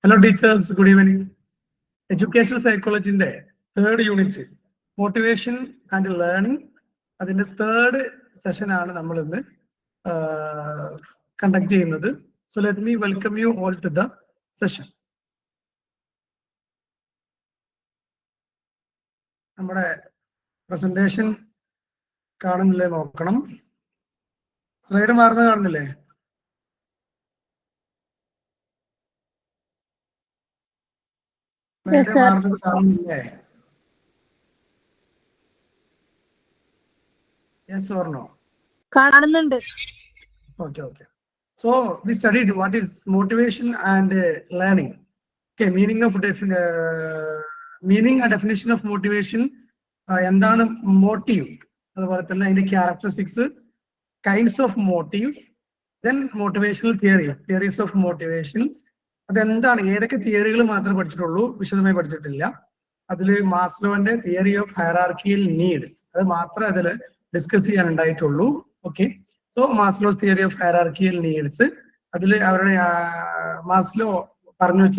Hello teachers, good evening. Educational psychology in the third unit, motivation and learning. That in the third session, conduct. So let me welcome you all to the session. Our presentation slide Yes, sir. Yes or no? Okay. So we studied what is motivation and learning. Okay, meaning and definition of motivation. Motive. Characteristics, kinds of motives. Then motivational theories of motivation. Then theory Maslow theory of hierarchical needs. Discuss okay. So Maslow's theory of hierarchical needs. Maslow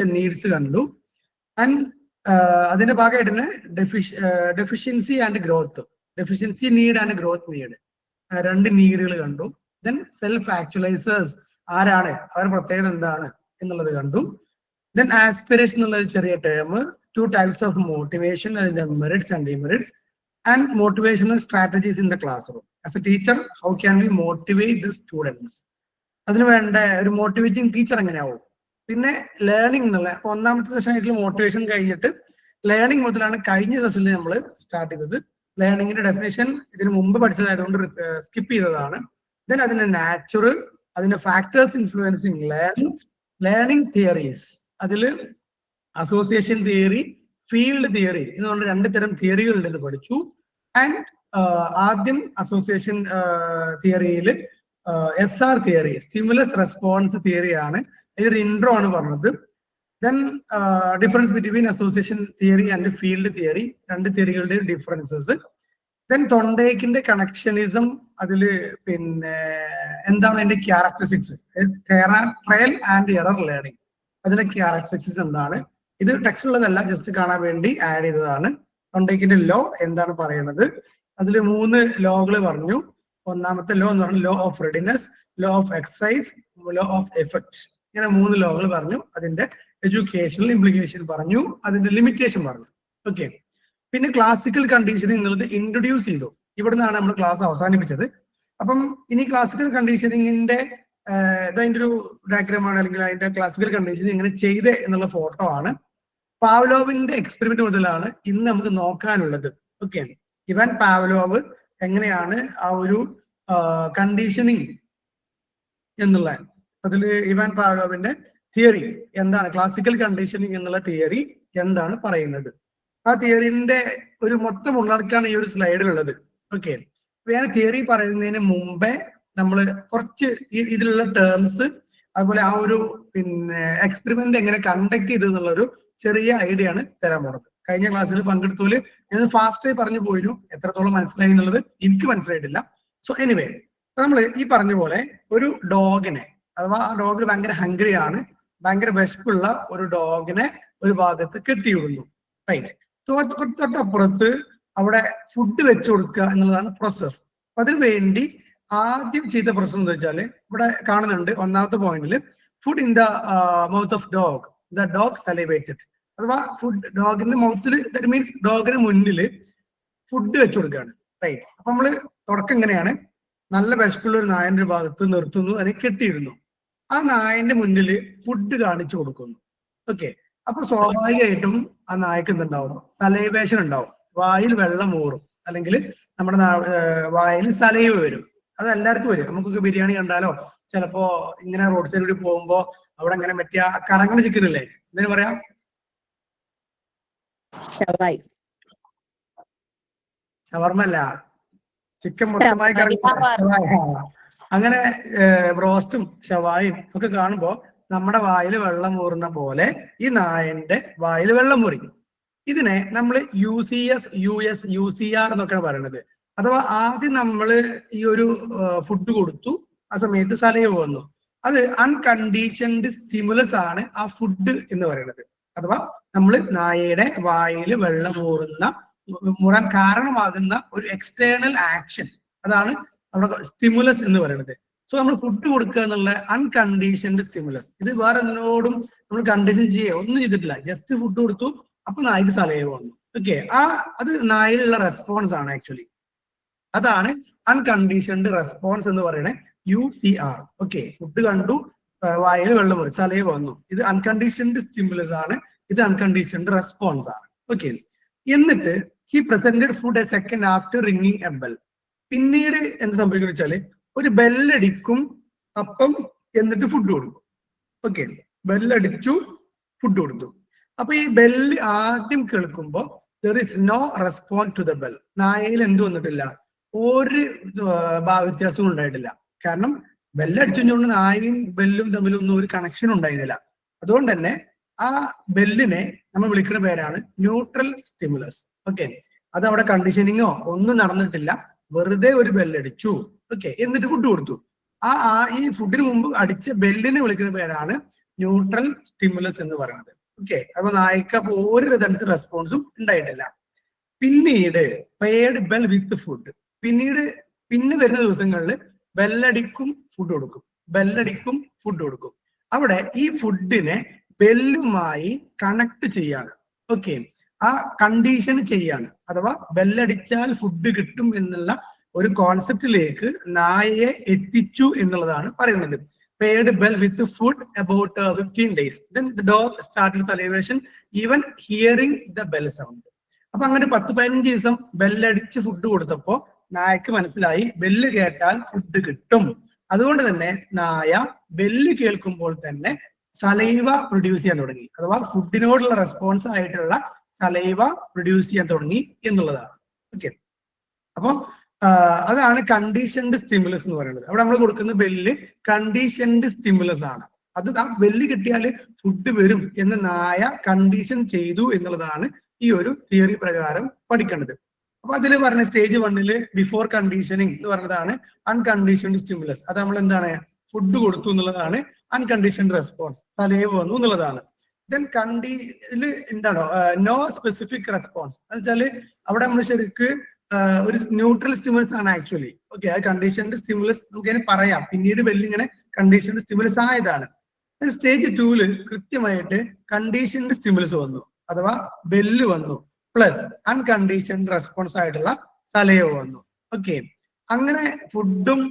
needs and deficiency and growth. Deficiency need and growth need. Then self-actualizers then aspirational term, two types of motivation, merits and demerits, and motivational strategies in the classroom. As a teacher, how can we motivate the students? Motivating teacher learning motivation learning session start learning definition skip then natural factors influencing learning theories association theory, field theory theory and association theory SR theory, stimulus response theory intro then difference between association theory and field theory, and theory differences. Then Thorndike's connectionism characteristics, trial and error learning. Characteristics this text just add Thorndike's law law of readiness, law of exercise, law of effect. Law educational implication limitation. Okay. Then classical conditioning introduce class classical conditioning in the diagram classical conditioning photo Pavlov's experiment okay. Even Pavlov conditioning in the land. Ivan Pavlov's theory, classical conditioning in the theory, that theory in the slide. Okay. We have theory in Mumbai, terms, experiment conducted idea. Kanya class fast so anyway, this dog hungry best dog right. So food process. Food in the mouth of dog. The dog salivated. Food dog in the mouth, that means dog in the food right. നല്ല വിശപ്പുള്ള ഒരു നായന്റെ ഭാഗത്ത് നിർത്തുന്നു, അതിനെ കെട്ടിയിടുന്നു. ആ നായന്റെ മുന്നിൽ food കാണിച്ചു കൊടുക്കുന്നു. Okay, അപ്പൊ സ്വാഭാവികമായിട്ടും ആ നായക്ക് എന്തുണ്ടാവും? സലൈവേഷൻ ഉണ്ടാവും, വായിൽ വെള്ളം ഊറും, അല്ലെങ്കിൽ നമ്മുടെ വായിൽ സലൈവ് വരും. അത് എല്ലാവർക്കും വരും. നമുക്കൊക്കെ ബിരിയാണി കണ്ടാലോ ചിലപ്പോ ഇങ്ങനെ റോഡ് സൈഡിൽ പോകുമ്പോ അവിടെ ഇങ്ങനെ മറ്റേ കറങ്ങണ ചിക്കനില്ലേ, എന്തിനു പറയാം? ഷവർമല്ല, ചിക്കൻ മൊത്തമായി അങ്ങനെ ബ്രോസ്റ്റും ഷവായും ഒക്കെ കാണുമ്പോ നമ്മുടെ വായിൽ വെള്ളം ഊറുന്ന പോലെ ഈ നായന്റെ വായിൽ വെള്ളം ഊറി. ഇതിനെ നമ്മൾ UCS, US, UCR എന്നൊക്കെയാണ് പറയുന്നത്. അഥവാ ആദ്യം നമ്മൾ ഈ ഒരു ഫുഡ് കൊടുത്തു, ആ സമയത്ത് സലൈവ് വന്നു. അത് അൺകണ്ടീഷൻഡ് സ്റ്റിമുലസ് ആണ് ആ ഫുഡ് എന്ന് പറയുന്നത്. അഥവാ നമ്മൾ നായയുടെ വായിൽ വെള്ളം മൂറാൻ കാരണമാകുന്ന ഒരു എക്സ്റ്റേണൽ ആക്ഷൻ, അതാണ് നമ്മുടെ സ്റ്റിമുലസ് എന്ന് പറയുന്നത്. സോ നമ്മൾ ഫുഡ് കൊടുക്കുക എന്നുള്ള അൺകണ്ടീഷൻഡ് സ്റ്റിമുലസ്. ഇത് വേറെ എന്നോടും നമ്മൾ കണ്ടീഷൻ ചെയ്യുക ഒന്നും ചെയ്തിട്ടില്ല, ജസ്റ്റ് ഫുഡ് കൊടുത്തു, അപ്പൊ നായ്ക്ക് സലൈവ വന്നു. ഓക്കെ, അത് നായിലുള്ള റെസ്പോൺസ് ആണ് ആക്ച്വലി. അതാണ് അൺകണ്ടീഷൻഡ് റെസ്പോൺസ് എന്ന് പറയുന്നത്, UCR. ഓക്കെ, ഫുഡ് കണ്ടു, വായിൽ വെള്ളം വരും, സലൈവ വന്നു. ഇത് അൺകണ്ടീഷൻഡ് സ്റ്റിമുലസ് ആണ്, ഇത് അൺകണ്ടീഷൻഡ് റെസ്പോൺസ് ആണ്. ഓക്കെ, എന്നിട്ട് he presented food A second after ringing A bell. പിന്നീട് എന്ത് സംഭവിക്കുന്നു വെച്ചാല് ഒരു ബെല്ലടിക്കും, അപ്പം എന്നിട്ട് ഫുഡ് കൊടുക്കും. ഓക്കെ, ബെല്ലടിച്ചു, ഫുഡ് കൊടുത്തു. അപ്പൊ ഈ ബെല്ല് ആദ്യം കേൾക്കുമ്പോൾ there is no response to the bell. നായയിൽ എന്ത് വന്നിട്ടില്ല, ഒരു വ്യത്യാസവും ഉണ്ടായിട്ടില്ല. കാരണം ബെല്ലടിച്ചുകൊണ്ട് നായയും ബെല്ലും തമ്മിലൊന്നും ഒരു കണക്ഷൻ ഉണ്ടായിരുന്നില്ല. അതുകൊണ്ട് തന്നെ ആ ബെല്ലിനെ നമ്മൾ വിളിക്കുന്ന പേരാണ് ന്യൂട്രൽ സ്റ്റിമുലസ്. ഓക്കെ, അത് അവിടെ കണ്ടീഷനിങ്ങോ ഒന്നും നടന്നിട്ടില്ല, വെറുതെ ഒരു ബെല്ലടിച്ചു. ഓക്കെ, എന്നിട്ട് ഫുഡ് കൊടുത്തു. ഈ ഫുഡിന് മുമ്പ് അടിച്ച ബെല്ലിനെ വിളിക്കുന്ന പേരാണ് ന്യൂട്രൽ സ്റ്റിമുലസ് എന്ന് പറയുന്നത്. ഓക്കെ, അപ്പൊ നായ്ക്ക് അപ്പൊ ഒരു തരത്തിൽ റെസ്പോൺസും ഉണ്ടായിട്ടില്ല. പിന്നീട് പെയ്ഡ് ബെൽ വിത്ത് ഫുഡ്. പിന്നെ വരുന്ന ദിവസങ്ങളിൽ ബെല്ലടിക്കും, ഫുഡ് കൊടുക്കും, ബെല്ലടിക്കും, ഫുഡ് കൊടുക്കും. അവിടെ ഈ ഫുഡിനെ ബെല്ലുമായി കണക്ട് ചെയ്യാണ്. ഓക്കെ, ആ കണ്ടീഷൻ ചെയ്യാണ്. അഥവാ ബെല്ലടിച്ചാൽ ഫുഡ് കിട്ടും എന്നുള്ള ഒരു കോൺസെപ്റ്റിലേക്ക് നായയെ എത്തിച്ചു എന്നുള്ളതാണ് പറയുന്നത്. Paid bell with food about 15 days. Then the dog started salivation even hearing the bell sound. അപ്പൊ അങ്ങനെ 10-15 ദിവസം ബെല്ലടിച്ച് ഫുഡ് കൊടുത്തപ്പോ നായക്ക് മനസ്സിലായി ബെല്ല് കേട്ടാൽ ഫുഡ് കിട്ടും. അതുകൊണ്ട് തന്നെ നായ ബെല്ല് കേൾക്കുമ്പോൾ തന്നെ സലൈവ പ്രൊഡ്യൂസ് ചെയ്യാൻ തുടങ്ങി. അഥവാ ഫുഡിനോടുള്ള റെസ്പോൺസ് ആയിട്ടുള്ള സലൈവ പ്രൊഡ്യൂസ് ചെയ്യാൻ തുടങ്ങി എന്നുള്ളതാണ്. ഓക്കെ, അപ്പൊ അതാണ് കണ്ടീഷൻഡ് സ്റ്റിമുലസ് എന്ന് പറയുന്നത്. അവിടെ നമ്മൾ കൊടുക്കുന്ന ബെല്ല് കണ്ടീഷൻഡ് സ്റ്റിമുലസ് ആണ്. അത് ആ ബെല്ല് കിട്ടിയാൽ ഫുഡ് വരും എന്ന് നായ കണ്ടീഷൻ ചെയ്തു എന്നുള്ളതാണ് ഈ ഒരു തിയറി പ്രകാരം പഠിക്കേണ്ടത്. അപ്പൊ അതിൽ പറഞ്ഞ സ്റ്റേജ് 1 ബിഫോർ കണ്ടീഷനിങ് എന്ന് പറഞ്ഞതാണ് അൺകണ്ടീഷൻഡ് സ്റ്റിമുലസ്. അത് നമ്മൾ എന്താണ്, ഫുഡ് കൊടുത്തു എന്നുള്ളതാണ് അൺകണ്ടീഷൻഡ് റെസ്പോൺസ്, സലൈവ വന്നു എന്നുള്ളതാണ്. ദെൻ എന്താണോ നോ സ്പെസിഫിക് റെസ്പോൺസ് എന്ന് വെച്ചാല് അവിടെ നമ്മൾ ശരിക്ക് ഒരു ന്യൂട്രൽ സ്റ്റിമുലസ് ആണ് ആക്ച്വലി. ഓക്കെ, അത് കണ്ടീഷൻഡ് സ്റ്റിമുലസ് നമുക്ക് പറയാം, പിന്നീട് ബെല്ലിങ്ങനെ കണ്ടീഷൻഡ് സ്റ്റിമുലസ് ആയതാണ്. സ്റ്റേജ് 2 കൃത്യമായിട്ട് കണ്ടീഷൻഡ് സ്റ്റിമുലസ് വന്നു, അഥവാ ബെല്ല് വന്നു, പ്ലസ് അൺകണ്ടീഷൻഡ് റെസ്പോൺസ് ആയിട്ടുള്ള സലൈവ വന്നു. ഓക്കെ, അങ്ങനെ ഫുഡും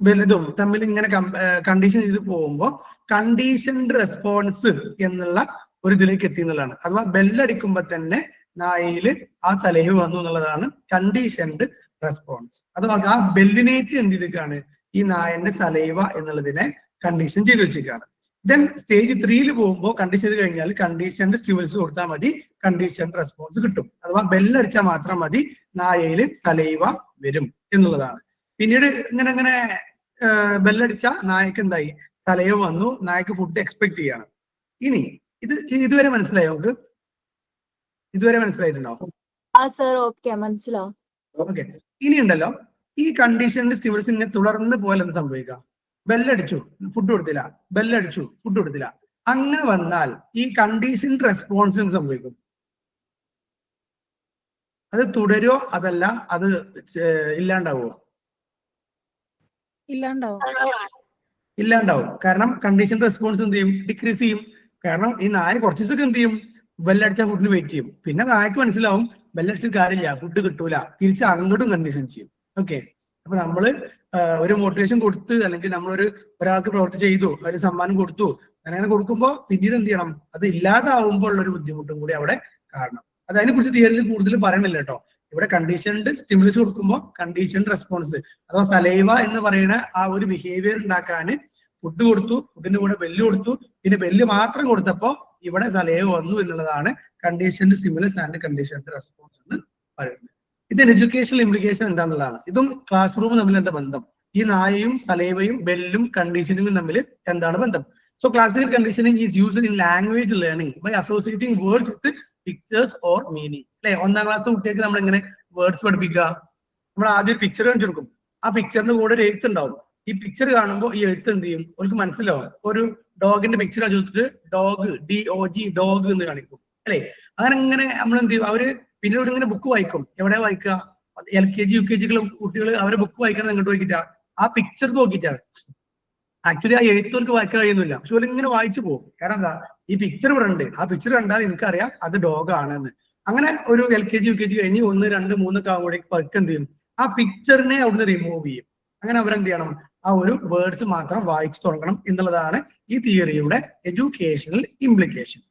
വലുതും തമ്മിൽ ഇങ്ങനെ കണ്ടീഷൻ ചെയ്ത് പോകുമ്പോൾ കണ്ടീഷൻഡ് റെസ്പോൺസ് എന്നുള്ള ഒരു ഇതിലേക്ക് എത്തി എന്നുള്ളതാണ്. അഥവാ ബെല്ലടിക്കുമ്പോ തന്നെ നായയില് ആ സലൈവ വന്നു എന്നുള്ളതാണ് കണ്ടീഷൻഡ് റെസ്പോൺസ്. അഥവാ ആ ബെല്ലിനേറ്റ് എന്ത് ചെയ്തിട്ടാണ് ഈ നായന്റെ സലൈവ എന്നുള്ളതിനെ കണ്ടീഷൻ ചെയ്ത് വെച്ചിരിക്കുകയാണ്. ദെൻ സ്റ്റേജ് 3 പോകുമ്പോൾ കണ്ടീഷൻ ചെയ്ത് കഴിഞ്ഞാൽ കണ്ടീഷൻഡ് സ്റ്റിമുലസ് കൊടുത്താൽ മതി, കണ്ടീഷൻഡ് റെസ്പോൺസ് കിട്ടും. അഥവാ ബെല്ലടിച്ചാൽ മാത്രം മതി, നായയിൽ സലൈവ വരും എന്നുള്ളതാണ്. പിന്നീട് ഇങ്ങനെ ബെല്ലടിച്ച നായക്ക് എന്തായി, സലൈവ വന്നു, നായക്ക് ഫുഡ് എക്സ്പെക്ട് ചെയ്യാണ്. ഇനി ഇതുവരെ മനസ്സിലായോ? നമുക്ക് ഇതുവരെ മനസ്സിലായിട്ടുണ്ടോ? ഓക്കെ, ഇനി ഉണ്ടല്ലോ ഈ കണ്ടീഷൻഡ് സ്റ്റിമുലസ് ഇങ്ങനെ തുടർന്ന് പോലെ എന്ത് സംഭവിക്കാം, ബെല്ലടിച്ചു ഫുഡ് കൊടുത്തില്ല, ബെല്ലടിച്ചു ഫുഡ് കൊടുത്തില്ല, അങ്ങനെ വന്നാൽ ഈ കണ്ടീഷൻഡ് റെസ്പോൺസ് എന്ത് സംഭവിക്കും? അത് തുടരുമോ അതല്ല അത് ഇല്ലാണ്ടാവോ? ഇല്ലാണ്ടാവും. കാരണം കണ്ടീഷൻ റെസ്പോൺസ് എന്ത് ചെയ്യും, ഡിക്രീസ് ചെയ്യും. കാരണം ഈ നായ കുറച്ച് ദിവസമൊക്കെ എന്ത് ചെയ്യും, ബെല്ലടിച്ച ഫുഡിന് വെയിറ്റ് ചെയ്യും. പിന്നെ നായക്ക് മനസ്സിലാവും ബെല്ലടിച്ചിട്ട് കാര്യമില്ല, ഫുഡ് കിട്ടൂല, തിരിച്ച് അങ്ങോട്ടും കണ്ടീഷൻ ചെയ്യും. ഓക്കെ, അപ്പൊ നമ്മള് ഒരു മോട്ടിവേഷൻ കൊടുത്ത് അല്ലെങ്കിൽ ഒരാൾക്ക് പ്രവൃത്തി ചെയ്തു, ഒരു സമ്മാനം കൊടുത്തു, അങ്ങനെ കൊടുക്കുമ്പോൾ പിന്നീട് എന്ത് ചെയ്യണം, അത് ഇല്ലാതാവുമ്പോൾ ഉള്ള ഒരു ബുദ്ധിമുട്ടും കൂടി അവിടെ കാരണം. അത് അതിനെ കുറിച്ച് തിയറിയിൽ കൂടുതൽ പറയണില്ല കേട്ടോ. ഇവിടെ കണ്ടീഷൻഡ് സ്റ്റിമുലസ് കൊടുക്കുമ്പോൾ കണ്ടീഷൻഡ് റെസ്പോൺസ് അഥവാ സലൈവ എന്ന് പറയുന്ന ആ ഒരു ബിഹേവിയർ ഉണ്ടാക്കാൻ ഫുഡ് കൊടുത്തു, ഫുഡിന്റെ കൂടെ ബെല്ല് കൊടുത്തു, പിന്നെ ബെല്ല് മാത്രം കൊടുത്തപ്പോ ഇവിടെ സലൈവ വന്നു എന്നുള്ളതാണ് conditioned stimulus and conditioned response എന്ന് പറയുന്നത്. ഇതിന് എഡ്യൂക്കേഷണൽ ഇംപ്ലിക്കേഷൻ എന്താണെന്നുള്ളതാണ്. ഇതും ക്ലാസ് റൂം തമ്മിൽ എന്താ ബന്ധം, ഈ നായയും സലൈവയും ബെല്ലും കണ്ടീഷനിങ്ങും തമ്മിൽ എന്താണ് ബന്ധം? So classical conditioning is used in language learning by associating words with pictures or meaning. അല്ലെ, 1ാം ക്ലാസ് കുട്ടികൾക്ക് നമ്മൾ എങ്ങനെ വേർഡ്സ് പഠിപ്പിക്കുക? നമ്മൾ ആദ്യം ഒരു പിക്ചർ കാണിച്ചു കൊടുക്കും, ആ പിക്ചറിന്റെ കൂടെ ഒരു എഴുത്ത് ഉണ്ടാവും, ഈ പിക്ചർ കാണുമ്പോൾ ഈ എഴുത്ത് എന്ത് ചെയ്യും, അവർക്ക് മനസ്സിലാവും. ഒരു ഡോഗിന്റെ പിക്ചർ ചോദിച്ചിട്ട് ഡോഗ് DOG ഡോഗ് എന്ന് കാണിക്കും അല്ലെ. അങ്ങനെ നമ്മൾ എന്ത് ചെയ്യും, അവര് പിന്നീട് ഇങ്ങനെ ബുക്ക് വായിക്കും. എവിടെ വായിക്കുക, LKG UKG കുട്ടികൾ അവരെ ബുക്ക് വായിക്കണം എങ്ങോട്ട് നോക്കിയിട്ടാ, ആ പിക്ചർ നോക്കിയിട്ടാണ്. ആക്ച്വലി ആ എഴുത്തവർക്ക് വായിക്കാൻ കഴിയുന്നില്ല, പക്ഷെ അവർ ഇങ്ങനെ വായിച്ചു പോകും. കാരണം എന്താ, ഈ പിക്ചർ ഇവിടെ ഉണ്ട്, ആ പിക്ചർ കണ്ടാൽ എനിക്കറിയാം അത് ഡോഗ് ആണെന്ന്. അങ്ങനെ ഒരു LKG UKG കഴിഞ്ഞ് 1, 2, 3 ഒക്കെ ആകുമ്പോഴേക്ക് പതുക്കെ എന്ത് ചെയ്യും, ആ പിക്ചറിനെ അവിടുന്ന് റിമൂവ് ചെയ്യും. അങ്ങനെ അവരെന്ത് ചെയ്യണം, ആ ഒരു വേർഡ്സ് മാത്രം വായിച്ചു തുടങ്ങണം എന്നുള്ളതാണ് ഈ തിയറിയുടെ educational implication.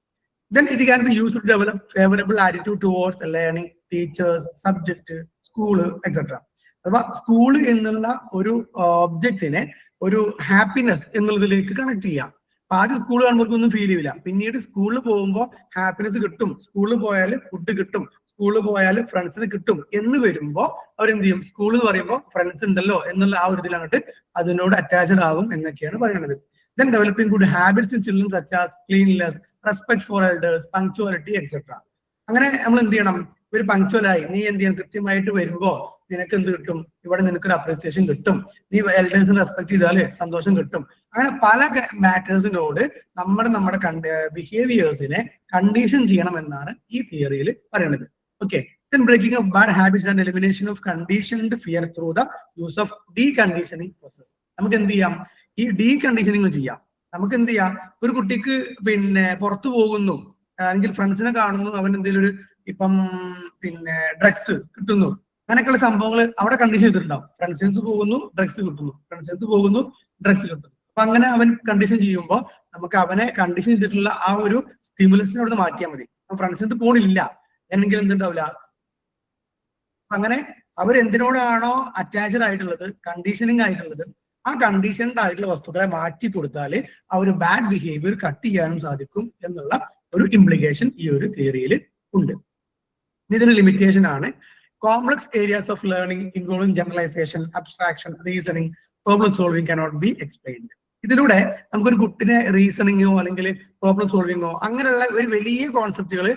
Then it can be used to develop favorable attitude towards learning, teachers, subject, school, etc. അഥവാ സ്കൂൾ എന്നുള്ള ഒരു ഒബ്ജക്റ്റിനെ ഒരു ഹാപ്പിനെസ് എന്നുള്ളതിലേക്ക് കണക്ട് ചെയ്യാം. ആദ്യം സ്കൂൾ കാണുമ്പോഴൊന്നും ഫീൽ ചെയ്യില്ല, പിന്നീട് സ്കൂളിൽ പോകുമ്പോൾ ഹാപ്പിനെസ് കിട്ടും, സ്കൂളിൽ പോയാൽ ഫുഡ് കിട്ടും, സ്കൂളിൽ പോയാൽ ഫ്രണ്ട്സിന് കിട്ടും എന്ന് വരുമ്പോൾ അവരെന്ത് ചെയ്യും, സ്കൂൾ എന്ന് പറയുമ്പോൾ ഫ്രണ്ട്സ് ഉണ്ടല്ലോ എന്നുള്ള ആ ഒരു ഇതിലങ്ങോട്ട് അതിനോട് അറ്റാച്ച്ഡ് ആകും എന്നൊക്കെയാണ് പറയുന്നത്. Then developing good habits in children such as cleanliness, respect for elders, punctuality, etc. അങ്ങനെ നമ്മൾ എന്ത് ചെയ്യണം, ഒരു പങ്ക്ച്വലായി നീ എന്ത് ചെയ്യണം, കൃത്യമായിട്ട് വരുമ്പോ നിനക്ക് എന്ത് കിട്ടും, ഇവിടെ നിനക്കൊരു അപ്രീസിയേഷൻ കിട്ടും, നീ എൽഡേഴ്സിനെ റെസ്പെക്ട് ചെയ്താല് സന്തോഷം കിട്ടും. അങ്ങനെ പല മാറ്റേഴ്സിനോട് നമ്മുടെ ബിഹേവിയേഴ്സിനെ കണ്ടീഷൻ ചെയ്യണം എന്നാണ് ഈ തിയറിയിൽ പറയുന്നത്. Okay. Then breaking of bad habits and elimination of conditioned fear through the use of deconditioning process. നമുക്ക് എന്ത് ചെയ്യാം, ഈ ഡീകണ്ടീഷനിങ് ചെയ്യാം. നമുക്ക് എന്ത് ചെയ്യാം, ഒരു കുട്ടിക്ക് പിന്നെ പുറത്തു പോകുന്നു അല്ലെങ്കിൽ ഫ്രണ്ട്സിനെ കാണുന്നു, അവൻ എന്തെങ്കിലും ഒരു ഇപ്പം പിന്നെ ഡ്രഗ്സ് കിട്ടുന്നു, അങ്ങനെയൊക്കെയുള്ള സംഭവങ്ങൾ അവിടെ കണ്ടീഷൻ ചെയ്തിട്ടുണ്ടാവും. ഫ്രണ്ട്സിന് പോകുന്നു ഡ്രഗ്സ് കിട്ടുന്നു, ഫ്രണ്ട്സിന് പോകുന്നു ഡ്രഗ്സ് കിട്ടുന്നു. അപ്പൊ അങ്ങനെ അവൻ കണ്ടീഷൻ ചെയ്യുമ്പോൾ നമുക്ക് അവനെ കണ്ടീഷൻ ചെയ്തിട്ടുള്ള ആ ഒരു സ്റ്റിമുലസിനോട് മാറ്റിയാൽ മതി. ഫ്രണ്ട്സിന് പോണില്ല എന്നെങ്കിലും എന്തുണ്ടാവില്ല. അങ്ങനെ അവരെന്തിനോടാണോ അറ്റാച്ച്ഡ് ആയിട്ടുള്ളത്, കണ്ടീഷനിങ് ആയിട്ടുള്ളത്, ആ കണ്ടീഷൻഡ് ആയിട്ടുള്ള വസ്തുക്കളെ മാറ്റി കൊടുത്താൽ ആ ഒരു ബാഡ് ബിഹേവിയർ കട്ട് ചെയ്യാനും സാധിക്കും എന്നുള്ള ഒരു ഇംപ്ലിക്കേഷൻ ഈ ഒരു തിയറിയിൽ ഉണ്ട്. ഇതിന് ലിമിറ്റേഷൻ ആണ്. Complex areas of learning involving generalisation, abstraction, reasoning, problem solving cannot be explained. ഇതിലൂടെ നമുക്കൊരു കുട്ടിനെ റീസണിങ്ങോ അല്ലെങ്കിൽ പ്രോബ്ലം സോൾവിങ്ങോ അങ്ങനെയുള്ള ഒരു വലിയ കോൺസെപ്റ്റുകൾ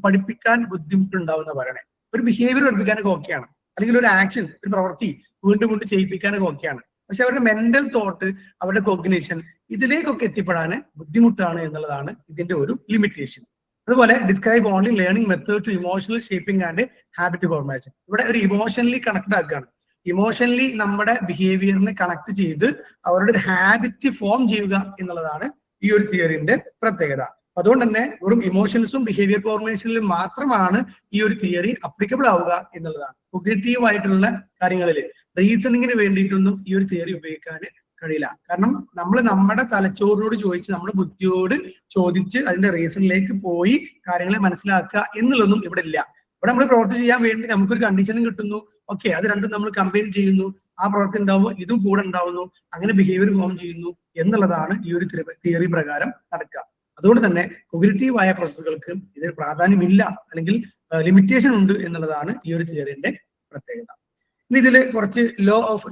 പഠിപ്പിക്കാൻ ബുദ്ധിമുട്ടുണ്ടാവുന്ന പറയണേ. ഒരു ബിഹേവിയർ പഠിപ്പിക്കാനൊക്കെ ഓക്കെയാണ്, അല്ലെങ്കിൽ ഒരു ആക്ഷൻ, ഒരു പ്രവൃത്തി വീണ്ടും വീണ്ടും ചെയ്യിപ്പിക്കാനൊക്കെ ഓക്കെയാണ്. പക്ഷെ അവരുടെ മെന്റൽ തോട്ട്, അവരുടെ കോഗ്നിഷൻ ഇതിലേക്കൊക്കെ എത്തിപ്പെടാൻ ബുദ്ധിമുട്ടാണ് എന്നുള്ളതാണ് ഇതിന്റെ ഒരു ലിമിറ്റേഷൻ. അതുപോലെ describe only learning method to emotional shaping and habit formation. ഇവിടെ ഒരു ഇമോഷണലി കണക്ട് ആക്കുകയാണ്. ഇമോഷണലി നമ്മുടെ ബിഹേവിയറിനെ കണക്ട് ചെയ്ത് അവരുടെ ഒരു ഹാബിറ്റ് ഫോം ചെയ്യുക എന്നുള്ളതാണ് ഈ ഒരു തിയറിന്റെ പ്രത്യേകത. അതുകൊണ്ട് തന്നെ വെറും ഇമോഷൻസും ബിഹേവിയർ ഫോർമേഷനിലും മാത്രമാണ് ഈ ഒരു തിയറി അപ്ലിക്കബിൾ ആവുക എന്നുള്ളതാണ്. കോഗ്നിറ്റീവ് ആയിട്ടുള്ള കാര്യങ്ങളിൽ റീസണിങ്ങിന് വേണ്ടിയിട്ടൊന്നും ഈ ഒരു തിയറി ഉപയോഗിക്കാൻ കഴിയില്ല. കാരണം നമ്മൾ നമ്മുടെ തലച്ചോറിനോട് ചോദിച്ച്, നമ്മുടെ ബുദ്ധിയോട് ചോദിച്ച് അതിന്റെ റീസണിലേക്ക് പോയി കാര്യങ്ങളെ മനസ്സിലാക്കുക എന്നുള്ളതൊന്നും ഇവിടെ ഇല്ല. ഇവിടെ നമ്മൾ പ്രവൃത്തി ചെയ്യാൻ വേണ്ടി നമുക്കൊരു കണ്ടീഷനും കിട്ടുന്നു. ഓക്കെ, അത് രണ്ടും നമ്മൾ കമ്പൈൻ ചെയ്യുന്നു, ആ പ്രവൃത്തി ഉണ്ടാവുമ്പോൾ ഇതും കൂടെ ഉണ്ടാവുന്നു, അങ്ങനെ ബിഹേവിയർ ഫോം ചെയ്യുന്നു എന്നുള്ളതാണ് ഈ ഒരു തിയറി പ്രകാരം നടക്കുക. അതുകൊണ്ട് തന്നെ കോഗ്നിറ്റീവ് ആയ പ്രോസസ്സുകൾക്ക് ഇതിൽ പ്രാധാന്യമില്ല, അല്ലെങ്കിൽ ലിമിറ്റേഷൻ ഉണ്ട് എന്നുള്ളതാണ് ഈ ഒരു തിയറിന്റെ പ്രത്യേകത. ഇനി ഇതിൽ കുറച്ച്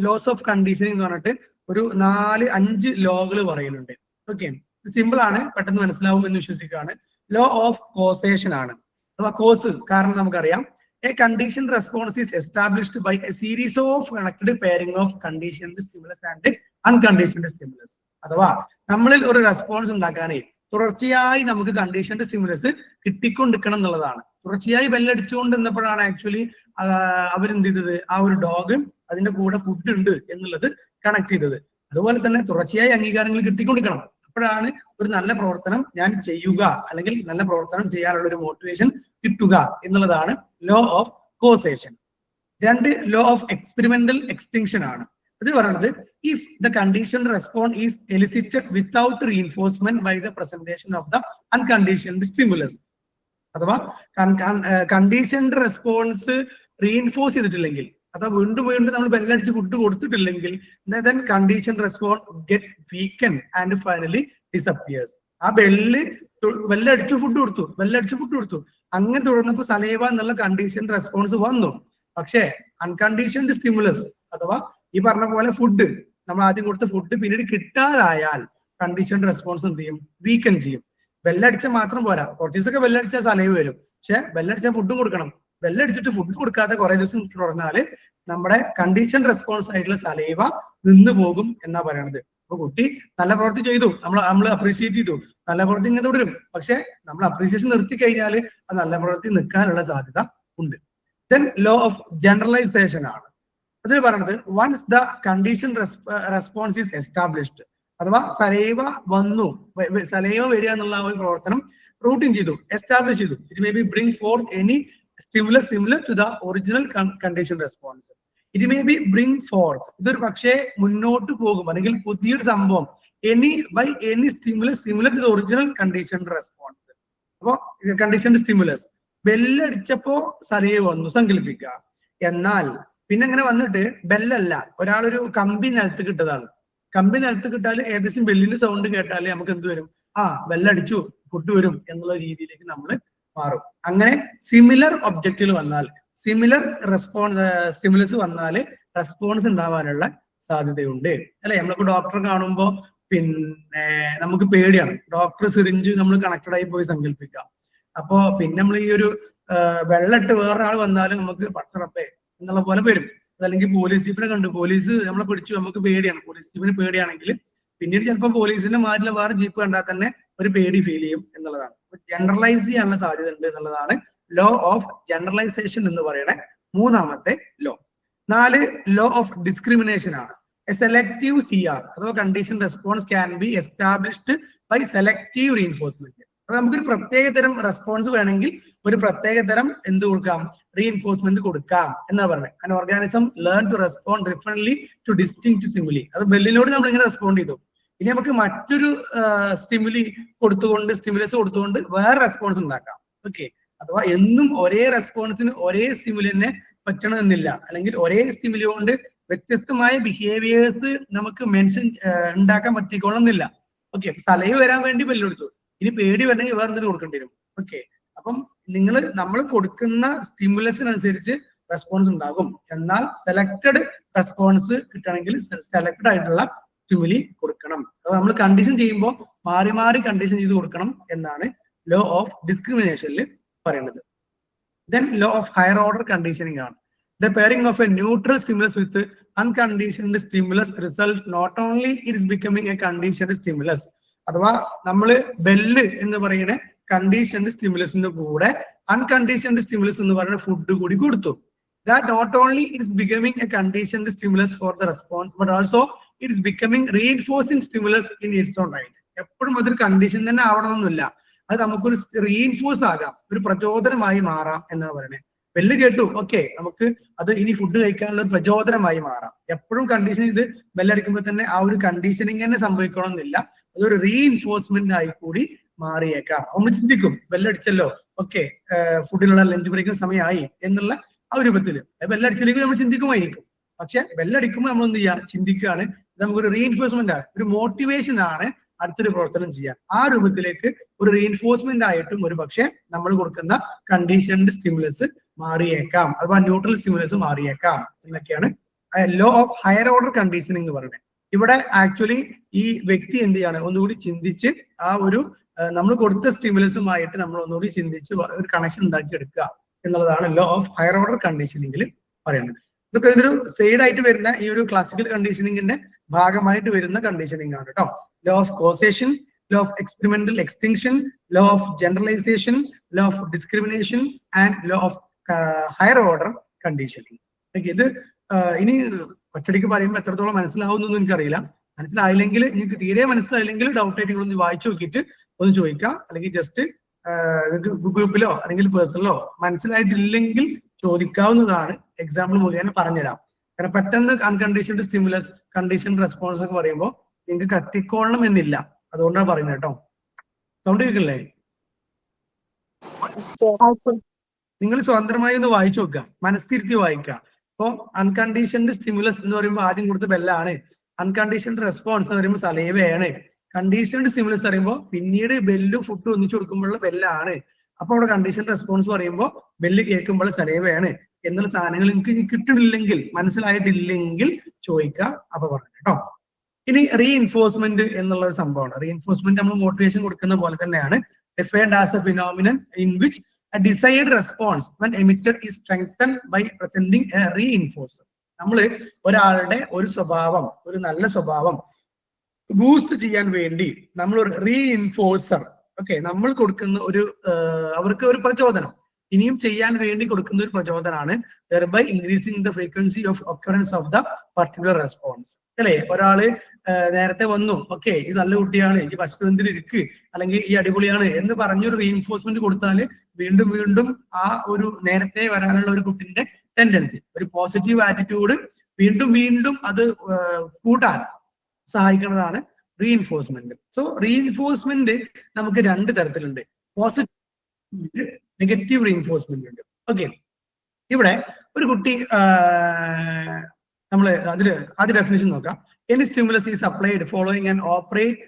ലോസ് ഓഫ് കണ്ടീഷനിങ് എന്ന് പറഞ്ഞിട്ട് ഒരു 4-5 ലോകൾ പറയുന്നുണ്ട്. ഓക്കെ, സിമ്പിൾ ആണ്, പെട്ടെന്ന് മനസ്സിലാവും എന്ന് വിശ്വസിക്കുകയാണ്. ലോ ഓഫ് കോസേഷൻ ആണ്, അഥവാ കോസ്. കാരണം നമുക്കറിയാം, a condition response is established by a series of connected pairing of conditioned stimulus and unconditioned stimulus. അഥവാ നമ്മളിൽ ഒരു റെസ്പോൺസ് ഉണ്ടാക്കാനേ തുടർച്ചയായി നമുക്ക് കണ്ടീഷൻഡ് സ്റ്റിമുലസ് കിട്ടിക്കൊണ്ടിരിക്കണം എന്നുള്ളതാണ്. തുടർച്ചയായി ബെല്ലടിച്ചുകൊണ്ട് നിന്നപ്പോഴാണ് ആക്ച്വലി അവരെന്ത് ചെയ്തത്, ആ ഒരു ഡോഗ് അതിന്റെ കൂടെ ഫുഡ് ഉണ്ട് എന്നുള്ളത് കണക്ട് ചെയ്തത്. അതുപോലെ തന്നെ തുടർച്ചയായി അംഗീകാരങ്ങൾ കിട്ടിക്കൊണ്ടിരിക്കണം, അപ്പോഴാണ് ഒരു നല്ല പ്രവർത്തനം ഞാൻ ചെയ്യുക, അല്ലെങ്കിൽ നല്ല പ്രവർത്തനം ചെയ്യാനുള്ള ഒരു മോട്ടിവേഷൻ കിട്ടുക എന്നുള്ളതാണ് law of causation. 2 law of experimental extinction ആണ്. ഇത് പറയുന്നത്, if the conditioned response is elicited without reinforcement by the presentation of the unconditioned stimulus. അഥവാ കണ്ടീഷൻഡ് റെസ്പോൺസ് റീഇൻഫോഴ്സ് ചെയ്തിട്ടില്ലെങ്കിൽ, അഥവാ വീണ്ടും വീണ്ടും നമ്മൾ ബെല്ലടിച്ച് ഫുഡ് കൊടുത്തിട്ടില്ലെങ്കിൽ, then conditioned response get weakened and finally disappears. ആ ബെല്ലടിച്ചു ഫുഡ് കൊടുത്തു, അങ്ങനെ തുടർന്നപ്പോൾ സലൈവ എന്നുള്ള കണ്ടീഷൻഡ് റെസ്പോൺസ് വന്നു. പക്ഷേ അൺകണ്ടീഷൻഡ് സ്റ്റിമുലസ് അഥവാ ഈ പറഞ്ഞ പോലെ ഫുഡ്, നമ്മൾ ആദ്യം കൊടുത്ത ഫുഡ് പിന്നീട് കിട്ടാതായാൽ കണ്ടീഷൻഡ് റെസ്പോൺസ് എന്ത് ചെയ്യും, വീക്കൻ ചെയ്യും. ബെല്ലടിച്ചാൽ മാത്രം പോരാ, കുറച്ച് ദിവസമൊക്കെ ബെല്ലടിച്ചാൽ സലൈവ് വരും, പക്ഷെ ബെല്ലടിച്ചാൽ ഫുഡും കൊടുക്കണം. ബെല്ലടിച്ചിട്ട് ഫുഡ് കൊടുക്കാതെ കുറെ ദിവസം തുടർന്നാൽ നമ്മുടെ കണ്ടീഷൻ റെസ്പോൺസ് ആയിട്ടുള്ള സലൈവ നിന്ന് പോകും എന്നാ പറയണത്. അപ്പൊ കുട്ടി നല്ല പ്രവൃത്തി ചെയ്തു, നമ്മൾ അപ്രീഷിയേറ്റ് ചെയ്തു, നല്ല പ്രവൃത്തി ഇങ്ങനെ തുടരും. പക്ഷെ നമ്മൾ അപ്രീസിയേഷൻ നിർത്തി കഴിഞ്ഞാൽ ആ നല്ല പ്രവൃത്തി നിൽക്കാനുള്ള സാധ്യത ഉണ്ട്. ദെൻ ലോ ഓഫ് ജനറലൈസേഷൻ ആണ് അതിൽ പറയുന്നത്, once the condition response is established, അഥവാ സലൈവ വന്നു, സലൈവ വരിക എന്നുള്ള ഒരു പ്രവർത്തനം റൂട്ടീൻ ചെയ്തു, എസ്റ്റാബ്ലിഷ് ചെയ്തു. It may be bring forth any stimulus similar to the original condition response. It may be bring forth, ഇതൊരു പക്ഷേ മുന്നോട്ട് പോകും അല്ലെങ്കിൽ പുതിയൊരു സംഭവം, any stimulus similar to the original condition response. അപ്പൊ കണ്ടീഷൻ സ്റ്റിമുലസ് ബെല്ലടിച്ചപ്പോ സലൈവ വന്നു സങ്കല്പിക്കുക. എന്നാൽ പിന്നെ ഇങ്ങനെ വന്നിട്ട് ബെല്ലല്ല, ഒരാളൊരു കമ്പി നിലത്ത് കിട്ടതാണ്. കമ്പി നിലത്ത് കിട്ടാൽ ഏകദേശം ബെല്ലിന്റെ സൗണ്ട് കേട്ടാൽ നമുക്ക് എന്ത് വരും? ബെല്ലടിച്ചു, ഫുഡ് വരും എന്നുള്ള രീതിയിലേക്ക് നമ്മൾ മാറും. അങ്ങനെ സിമിലർ ഒബ്ജക്റ്റുകൾ വന്നാൽ, സിമിലർ സ്റ്റിമുലസ് വന്നാൽ റെസ്പോൺസ് ഉണ്ടാവാനുള്ള സാധ്യതയുണ്ട് അല്ലെ. നമ്മളിപ്പോ ഡോക്ടറെ കാണുമ്പോൾ പിന്നെ നമുക്ക് പേടിയാണ്, ഡോക്ടർ സിറിഞ്ച് നമ്മൾ കണക്റ്റഡ് ആയി പോയി സങ്കല്പിക്കാം. അപ്പോ പിന്നെ നമ്മൾ ഈ ഒരു വെള്ളമിട്ട് വേറൊരാൾ വന്നാലും നമുക്ക് പച്ചറപ്പേ എന്നുള്ള പോലെ വരും. അതല്ലെങ്കിൽ പോലീസ് ജീപ്പിനെ കണ്ടു, പോലീസ് നമ്മളെ പിടിച്ചു, നമുക്ക് പേടിയാണ്. പോലീസ് ജീപ്പിന് പേടിയാണെങ്കിൽ പിന്നീട് ചിലപ്പോൾ പോലീസിന്റെ മാറ്റിലെ വേറെ ജീപ്പ് കണ്ടാൽ തന്നെ ഒരു പേടി ഫീൽ ചെയ്യും എന്നുള്ളതാണ്. ജനറലൈസ് ചെയ്യാനുള്ള സാധ്യത ഉണ്ട് എന്നുള്ളതാണ് ലോ ഓഫ് ജനറലൈസേഷൻ എന്ന് പറയുന്ന മൂന്നാമത്തെ ലോ. 4 ലോ ഓഫ് ഡിസ്ക്രിമിനേഷൻ ആണ്. എ സെലക്റ്റീവ് CR അഥവാ condition response can be established by selective reinforcement. അപ്പൊ നമുക്കൊരു പ്രത്യേക തരം റെസ്പോൺസ് വേണമെങ്കിൽ ഒരു പ്രത്യേക തരം എന്ത് കൊടുക്കാം? റീഇൻഫോഴ്സ്മെന്റ് കൊടുക്കാം എന്നാണ് പറയുന്നത്. An organism learn to respond differently to distinct stimuli. അത് ബെല്ലിനോട് നമ്മൾ ഇങ്ങനെ റെസ്പോണ്ട് ചെയ്തു, ഇനി നമുക്ക് മറ്റൊരു സ്റ്റിമുലസ് കൊടുത്തുകൊണ്ട് വേറെ റെസ്പോൺസ് ഉണ്ടാക്കാം. ഓക്കെ, അഥവാ എന്നും ഒരേ റെസ്പോൺസിന് ഒരേ സ്റ്റിമുലി തന്നെ പറ്റണമെന്നില്ല, അല്ലെങ്കിൽ ഒരേ സ്റ്റിമുലി കൊണ്ട് വ്യത്യസ്തമായ ബിഹേവിയേഴ്സ് നമുക്ക് ഉണ്ടാക്കാൻ പറ്റിക്കോളണമെന്നില്ല. ഓക്കെ, സലൈവ വരാൻ വേണ്ടി ബെല്ലെടുത്തു, ഇനി പേടി വരണമെങ്കിൽ വേറെ എന്തെങ്കിലും കൊടുക്കേണ്ടി വരും. ഓക്കെ, അപ്പം നമ്മൾ കൊടുക്കുന്ന സ്റ്റിമുലസിനനുസരിച്ച് റെസ്പോൺസ് ഉണ്ടാകും. എന്നാൽ സെലക്ടഡ് റെസ്പോൺസ് കിട്ടണമെങ്കിൽ സെലക്ടഡ് ആയിട്ടുള്ള സ്റ്റിമുലി കൊടുക്കണം. അപ്പൊ നമ്മൾ കണ്ടീഷൻ ചെയ്യുമ്പോൾ മാറി മാറി കണ്ടീഷൻ ചെയ്ത് കൊടുക്കണം എന്നാണ് ലോ ഓഫ് ഡിസ്ക്രിമിനേഷനിൽ പറയുന്നത്. Then law of higher order conditioning ആണ്. The pairing of a neutral stimulus with unconditioned stimulus result not only it is becoming a conditioned stimulus, അഥവാ നമ്മള് ബെല്ല് എന്ന് പറയുന്ന കണ്ടീഷൻഡ് സ്റ്റിമുലസിന്റെ കൂടെ അൺകണ്ടീഷൻഡ് സ്റ്റിമുലസ് എന്ന് പറയുന്ന ഫുഡ് കൂടി കൊടുത്തു. That not only it is becoming a conditioned stimulus for the response, but also it is becoming reinforcing stimulus in its own right. എപ്പോഴും അതൊരു കണ്ടീഷൻ തന്നെ ആവണമെന്നില്ല, അത് നമുക്കൊരു റീഇൻഫോഴ്സ് ആകാം, ഒരു പ്രചോദനമായി മാറാം എന്നാണ് പറയുന്നത്. ബെല്ല് കേട്ടു, ഓക്കെ, നമുക്ക് അത് ഇനി ഫുഡ് കഴിക്കാനുള്ള ഒരു പ്രചോദനമായി മാറാം. എപ്പോഴും കണ്ടീഷൻ ഇത് ബെല്ലടിക്കുമ്പോൾ തന്നെ ആ ഒരു കണ്ടീഷനിങ് തന്നെ സംഭവിക്കണമെന്നില്ല, അതൊരു റീഇൻഫോഴ്സ്മെന്റ് ആയി കൂടി മാറിയേക്കാം. നമ്മൾ ചിന്തിക്കും ബെല്ലടിച്ചല്ലോ, ഓക്കെ, ഫുഡിനുള്ള ലഞ്ച് ബ്രേക്കിന് സമയമായി എന്നുള്ള ആ ഒരു രൂപത്തിൽ. ബെല്ലടിച്ചില്ലെങ്കിൽ നമ്മൾ ചിന്തിക്കുമായിരിക്കും, പക്ഷെ ബെല്ലടിക്കുമ്പോൾ നമ്മൾ എന്ത് ചെയ്യുക? ചിന്തിക്കുകയാണ്. നമുക്കൊരു റീഇൻഫോഴ്സ്മെന്റ് ആണ്, ഒരു മോട്ടിവേഷൻ ആണ് അടുത്തൊരു പ്രവർത്തനം ചെയ്യാൻ. ആ രൂപത്തിലേക്ക് ഒരു റീഇൻഫോഴ്സ്മെന്റ് ആയിട്ടും ഒരു പക്ഷെ നമ്മൾ കൊടുക്കുന്ന കണ്ടീഷൻഡ് സ്റ്റിമുലസ് മാറിയേക്കാം, അഥവാ ന്യൂട്രൽ സ്റ്റിമുലസ് മാറിയേക്കാം എന്നൊക്കെയാണ് law of higher order conditioning എന്ന് പറയുന്നത്. ഇവിടെ ആക്ച്വലി ഈ വ്യക്തി എന്ത് ചെയ്യാണ്? ഒന്നുകൂടി ചിന്തിച്ച് ആ ഒരു നമ്മൾ കൊടുത്ത സ്റ്റിമുലസുമായിട്ട് നമ്മൾ ഒന്നുകൂടി ചിന്തിച്ച് ഒരു കണക്ഷൻ ഉണ്ടാക്കി എടുക്കുക എന്നുള്ളതാണ് ലോ ഓഫ് ഹയർ ഓർഡർ കണ്ടീഷനിങ്ങിൽ പറയുന്നത്. ഇതൊക്കെ ഒരു സൈഡ് ആയിട്ട് വരുന്ന ഈ ഒരു ക്ലാസിക്കൽ കണ്ടീഷനിങ്ങിന്റെ ഭാഗമായിട്ട് വരുന്ന കണ്ടീഷനിങ് ആണ് കേട്ടോ. Law of causation, law of experimental extinction, law of generalization, law of discrimination, and law of higher order conditioning. ഇത് ഇനി ഒറ്റടിക്ക് പറയുമ്പോൾ എത്രത്തോളം മനസ്സിലാവുന്നൊന്നും എനിക്കറിയില്ല. മനസ്സിലായില്ലെങ്കിൽ, നിങ്ങൾക്ക് തീരെ മനസ്സിലായില്ലെങ്കിൽ ഡൗട്ട് ആയിട്ട് നിങ്ങളൊന്ന് വായിച്ചു നോക്കിയിട്ട് ഒന്ന് ചോദിക്കാം, അല്ലെങ്കിൽ ജസ്റ്റ് ഗ്രൂപ്പിലോ അല്ലെങ്കിൽ പേഴ്സണലോ മനസ്സിലായിട്ടില്ലെങ്കിൽ ചോദിക്കാവുന്നതാണ്. എക്സാമ്പിൾ മുഖേന പറഞ്ഞുതരാം. കാരണം പെട്ടെന്ന് അൺകണ്ടീഷൻഡ് സ്റ്റിമുലസ്, കണ്ടീഷൻ റെസ്പോൺസ് ഒക്കെ പറയുമ്പോൾ നിങ്ങൾക്ക് കത്തിക്കോളണം എന്നില്ല, അതുകൊണ്ടാണ് പറയുന്നത് കേട്ടോ. സൗണ്ട് കേൾക്കില്ലേ? നിങ്ങൾ സ്വതന്ത്രമായി ഒന്ന് വായിച്ചു നോക്കുക, മനസ്സിരുത്തി വായിക്കുക. അപ്പൊ അൺകണ്ടീഷൻഡ് സ്റ്റിമുലസ് എന്ന് പറയുമ്പോൾ ആദ്യം കൊടുത്ത ബെല്ലാണ്, അൺകണ്ടീഷൻഡ് റെസ്പോൺസ് എന്ന് പറയുമ്പോൾ സലൈവയാണ്, കണ്ടീഷൻഡ് സ്റ്റിമുലസ് പറയുമ്പോൾ പിന്നീട് ബെല്ലും ഫുഡ് ഒന്നിച്ചു കൊടുക്കുമ്പോഴുള്ള ബെല്ലാണ്. അപ്പൊ അവിടെ കണ്ടീഷൻ റെസ്പോൺസ് പറയുമ്പോൾ ബെല്ല് കേൾക്കുമ്പോൾ സലൈവയാണ് എന്നുള്ള സാധനങ്ങൾ നിങ്ങൾക്ക് കിട്ടിയിട്ടില്ലെങ്കിൽ, മനസ്സിലായിട്ടില്ലെങ്കിൽ ചോദിക്കുക. അപ്പൊ പറഞ്ഞു കേട്ടോ. ഇനി റീഇൻഫോഴ്സ്മെന്റ് എന്നുള്ള ഒരു സംഭവമാണ്. റീഇൻഫോഴ്സ്മെന്റ് നമ്മൾ മോട്ടിവേഷൻ കൊടുക്കുന്ന പോലെ തന്നെയാണ്. Defined as A phenomenon in which a desired response when emitted is strengthened by presenting a reinforcer. നമ്മൾ ഒരാളുടെ ഒരു സ്വഭാവം, ഒരു നല്ല സ്വഭാവം ബൂസ്റ്റ് ചെയ്യാൻ വേണ്ടി നമ്മൾ ഒരു റീഇൻഫോഴ്സർ, ഓക്കെ, നമ്മൾ കൊടുക്കുന്ന ഒരു അവർക്ക് ഒരു പ്രചോദനം, ഇനിയും ചെയ്യാൻ വേണ്ടി കൊടുക്കുന്ന ഒരു പ്രചോദനമാണ് thereby increasing the frequency of occurrence of the particular response. അല്ലേ, ഒരാള് നേരത്തെ വന്നു, ഓക്കെ, ഇത് നല്ല കുട്ടിയാണ്, ഈ പശ്ചിമത്തിൽ ഇരിക്ക്, അല്ലെങ്കിൽ ഈ അടിപൊളിയാണ് എന്ന് പറഞ്ഞൊരു റീഇൻഫോഴ്സ്മെന്റ് കൊടുത്താൽ വീണ്ടും വീണ്ടും ആ ഒരു നേരത്തെ വരാനുള്ള ഒരു കുട്ടിന്റെ ടെൻഡൻസി, ഒരു പോസിറ്റീവ് ആറ്റിറ്റ്യൂഡ് വീണ്ടും വീണ്ടും അത് കൂട്ടാൻ സഹായിക്കുന്നതാണ് റീഇൻഫോഴ്സ്മെന്റ്. സോ റീഇൻഫോഴ്സ്മെന്റ് നമുക്ക് രണ്ട് തരത്തിലുണ്ട്, പോസിറ്റീവ്, നെഗറ്റീവ് റീഇൻഫോഴ്സ്മെന്റ് ഉണ്ട്. ഓക്കെ, ഇവിടെ ഒരു കുട്ടി നമ്മൾ ആദ്യ ഡെഫിനിഷൻ നോക്കാം. Any stimulus is applied following an operate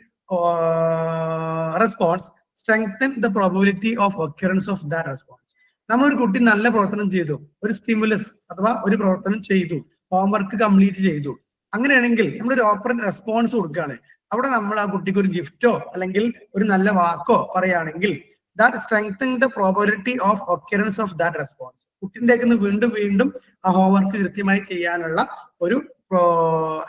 response strengthen the probability of occurrence of that response. നമ്മളൊരു കുട്ടി നല്ല പ്രവർത്തനം ചെയ്തു, ഒരു സ്റ്റിമുലസ് അഥവാ ഒരു പ്രവർത്തനം ചെയ്തു, ഹോംവർക്ക് കംപ്ലീറ്റ് ചെയ്തു, അങ്ങനെയാണെങ്കിൽ നമ്മളൊരു ഓപ്പറന്റ് റെസ്പോൺസ് കൊടുക്കുകയാണ്. അവിടെ നമ്മൾ ആ കുട്ടിക്ക് ഒരു ഗിഫ്റ്റോ അല്ലെങ്കിൽ ഒരു നല്ല വാക്കോ പറയുകയാണെങ്കിൽ that strengthen the probability of occurrence of that response. കുട്ടിൻ്റെ വീണ്ടും വീണ്ടും ആ ഹോംവർക്ക് കൃത്യമായി ചെയ്യാനുള്ള ഒരു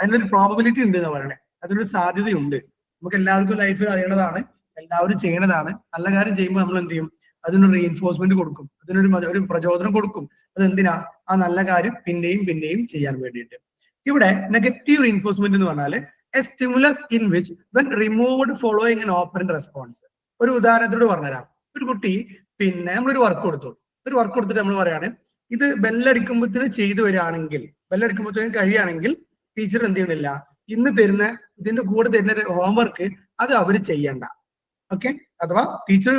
അതിനൊരു പ്രോബബിലിറ്റി ഉണ്ട് എന്ന് പറയണേ, അതിനൊരു സാധ്യതയുണ്ട്. നമുക്ക് എല്ലാവർക്കും ലൈഫിൽ അറിയണതാണ്, എല്ലാവരും ചെയ്യണതാണ്. നല്ല കാര്യം ചെയ്യുമ്പോൾ നമ്മൾ എന്ത് ചെയ്യും, അതിനൊരു റീഇൻഫോഴ്സ്മെന്റ് കൊടുക്കും, അതിനൊരു പ്രചോദനം കൊടുക്കും. അതെന്തിനാ, ആ നല്ല കാര്യം പിന്നെയും പിന്നെയും ചെയ്യാൻ വേണ്ടിയിട്ട്. ഇവിടെ നെഗറ്റീവ് റീഇൻഫോഴ്സ്മെന്റ് എന്ന് പറഞ്ഞാൽ A stimulus in which when removed following an operant response. ഒരു ഉദാഹരണത്തോട് പറഞ്ഞുതരാം. ഒരു കുട്ടി നമ്മളൊരു വർക്ക് കൊടുത്തിട്ട് നമ്മൾ പറയാണ്, ഇത് ബെല്ലടിക്കുമ്പോഴത്തേന് ചെയ്തു വരികയാണെങ്കിൽ, ബെല്ലടിക്കുമ്പോഴത്തേനും കഴിയുകയാണെങ്കിൽ ടീച്ചർ എന്ത് ചെയ്യണില്ല, ഇന്ന് തരുന്ന ഇതിന്റെ കൂടെ തരുന്ന ഹോംവർക്ക് അത് അവര് ചെയ്യണ്ട. ഓക്കെ, അഥവാ ടീച്ചർ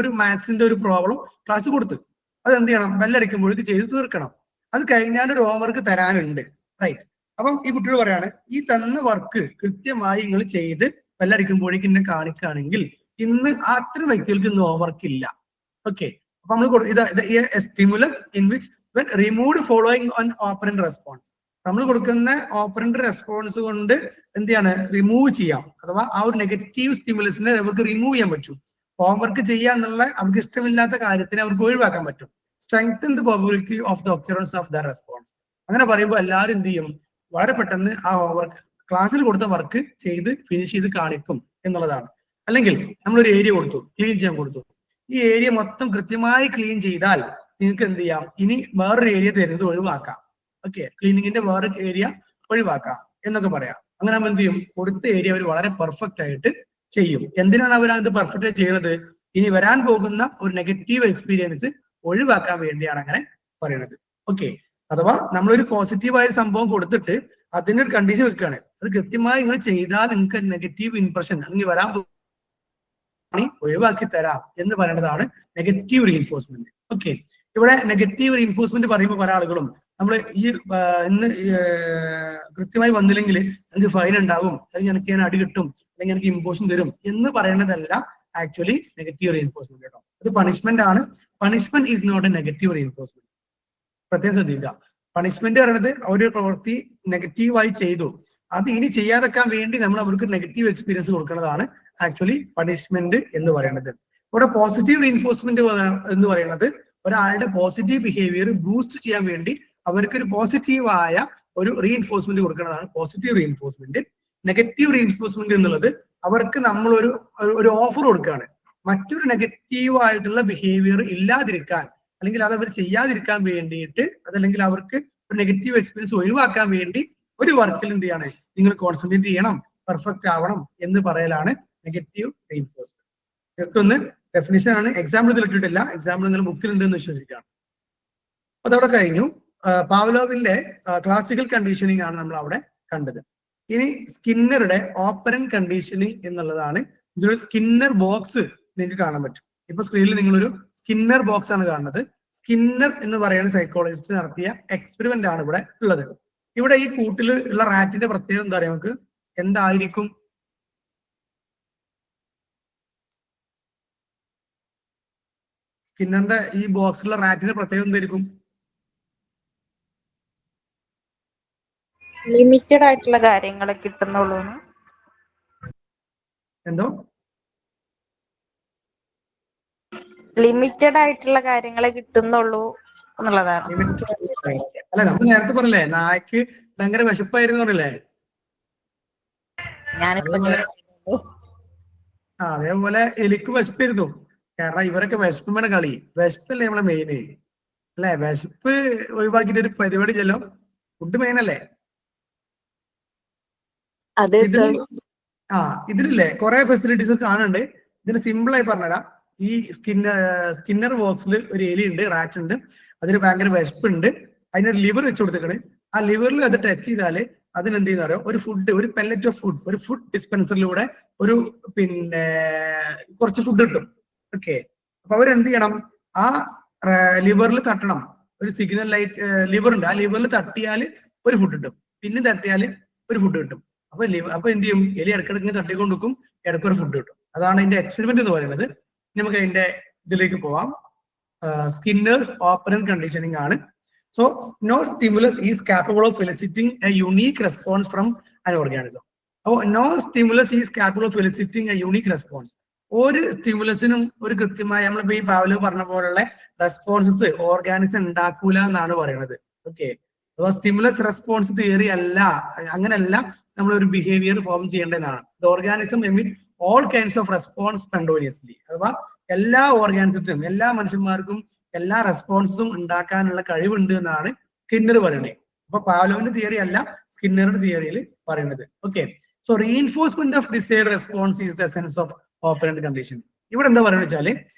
ഒരു മാത്സിന്റെ ഒരു പ്രോബ്ലം ക്ലാസ് കൊടുത്തു, അത് എന്ത് ചെയ്യണം, ബെല്ലടിക്കുമ്പോഴേക്ക് ചെയ്ത് തീർക്കണം. അത് കഴിഞ്ഞാൽ ഒരു ഹോംവർക്ക് തരാനുണ്ട്, റൈറ്റ്. അപ്പം ഈ കുട്ടിയോട് പറയാണ്, ഈ തന്ന വർക്ക് കൃത്യമായി നിങ്ങൾ ചെയ്ത് ബെല്ലടിക്കുമ്പോഴേക്ക് എന്നെ കാണിക്കുകയാണെങ്കിൽ ഇന്ന് അത്തരം വ്യക്തികൾക്ക് ഇന്ന് ഹോംവർക്ക് ഇല്ല. ഓക്കെ, അപ്പൊ നമ്മൾ stimulus in which when removed following on operant response. നമ്മൾ കൊടുക്കുന്ന ഓപ്പറന്റ് റെസ്പോൺസ് കൊണ്ട് എന്ത് ചെയ്യാണ്, റിമൂവ് ചെയ്യാം, അഥവാ ആ ഒരു നെഗറ്റീവ് സ്റ്റിമുലസിനെ അവർക്ക് റിമൂവ് ചെയ്യാൻ പറ്റും. ഹോംവർക്ക് ചെയ്യാന്നുള്ള അവർക്ക് ഇഷ്ടമില്ലാത്ത കാര്യത്തിനെ അവർക്ക് ഒഴിവാക്കാൻ പറ്റും. Strengthen the probability of the occurrence of the response. അങ്ങനെ പറയുമ്പോൾ എല്ലാവരും എന്ത് ചെയ്യും, വളരെ പെട്ടെന്ന് ആ ഹോംവർക്ക് ക്ലാസ്സിൽ കൊടുത്ത വർക്ക് ചെയ്ത് ഫിനിഷ് ചെയ്ത് കാണിക്കും എന്നുള്ളതാണ്. അല്ലെങ്കിൽ നമ്മളൊരു ഏരിയ കൊടുത്തു, ക്ലീൻ ചെയ്യാൻ കൊടുത്തു, ഈ ഏരിയ മൊത്തം കൃത്യമായി ക്ലീൻ ചെയ്താൽ നിങ്ങൾക്ക് എന്ത് ചെയ്യാം, ഇനി വേറൊരു ഏരിയ തരുന്നത് ഒഴിവാക്കാം. ഓക്കെ, ക്ലീനിങ്ങിന്റെ വേറെ ഏരിയ ഒഴിവാക്കാം എന്നൊക്കെ പറയാം. അങ്ങനെ നമ്മൾ എന്ത് ചെയ്യും, കൊടുത്ത ഏരിയ അവർ വളരെ പെർഫെക്റ്റ് ആയിട്ട് ചെയ്യും. എന്തിനാണ് അവർ അത് പെർഫെക്റ്റ് ആയി ചെയ്യുന്നത്, ഇനി വരാൻ പോകുന്ന ഒരു നെഗറ്റീവ് എക്സ്പീരിയൻസ് ഒഴിവാക്കാൻ വേണ്ടിയാണ് അങ്ങനെ പറയുന്നത്. ഓക്കെ, അഥവാ നമ്മളൊരു പോസിറ്റീവായ സംഭവം കൊടുത്തിട്ട് അതിനൊരു കണ്ടീഷൻ വെക്കുകയാണ്, അത് കൃത്യമായി നിങ്ങൾ ചെയ്താൽ നിങ്ങൾക്ക് നെഗറ്റീവ് ഇംപ്രഷൻ അല്ലെങ്കിൽ വരാൻ ഒഴിവാക്കി തരാം എന്ന് പറയുന്നതാണ് നെഗറ്റീവ് റീഇൻഫോഴ്സ്മെന്റ്. ഓക്കെ, ഇവിടെ നെഗറ്റീവ് റീഇൻഫോഴ്സ്മെന്റ് പറയുമ്പോൾ പല ആളുകളും നമ്മൾ ഈ ഇന്ന് കൃത്യമായി വന്നില്ലെങ്കിൽ എനിക്ക് ഫൈൻ ഉണ്ടാവും, അല്ലെങ്കിൽ എനിക്ക് ഞാൻ അടി കിട്ടും, അല്ലെങ്കിൽ എനിക്ക് ഇമ്പോഷൻ തരും എന്ന് പറയുന്നതല്ല ആക്ച്വലി നെഗറ്റീവ് റീഇൻഫോഴ്സ്മെന്റ് കേട്ടോ. അത് പണിഷ്മെന്റ് ആണ്. Punishment is not a negative reinforcement. പ്രത്യേകം ശ്രദ്ധിക്കുക. പണിഷ്മെന്റ് പറയുന്നത് ഒരു പ്രവൃത്തി നെഗറ്റീവായി ചെയ്തു, അത് ഇനി ചെയ്യാതെക്കാൻ വേണ്ടി നമ്മൾ അവർക്ക് നെഗറ്റീവ് എക്സ്പീരിയൻസ് കൊടുക്കുന്നതാണ് ആക്ച്വലി പണിഷ്മെന്റ് എന്ന് പറയുന്നത്. ഇവിടെ പോസിറ്റീവ് റീഇൻഫോഴ്സ്മെന്റ് എന്ന് പറയുന്നത് ഒരാളുടെ പോസിറ്റീവ് ബിഹേവിയർ ബൂസ്റ്റ് ചെയ്യാൻ വേണ്ടി അവർക്ക് ഒരു പോസിറ്റീവായ ഒരു റീഇൻഫോഴ്സ്മെന്റ് കൊടുക്കുന്നതാണ് പോസിറ്റീവ് റീഇൻഫോഴ്സ്മെന്റ്. നെഗറ്റീവ് റീഇൻഫോഴ്സ്മെന്റ് എന്നുള്ളത് അവർക്ക് നമ്മൾ ഒരു ഓഫർ കൊടുക്കുകയാണ്, മറ്റൊരു നെഗറ്റീവ് ആയിട്ടുള്ള ബിഹേവിയർ ഇല്ലാതിരിക്കാൻ അല്ലെങ്കിൽ അത് അവർ ചെയ്യാതിരിക്കാൻ വേണ്ടിയിട്ട്, അതല്ലെങ്കിൽ അവർക്ക് ഒരു നെഗറ്റീവ് എക്സ്പീരിയൻസ് ഒഴിവാക്കാൻ വേണ്ടി ഒരു വർക്കിൽ എന്ത് ചെയ്യാണ്, നിങ്ങൾ കോൺസെൻട്രേറ്റ് ചെയ്യണം, പെർഫെക്റ്റ് ആവണം എന്ന് പറയലാണ് നെഗറ്റീവ് റീഇൻഫോഴ്സ്മെന്റ്. ജസ്റ്റ് ഒന്ന് ഡെഫിനിഷൻ ആണ്, എക്സാമ്പിൾ ഇതിൽ ഇട്ടിട്ടില്ല, എക്സാമ്പിൾ നിങ്ങൾ ബുക്കിലുണ്ട് എന്ന് വിശ്വസിക്കുകയാണ്. അതവിടെ കഴിഞ്ഞു. പാവ്ലോവിന്റെ ക്ലാസിക്കൽ കണ്ടീഷനിങ് ആണ് നമ്മൾ അവിടെ കണ്ടത്. ഇനി സ്കിന്നറുടെ ഓപ്പറന്റ് കണ്ടീഷനിങ് എന്നുള്ളതാണ്. ഇതൊരു സ്കിന്നർ ബോക്സ് നിങ്ങൾക്ക് കാണാൻ പറ്റും. ഇപ്പൊ സ്ക്രീനിൽ നിങ്ങളൊരു സ്കിന്നർ ബോക്സ് ആണ് കാണുന്നത്. സ്കിന്നർ എന്ന് പറയുന്ന സൈക്കോളജിസ്റ്റ് നടത്തിയ എക്സ്പെരിമെന്റ് ആണ് ഇവിടെ ഉള്ളത്. ഇവിടെ ഈ കൂട്ടിൽ ഉള്ള റാറ്റിന്റെ പ്രത്യേകത എന്താ പറയുക, നമുക്ക് എന്തായിരിക്കും? സ്കിന്നറിന്റെ ഈ ബോക്സിലുള്ള റാറ്റിന്റെ പ്രത്യേകത എന്തായിരിക്കും? ലിമിറ്റഡ് ആയിട്ടുള്ള കാര്യങ്ങളെ കിട്ടുന്നുള്ളൂ. എന്തോ ലിമിറ്റഡ് ആയിട്ടുള്ള കാര്യങ്ങളെ കിട്ടുന്നുള്ളൂ എന്നുള്ളതാണ്. അല്ല, നമ്മൾ നേരത്തെ പറഞ്ഞില്ലേ നായ്ക്ക് ഭയങ്കര വിശപ്പായിരുന്നു പറഞ്ഞില്ലേ? ഞാനിപ്പോ അതേപോലെ അതേപോലെ എലിക്ക് വിശപ്പായിരുന്നു. കാരണം ഇവരൊക്കെ വിശപ്പുമാണ് കളി. വിശപ്പല്ലേ നമ്മളെ മെയിന് അല്ലെ? വിശപ്പ് ഒഴിവാക്കിയിട്ട് ഒരു പരിപാടി ചെല്ലോ. ഫുഡ് മെയിൻ അല്ലേ? അതെ ഇതില് സർ. ഇതിലില്ലേ കുറെ ഫെസിലിറ്റീസ് കാണുന്നുണ്ട്. ഇതിന് സിമ്പിൾ ആയി പറഞ്ഞുതരാം. ഈ സ്കിന്നർ ബോക്സിൽ ഒരു എലി ഉണ്ട്, റാറ്റ് ഉണ്ട്. അതിന് ഭയങ്കര വിശപ്പുണ്ട്. അതിനൊരു ലിവർ വെച്ച് കൊടുത്തിട്ട് ആ ലിവറിൽ അത് ടച്ച് ചെയ്താല് അതിനെന്ത് ചെയ്യുന്ന അറിയോ? ഒരു ഫുഡ്, ഒരു പെല്ലറ്റ് ഓഫ് ഫുഡ്, ഒരു ഫുഡ് ഡിസ്പെൻസറിലൂടെ ഒരു പിന്നെ കുറച്ച് ഫുഡ് കിട്ടും. ഓക്കെ, അപ്പൊ അവരെന്ത് ചെയ്യണം? ആ ലിവറിൽ തട്ടണം. ഒരു സിഗ്നൽ ലൈറ്റ് ലിവർ ഉണ്ട്, ആ ലിവറിൽ തട്ടിയാൽ ഒരു ഫുഡ് കിട്ടും, പിന്നെ തട്ടിയാൽ ഒരു ഫുഡ് കിട്ടും. അപ്പൊ എന്ത് ചെയ്യും? എലി ഇടക്കിടക്ക് തട്ടിക്കൊണ്ടിരിക്കും, ഇടയ്ക്കൊരു ഫുഡ് കിട്ടും. അതാണ് അതിന്റെ എക്സ്പെരിമെന്റ് എന്ന് പറയുന്നത്. നമുക്ക് അതിന്റെ ഇതിലേക്ക് പോവാം. സ്കിന്നേഴ്സ് ഓപ്പറന്റ് കണ്ടീഷനിങ് ആണ്. So no stimulus is capable of eliciting a unique response from an organism. അപ്പോൾ no stimulus is capable of eliciting a unique response. ഒരു സ്റ്റിമുലസിനും ഒരു കൃത്യമായ, നമ്മളിപ്പോ ഈ പാവലോ പറഞ്ഞ പോലുള്ള റെസ്പോൺസസ് ഓർഗാനിസം ഉണ്ടാക്കൂല എന്നാണ് പറയുന്നത്. ഓക്കെ, അഥവാ സ്റ്റിമുലസ് റെസ്പോൺസ് തിയറി അല്ല, അങ്ങനെയല്ല നമ്മൾ ഒരു ബിഹേവിയർ ഫോം ചെയ്യേണ്ടതാണ്. The organism emit all kinds of response spontaneously. അഥവാ എല്ലാ ഓർഗാനിസത്തിനും, എല്ലാ മനുഷ്യന്മാർക്കും എല്ലാ റെസ്പോൺസും ഉണ്ടാക്കാനുള്ള കഴിവുണ്ട് എന്നാണ് സ്കിന്നർ പറയുന്നത്. അപ്പൊ പാവലോവിന്റെ തിയറി അല്ല സ്കിന്നറുടെ തിയറിയിൽ പറയുന്നത്. Okay, so reinforcement of decide response is the sense of operant condition. ഇവിടെ എന്താ പറയുന്നത് വെച്ചാല്,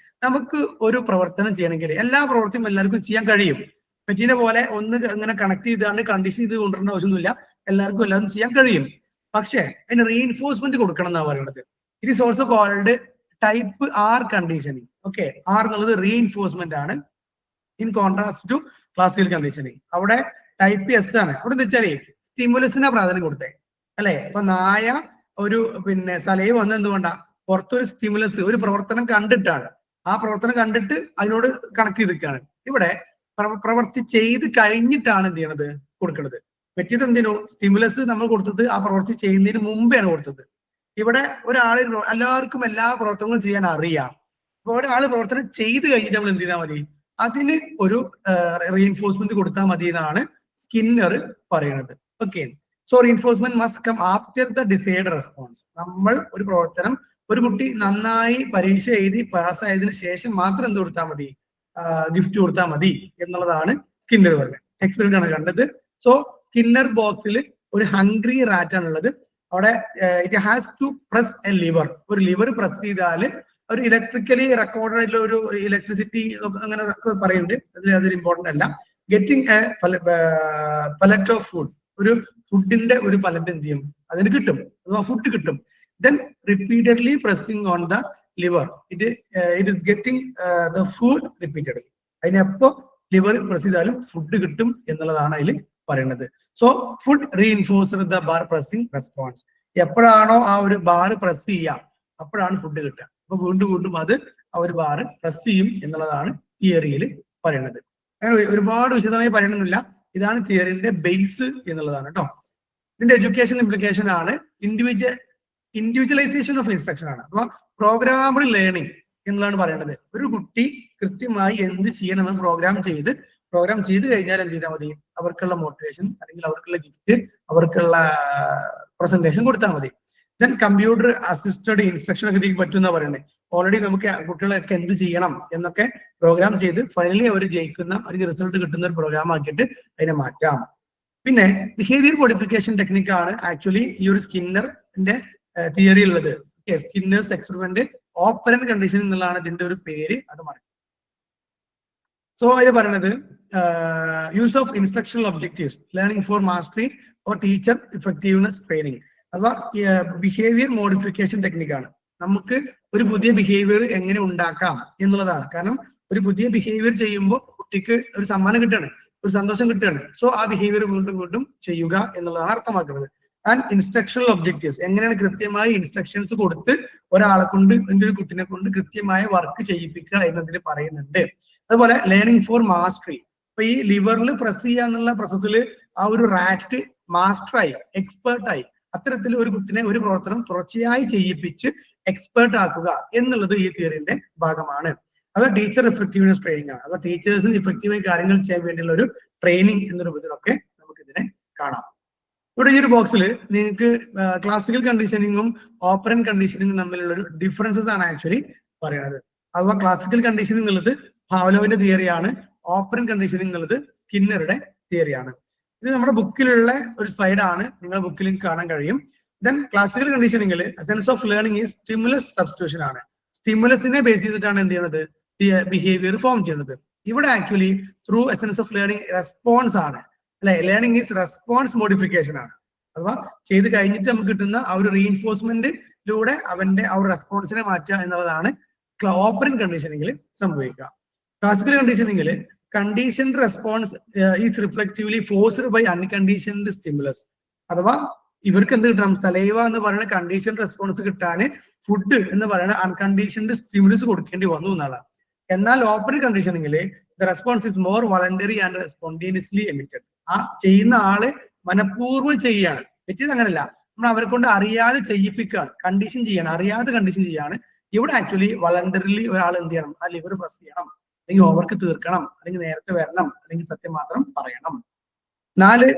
നമുക്ക് ഒരു പ്രവർത്തനം ചെയ്യണമെങ്കിൽ എല്ലാ പ്രവർത്തിയും എല്ലാവർക്കും ചെയ്യാൻ കഴിയും. പറ്റീനെ പോലെ ഒന്ന് അങ്ങനെ കണക്ട് ചെയ്താണ്ട് കണ്ടീഷൻ ചെയ്ത് കൊണ്ടുവരേണ്ട ആവശ്യമൊന്നുമില്ല, എല്ലാവർക്കും എല്ലാവരും ചെയ്യാൻ കഴിയും. പക്ഷേ അതിന് റീഇൻഫോഴ്സ്മെന്റ് കൊടുക്കണം എന്നാണ് പറയുന്നത്. It is also called type R conditioning. Okay, R എന്നുള്ളത് റീഇൻഫോഴ്സ്മെന്റ് ആണ്, in contrast to classical conditioning. അവിടെ ടൈപ്പ് എസ് ആണ്. അവിടെ എന്താ വെച്ചാല് സ്റ്റിമുലസിനെ പ്രാധാന്യം കൊടുത്തേ അല്ലെ? അപ്പൊ നായ ഒരു സലൈവ് വന്ന് എന്തുകൊണ്ടാ? പുറത്തൊരു സ്റ്റിമുലസ്, ഒരു പ്രവർത്തനം കണ്ടിട്ടാണ്. ആ പ്രവർത്തനം കണ്ടിട്ട് അതിനോട് കണക്ട് ചെയ്തിരിക്കുകയാണ്. ഇവിടെ പ്രവർത്തി ചെയ്ത് കഴിഞ്ഞിട്ടാണ് എന്ത് ചെയ്യണത്? കൊടുക്കുന്നത്. പറ്റിയത് എന്തിനു? സ്റ്റിമുലസ് നമ്മൾ കൊടുത്തത് ആ പ്രവൃത്തി ചെയ്യുന്നതിന് മുമ്പെയാണ് കൊടുത്തത്. ഇവിടെ ഒരാൾ, എല്ലാവർക്കും എല്ലാ പ്രവർത്തനങ്ങളും ചെയ്യാൻ അറിയാം. അപ്പൊ ഒരാൾ പ്രവർത്തനം ചെയ്ത് കഴിഞ്ഞിട്ട് നമ്മൾ എന്ത് ചെയ്താൽ മതി? അതിന് ഒരു റീഇൻഫോഴ്സ്മെന്റ് കൊടുത്താൽ മതി എന്നാണ് സ്കിന്നർ പറയുന്നത്. Okay, so reinforcement must come after the desired response. നമ്മൾ ഒരു പ്രവർത്തനം, ഒരു കുട്ടി നന്നായി പരീക്ഷ എഴുതി പാസ്സായതിനു ശേഷം മാത്രം എന്ത് കൊടുത്താൽ മതി? ഗിഫ്റ്റ് കൊടുത്താൽ മതി എന്നുള്ളതാണ് സ്കിന്നർ പറയുന്നത്. എക്സ്പെരിമെന്റ് ആണ് കണ്ടത്. സോ സ്കിന്നർ ബോക്സിൽ ഒരു ഹംഗ്രി റാറ്റ് ആണുള്ളത്. അവിടെ it has to press a lever. ഒരു ലിവർ പ്രസ് ചെയ്താൽ ഒരു ഇലക്ട്രിക്കലി റെക്കോർഡ് ആയിട്ടുള്ള ഒരു ഇലക്ട്രിസിറ്റി അങ്ങനെ പറയുന്നുണ്ട്. അതൊരു ഇമ്പോർട്ടന്റ് അല്ല. Getting A pellet of food, ഒരു ഫുഡിന്റെ ഒരു പലറ്റ് എന്ത് ചെയ്യും? അതിന് കിട്ടും, അഥവാ ഫുഡ് കിട്ടും. Then repeatedly pressing on the lever, it is getting the food repeatedly. അതിനെപ്പോ ലിവർ പ്രസ് ചെയ്താലും ഫുഡ് കിട്ടും എന്നുള്ളതാണ് അതിൽ പറയുന്നത്. So food reinforced the bar pressing response. എപ്പോഴാണോ ആ ഒരു ബാർ പ്രസ് ചെയ്യുക അപ്പോഴാണ് ഫുഡ് കിട്ടുക. അപ്പൊ വീണ്ടും വീണ്ടും അത് ആ ഒരു ബാർ പ്രസ് ചെയ്യും എന്നുള്ളതാണ് തിയറിയിൽ പറയുന്നത്. അങ്ങനെ ഒരുപാട് വിശദമായി പറയണമെന്നില്ല. ഇതാണ് തിയറിന്റെ ബേസ് എന്നുള്ളതാണ് കേട്ടോ. ഇതിന്റെ എഡ്യൂക്കേഷൻ ഇംപ്ലിക്കേഷൻ ആണ് ഇൻഡിവിജ്വലൈസേഷൻ ഓഫ് ഇൻസ്ട്രക്ഷൻ ആണ്, അഥവാ പ്രോഗ്രാമഡ് ലേണിംഗ് എന്നുള്ളതാണ് പറയേണ്ടത്. ഒരു കുട്ടി കൃത്യമായി എന്ത് ചെയ്യണമെന്ന് പ്രോഗ്രാം ചെയ്ത് കഴിഞ്ഞാൽ എന്ത് ചെയ്താൽ മതി? അവർക്കുള്ള മോട്ടിവേഷൻ അല്ലെങ്കിൽ അവർക്കുള്ള ഗിഫ്റ്റ്, അവർക്കുള്ള പ്രസന്റേഷൻ കൊടുത്താൽ മതി. ദെൻ കമ്പ്യൂട്ടർ അസിസ്റ്റഡ് ഇൻസ്ട്രക്ഷൻ ഒക്കെ ഇതിലേക്ക് പറ്റുന്ന പറയുന്നത്. ഓൾറെഡി നമുക്ക് കുട്ടികളൊക്കെ എന്ത് ചെയ്യണം എന്നൊക്കെ പ്രോഗ്രാം ചെയ്ത് ഫൈനലി അവർ ജയിക്കുന്ന അല്ലെങ്കിൽ റിസൾട്ട് കിട്ടുന്ന ഒരു പ്രോഗ്രാം ആക്കിയിട്ട് അതിനെ മാറ്റാം. പിന്നെ ബിഹേവിയർ മോഡിഫിക്കേഷൻ ടെക്നിക്കാണ് ആക്ച്വലി ഈ ഒരു സ്കിന്നറിന്റെ തിയറി ഉള്ളത്. സ്കിന്നേഴ്സ് എക്സ്പെരിമെന്റ് ഓപ്പറന്റ് കണ്ടീഷൻ എന്നുള്ളതാണ് ഇതിന്റെ ഒരു പേര്. അത് മാറി. സോ ഇത് പറയുന്നത് use of instructional objectives, learning four mastery or teacher effectiveness training, അഥവാ ബിഹേവിയർ മോഡിഫിക്കേഷൻ ടെക്നിക്കാണ്. നമുക്ക് ഒരു പുതിയ ബിഹേവിയർ എങ്ങനെ ഉണ്ടാക്കാം എന്നുള്ളതാണ്. കാരണം ഒരു പുതിയ ബിഹേവിയർ ചെയ്യുമ്പോൾ കുട്ടിക്ക് ഒരു സമ്മാനം കിട്ടുകയാണ്, ഒരു സന്തോഷം കിട്ടുകയാണ്. സോ ആ ബിഹേവിയർ വീണ്ടും വീണ്ടും ചെയ്യുക എന്നുള്ളതാണ് അർത്ഥമാക്കുന്നത്. ആൻഡ് ഇൻസ്ട്രക്ഷണൽ ഒബ്ജക്റ്റീവ്സ്, എങ്ങനെയാണ് കൃത്യമായി ഇൻസ്ട്രക്ഷൻസ് കൊടുത്ത് ഒരാളെ കൊണ്ട്, ഒരു കുട്ടിനെ കൊണ്ട് കൃത്യമായ വർക്ക് ചെയ്യിപ്പിക്കുക എന്നതിൽ പറയുന്നുണ്ട്. അതുപോലെ ലേണിംഗ് ഫോർ മാസ്റ്ററി. അപ്പൊ ഈ ലിവറിൽ പ്രസ് ചെയ്യുക എന്നുള്ള പ്രോസസ്സിൽ ആ ഒരു റാറ്റ് മാസ്റ്ററായി, എക്സ്പേർട്ടായി, അത്തരത്തിൽ ഒരു കുട്ടിനെ ഒരു പ്രവർത്തനം തുടർച്ചയായി ചെയ്യിപ്പിച്ച് എക്സ്പേർട്ട് ആക്കുക എന്നുള്ളത് ഈ തിയറിന്റെ ഭാഗമാണ്. അത് ടീച്ചർ എഫക്റ്റീവ്നെസ് ട്രെയിനിങ് ആണ്. അപ്പൊ ടീച്ചേഴ്സിന് ഇഫക്റ്റീവായി കാര്യങ്ങൾ ചെയ്യാൻ വേണ്ടിയുള്ള ഒരു ട്രെയിനിങ് എന്ന രൂപത്തിലൊക്കെ നമുക്ക് ഇതിനെ കാണാം. ഇവിടെ ഈ ഒരു ബോക്സിൽ നിങ്ങൾക്ക് ക്ലാസിക്കൽ കണ്ടീഷനിങ്ങും ഓപ്പറന്റ് കണ്ടീഷനിങ്ങും തമ്മിലുള്ള ഒരു ഡിഫറൻസസ് ആണ് ആക്ച്വലി പറയുന്നത്. അഥവാ ക്ലാസിക്കൽ കണ്ടീഷനിങ് എന്നുള്ളത് പാവ്ലോവിന്റെ തിയറിയാണ്, ഓപ്പറന്റ് കണ്ടീഷനിങ് എന്നുള്ളത് സ്കിന്നറുടെ തിയറിയാണ്. ഇത് നമ്മുടെ ബുക്കിലുള്ള ഒരു സ്ലൈഡാണ്, നിങ്ങളുടെ ബുക്കിൽ കാണാൻ കഴിയും. ദെൻ ക്ലാസിക്കൽ കണ്ടീഷനിങ്ങിൽ സെൻസ് ഓഫ് ലേണിംഗ് ഈ സ്റ്റിമുലസ് സബ്സ്റ്റിറ്റ്യൂഷൻ ആണ്. സ്റ്റിമുലസിനെ ബേസ് ചെയ്തിട്ടാണ് എന്ത് ചെയ്യുന്നത്, ബിഹേവിയർ ഫോം ചെയ്യുന്നത്. ഇവിടെ actually through essence of learning response ആണ്, അല്ലെ? ലേണിംഗ് ഈസ് റെസ്പോൺസ് മോഡിഫിക്കേഷൻ ആണ്. അഥവാ ചെയ്ത് കഴിഞ്ഞിട്ട് നമുക്ക് കിട്ടുന്ന ആ ഒരു റീഇൻഫോഴ്സ്മെന്റിലൂടെ അവന്റെ ആ ഒരു റെസ്പോൺസിനെ മാറ്റുക എന്നുള്ളതാണ് ഓപ്പറന്റ് കണ്ടീഷനിങ്ങിൽ സംഭവിക്കുക. ക്ലാസിക്കൽ കണ്ടീഷനിങ്ങിൽ conditioned response is reflectively forced by unconditioned stimulus. അഥവാ ഇവർക്ക് എന്ത് കിട്ടണം, സലൈവ എന്ന് പറയുന്ന കണ്ടീഷൻ റെസ്പോൺസ് കിട്ടാൻ ഫുഡ് എന്ന് പറയുന്ന അൺകണ്ടീഷൻഡ് സ്റ്റിമുലസ് കൊടുക്കേണ്ടി വന്നു എന്നാണ്. എന്നാൽ ഓപ്പറന്റ് കണ്ടീഷനിങ്ങിൽ the response is more voluntary and spontaneously emitted. ആ ചെയ്യുന്ന ആള് മനഃപൂർവ്വം ചെയ്യാണ്, പറ്റിയത് അങ്ങനല്ല, നമ്മൾ അവരെ കൊണ്ട് അറിയാതെ ചെയ്യിപ്പിക്കുകയാണ്, കണ്ടീഷൻ ചെയ്യാണ്, അറിയാതെ കണ്ടീഷൻ ചെയ്യാണ്. ഇവിടെ ആക്ച്വലി വളണ്ടറിലി ഒരാൾ എന്ത് ചെയ്യണം, ആ ലിവർ പ്രസ് ചെയ്യണം, അല്ലെങ്കിൽ ഓവർക്ക് തീർക്കണം, അല്ലെങ്കിൽ നേരത്തെ വരണം, അല്ലെങ്കിൽ സത്യം മാത്രം പറയണം. 4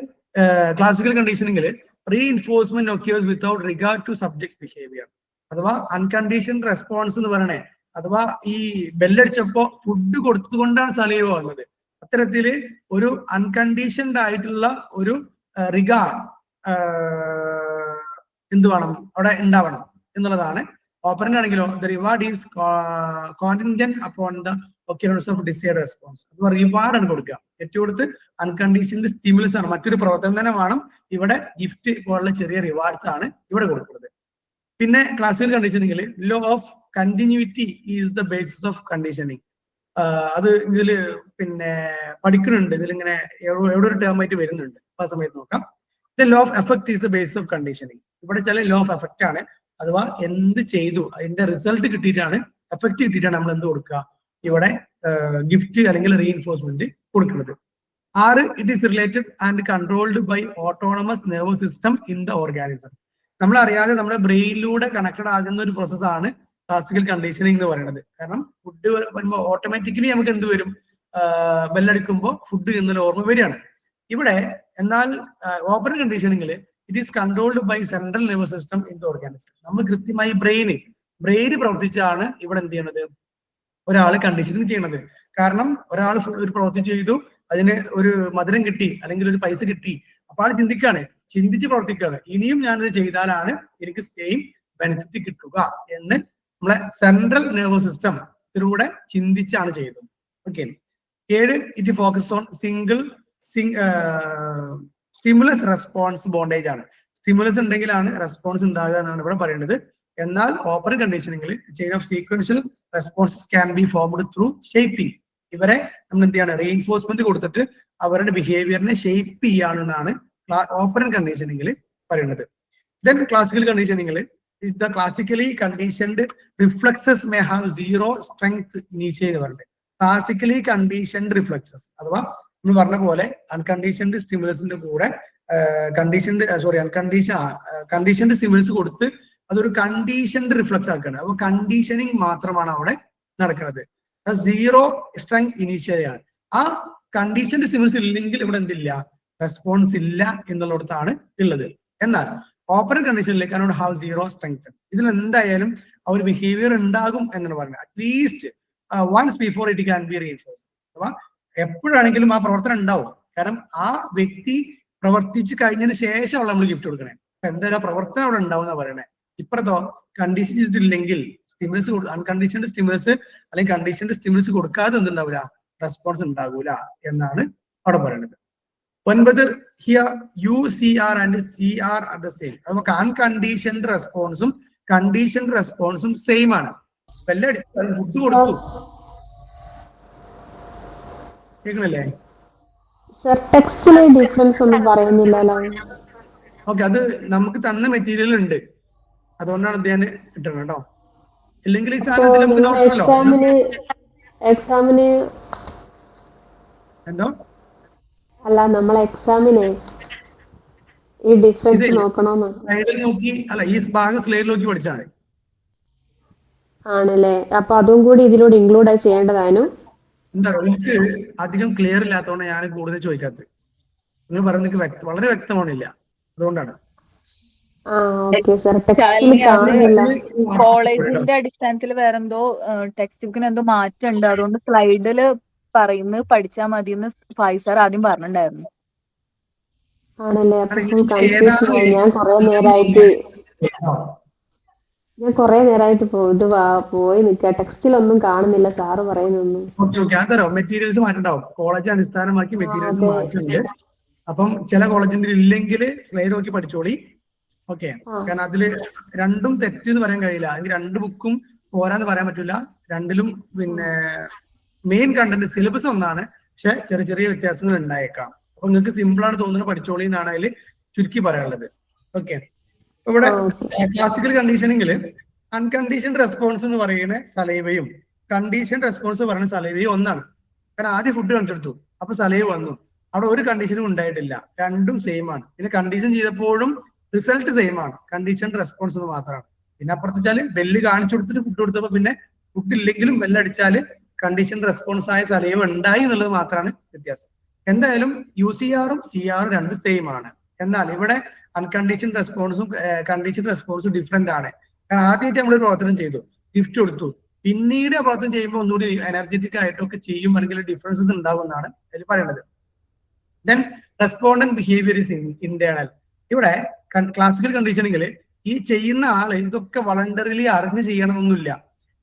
ക്ലാസിക്കൽ കണ്ടീഷനിങ്ങിൽ reinforcement occurs without regard to subject's behaviour. അഥവാ അൺകണ്ടീഷൻഡ് റെസ്പോൺസ് എന്ന് പറയണേ, അഥവാ ഈ ബെല്ലടിച്ചപ്പോ ഫുഡ് കൊടുത്തുകൊണ്ടാണ് സലൈവ വന്നത്. അത്തരത്തില് ഒരു അൺകണ്ടീഷൻഡ് ആയിട്ടുള്ള ഒരു റിഗാർഡ് എന്ത് വേണം അവിടെ ഉണ്ടാവണം എന്നുള്ളതാണ്. ഓപ്പറന്റ് ആണെങ്കിലോ the reward is contingent upon the occurrence of desired response. അഥവാ റിവാർഡ് ആണ് കൊടുക്കുക, ഏറ്റവും കൊടുത്ത് അൺകണ്ടീഷൻഡ് സ്റ്റിമുലസ് ആണ്, മറ്റൊരു പ്രവർത്തനം തന്നെ വേണം. ഇവിടെ ഗിഫ്റ്റ് പോലുള്ള ചെറിയ റിവാർഡ്സ് ആണ് ഇവിടെ കൊടുക്കുന്നത്. പിന്നെ ക്ലാസിക്കൽ കണ്ടീഷനിങ്ങിൽ law of continuity is the basis of conditioning. അത് ഇതില് പിന്നെ പഠിക്കുന്നുണ്ട്, ഇതിലിങ്ങനെ എവിടെ ഒരു ടേം ആയിട്ട് വരുന്നുണ്ട്, ആ സമയത്ത് നോക്കാം. The law of effect is the basis of conditioning. ഇവിടെ ചില ലോ ഓഫ് എഫക്റ്റ് ആണ്, അഥവാ എന്ത് ചെയ്തു അതിന്റെ റിസൾട്ട് കിട്ടിയിട്ടാണ്, എഫക്ട് കിട്ടിയിട്ടാണ് നമ്മൾ എന്ത് കൊടുക്കുക, ഇവിടെ ഗിഫ്റ്റ് അല്ലെങ്കിൽ റീഇൻഫോഴ്സ്മെന്റ് കൊടുക്കുന്നത്. 6 it is related and controlled by autonomous nervous system in the organism. നമ്മൾ അറിയാതെ നമ്മുടെ ബ്രെയിനിലൂടെ കണക്റ്റഡ് ആകുന്ന ഒരു പ്രോസസ്സാണ് ക്ലാസിക്കൽ കണ്ടീഷനിങ് എന്ന് പറയുന്നത്. കാരണം ഫുഡ് വരുമ്പോൾ ഓട്ടോമാറ്റിക്കലി നമുക്ക് എന്ത് വരും, ബെല്ലടിക്കുമ്പോൾ ഫുഡ് എന്നൊരു ഓർമ്മ വരികയാണ് ഇവിടെ. എന്നാൽ ഓപ്പറന്റ് കണ്ടീഷനിങ്ങിൽ it is controlled by central nervous system in the organism. നമ്മൾ കൃത്യമായി ബ്രെയിന് പ്രവർത്തിച്ചാണ് ഇവിടെ എന്ത് ചെയ്യണത്, ഒരാൾ കണ്ടീഷനിങ് ചെയ്യണത്. കാരണം ഒരാൾ ഒരു പ്രവൃത്തി ചെയ്തു, അതിന് ഒരു മധുരം കിട്ടി അല്ലെങ്കിൽ ഒരു പൈസ കിട്ടി, അപ്പൊ ആൾ ചിന്തിച്ച് പ്രവർത്തിക്കുകയാണ്, ഇനിയും ഞാനിത് ചെയ്താലാണ് എനിക്ക് സെയിം ബെനിഫിറ്റ് കിട്ടുക എന്ന് നമ്മളെ സെൻട്രൽ നെർവസ് സിസ്റ്റം ഇതിലൂടെ ചിന്തിച്ചാണ് ചെയ്യുന്നത്. Okay. 7 it focus on stimulus response bondage ആണ്. സ്റ്റിമുലസ് ഉണ്ടെങ്കിലാണ് റെസ്പോൺസ് ഉണ്ടാകുക എന്നാണ് ഇവിടെ പറയുന്നത്. എന്നാൽ ഓപ്പറന്റ് കണ്ടീഷനിങ്ങിൽ chain of sequential responses can be formed through shaping. ഇവരെ നമ്മൾ എന്ത് ചെയ്യാണ്, റീഇൻഫോഴ്സ്മെന്റ് കൊടുത്തിട്ട് അവരുടെ ബിഹേവിയറിനെ ഷേപ്പ് ചെയ്യാണെന്നാണ് ഓപ്പറന്റ് കണ്ടീഷനിങ്ങിൽ പറയുന്നത്. ദെൻ ക്ലാസിക്കൽ കണ്ടീഷനിങ്ങിൽ the classically conditioned reflexes may have zero strength initial എന്ന് പറയുന്നത്. ക്ലാസിക്കലി കണ്ടീഷൻഡ് റിഫ്ലക്സസ് അഥവാ നമ്മൾ പറഞ്ഞ പോലെ അൺകണ്ടീഷൻഡ് സ്റ്റിമുലസിന്റെ കൂടെ കണ്ടീഷൻഡ് സ്റ്റിമുലസ് കൊടുത്ത് അതൊരു കണ്ടീഷൻഡ് റിഫ്ലക്സ് ആക്കുകയാണ്. അപ്പൊ കണ്ടീഷനിങ് മാത്രമാണ് അവിടെ നടക്കുന്നത്. സീറോ സ്ട്രെങ്ത് ഇനീഷ്യൽ ആണ്. ആ കണ്ടീഷൻഡ് സ്റ്റിമുലസ് ഇല്ലെങ്കിൽ ഇവിടെ എന്തില്ല, റെസ്പോൺസ് ഇല്ല എന്നുള്ളിടത്താണ് ഉള്ളത്. എന്നാൽ ഓപ്പറന്റ് കണ്ടീഷനിലേക്ക് അതിനോട് ഹാവ് സീറോ സ്ട്രെങ്ത്. ഇതിൽ എന്തായാലും ആ ഒരു ബിഹേവിയർ ഉണ്ടാകും എന്നാണ് പറയുന്നത്. At least once before it can be reinforced. അഥവാ എപ്പോഴാണെങ്കിലും ആ പ്രവർത്തനം ഉണ്ടാവും. കാരണം ആ വ്യക്തി പ്രവർത്തിച്ച് കഴിഞ്ഞതിന് ശേഷമുള്ള നമ്മൾ ഗിഫ്റ്റ് കൊടുക്കണേ. എന്തായാലും ആ പ്രവർത്തനം അവിടെ ഉണ്ടാവും എന്നാ പറയണേ. ഇപ്പുറത്തോ കണ്ടീഷൻ ചെയ്തിട്ടില്ലെങ്കിൽ സ്റ്റിമുലസ്, അൺകണ്ടീഷൻഡ് സ്റ്റിമുലസ് അല്ലെങ്കിൽ കണ്ടീഷൻഡ് സ്റ്റിമുലസ് കൊടുക്കാതെ എന്തുണ്ടാവില്ല, റെസ്പോൺസ് ഉണ്ടാകൂല എന്നാണ് അവിടെ പറയുന്നത്. 9 here UCR and CR are the same. നമുക്ക് അൺകണ്ടീഷൻഡ് റെസ്പോൺസും കണ്ടീഷൻഡ് റെസ്പോൺസും സെയിം ആണ്. ഫുഡ് കൊടുത്തു, കേൾക്കണല്ലേ? ഡിഫറൻസ് ഒന്നും പറയുന്നില്ലല്ലോ. ഓക്കെ, അത് നമുക്ക് തന്ന മെറ്റീരിയൽ ഉണ്ട്, അതുകൊണ്ടാണ് അദ്ദേഹം കിട്ടണം കേട്ടോ. ഇല്ലെങ്കിൽ ഈ സാധനത്തിൽ നമുക്ക് നോക്കണല്ലോ. എക്സാമിന് എന്തോ അല്ല, നമ്മളെ എക്സാമിന് ഈ ഡിഫറൻസ് നോക്കണോന്ന്. സ്ലൈഡിൽ നോക്കി, അല്ല ഈ ഭാഗം സ്ലൈഡിൽ നോക്കി പഠിച്ചാൽ മതി. ആണല്ലേ, അപ്പൊ അതും കൂടി ഇതിലൂടെ ഇൻക്ലൂഡ് ആയി ചെയ്യേണ്ടതായിരുന്നു. എന്താ എനിക്ക് അധികം ക്ലിയർ ഇല്ലാത്തതുകൊണ്ട് ഞാൻ കൂടുതൽ ചോദിക്കാത്തത്. നിങ്ങൾ പറയുന്നത് വളരെ വ്യക്തമാണില്ല, അതുകൊണ്ടാണ്. ആ ഓക്കെ സാർ, ടെക്സ്റ്റിൽ ശാലിനി, അത് കാണുന്നില്ല. കോളേജിന്റെ അടിസ്ഥാനത്തിൽ വേറെന്തോ ടെക്സ്റ്റ് ബുക്കിന് എന്തോ മാറ്റം ഉണ്ട്, അതുകൊണ്ട് സ്ലൈഡില് പറയുന്നത് പഠിച്ചാൽ മതി എന്ന് ഫായിസ് സാർ ആദ്യം പറഞ്ഞിട്ടുണ്ടായിരുന്നു. ആണല്ലേ, അപ്പൊ ഫുൾ എനിക്ക് കൺഫ്യൂഷൻ ഏതാണ് ആയി. ഞാൻ കുറെ നേരമായിട്ട് പോയി നിൽക്കുക, ടെക്സ്റ്റിലൊന്നും കാണുന്നില്ല സാറ് പറയുന്നൊന്നും. ഓക്കെ ഞാൻ തരാം. മെറ്റീരിയൽസ് മാറ്റുണ്ടാവും, കോളേജ് അടിസ്ഥാനമാക്കി ആ മെറ്റീരിയൽസ് അതെ. മാറ്റുന്നുണ്ട്. അപ്പം ചില കോളേജിന്റെ ഇല്ലെങ്കിൽ സ്ലൈഡ് നോക്കി പഠിച്ചോളി. ഓക്കെ, ആ കാരണം അതില് രണ്ടും തെറ്റ് എന്ന് പറയാൻ കഴിയില്ല. അതിന് രണ്ട് ബുക്കും പോരാന്ന് പറയാൻ പറ്റില്ല. രണ്ടിലും പിന്നെ മെയിൻ കണ്ടന്റ് സിലബസ് ഒന്നാണ്, പക്ഷെ ചെറിയ ചെറിയ വ്യത്യാസങ്ങൾ ഉണ്ടായേക്കാം. അപ്പൊ നിങ്ങൾക്ക് സിമ്പിൾ ആണ് തോന്നുന്നത്, പഠിച്ചോളി എന്നാണ് അതിൽ ചുരുക്കി പറയാനുള്ളത്. ഓക്കെ, ഇവിടെ ക്ലാസിക്കൽ കണ്ടീഷനിങ്ങിൽ അൺകണ്ടീഷൻഡ് റെസ്പോൺസ് എന്ന് പറയുന്ന സലൈവയും കണ്ടീഷൻ റെസ്പോൺസ് പറയുന്ന സലൈവയും ഒന്നാണ്. കാരണം ആദ്യം ഫുഡ് കാണിച്ചെടുത്തു, അപ്പൊ സലൈവ് വന്നു, അവിടെ ഒരു കണ്ടീഷനും ഉണ്ടായിട്ടില്ല, രണ്ടും സെയിം ആണ്. പിന്നെ കണ്ടീഷൻ ചെയ്തപ്പോഴും റിസൾട്ട് സെയിം ആണ്, കണ്ടീഷൻ റെസ്പോൺസ് എന്ന് മാത്രമാണ്. പിന്നെ അപ്പുറത്തിച്ചാല് ബെല്ല് കാണിച്ചു കൊടുത്തിട്ട് ഫുഡ് കൊടുത്തപ്പോ പിന്നെ ഫുഡ് ഇല്ലെങ്കിലും ബെല്ലടിച്ചാല് കണ്ടീഷൻ റെസ്പോൺസ് ആയ സലൈവ് ഉണ്ടായി എന്നുള്ളത് മാത്രമാണ് വ്യത്യാസം. എന്തായാലും UCR ഉം CR ഉം രണ്ടും സെയിം ആണ്. എന്നാൽ ഇവിടെ അൺകണ്ടീഷൻ റെസ്പോൺസും കണ്ടീഷൻ റെസ്പോൺസും ഡിഫറെന്റ് ആണ്. കാരണം ആദ്യമായിട്ട് നമ്മൾ പ്രവർത്തനം ചെയ്തു, ഗിഫ്റ്റ് കൊടുത്തു, പിന്നീട് പ്രവർത്തനം ചെയ്യുമ്പോൾ ഒന്നുകൂടി എനർജറ്റിക് ആയിട്ടൊക്കെ ചെയ്യും, അല്ലെങ്കിൽ ഡിഫറൻസസ് ഉണ്ടാവും എന്നാണ് അതിൽ പറയുന്നത്. Then respondent behaviour is internal. ഇവിടെ ക്ലാസിക്കൽ കണ്ടീഷനിങ്ങിൽ ഈ ചെയ്യുന്ന ആള് ഇതൊക്കെ വളണ്ടറിലി അറിഞ്ഞ് ചെയ്യണമെന്നൊന്നുമില്ല,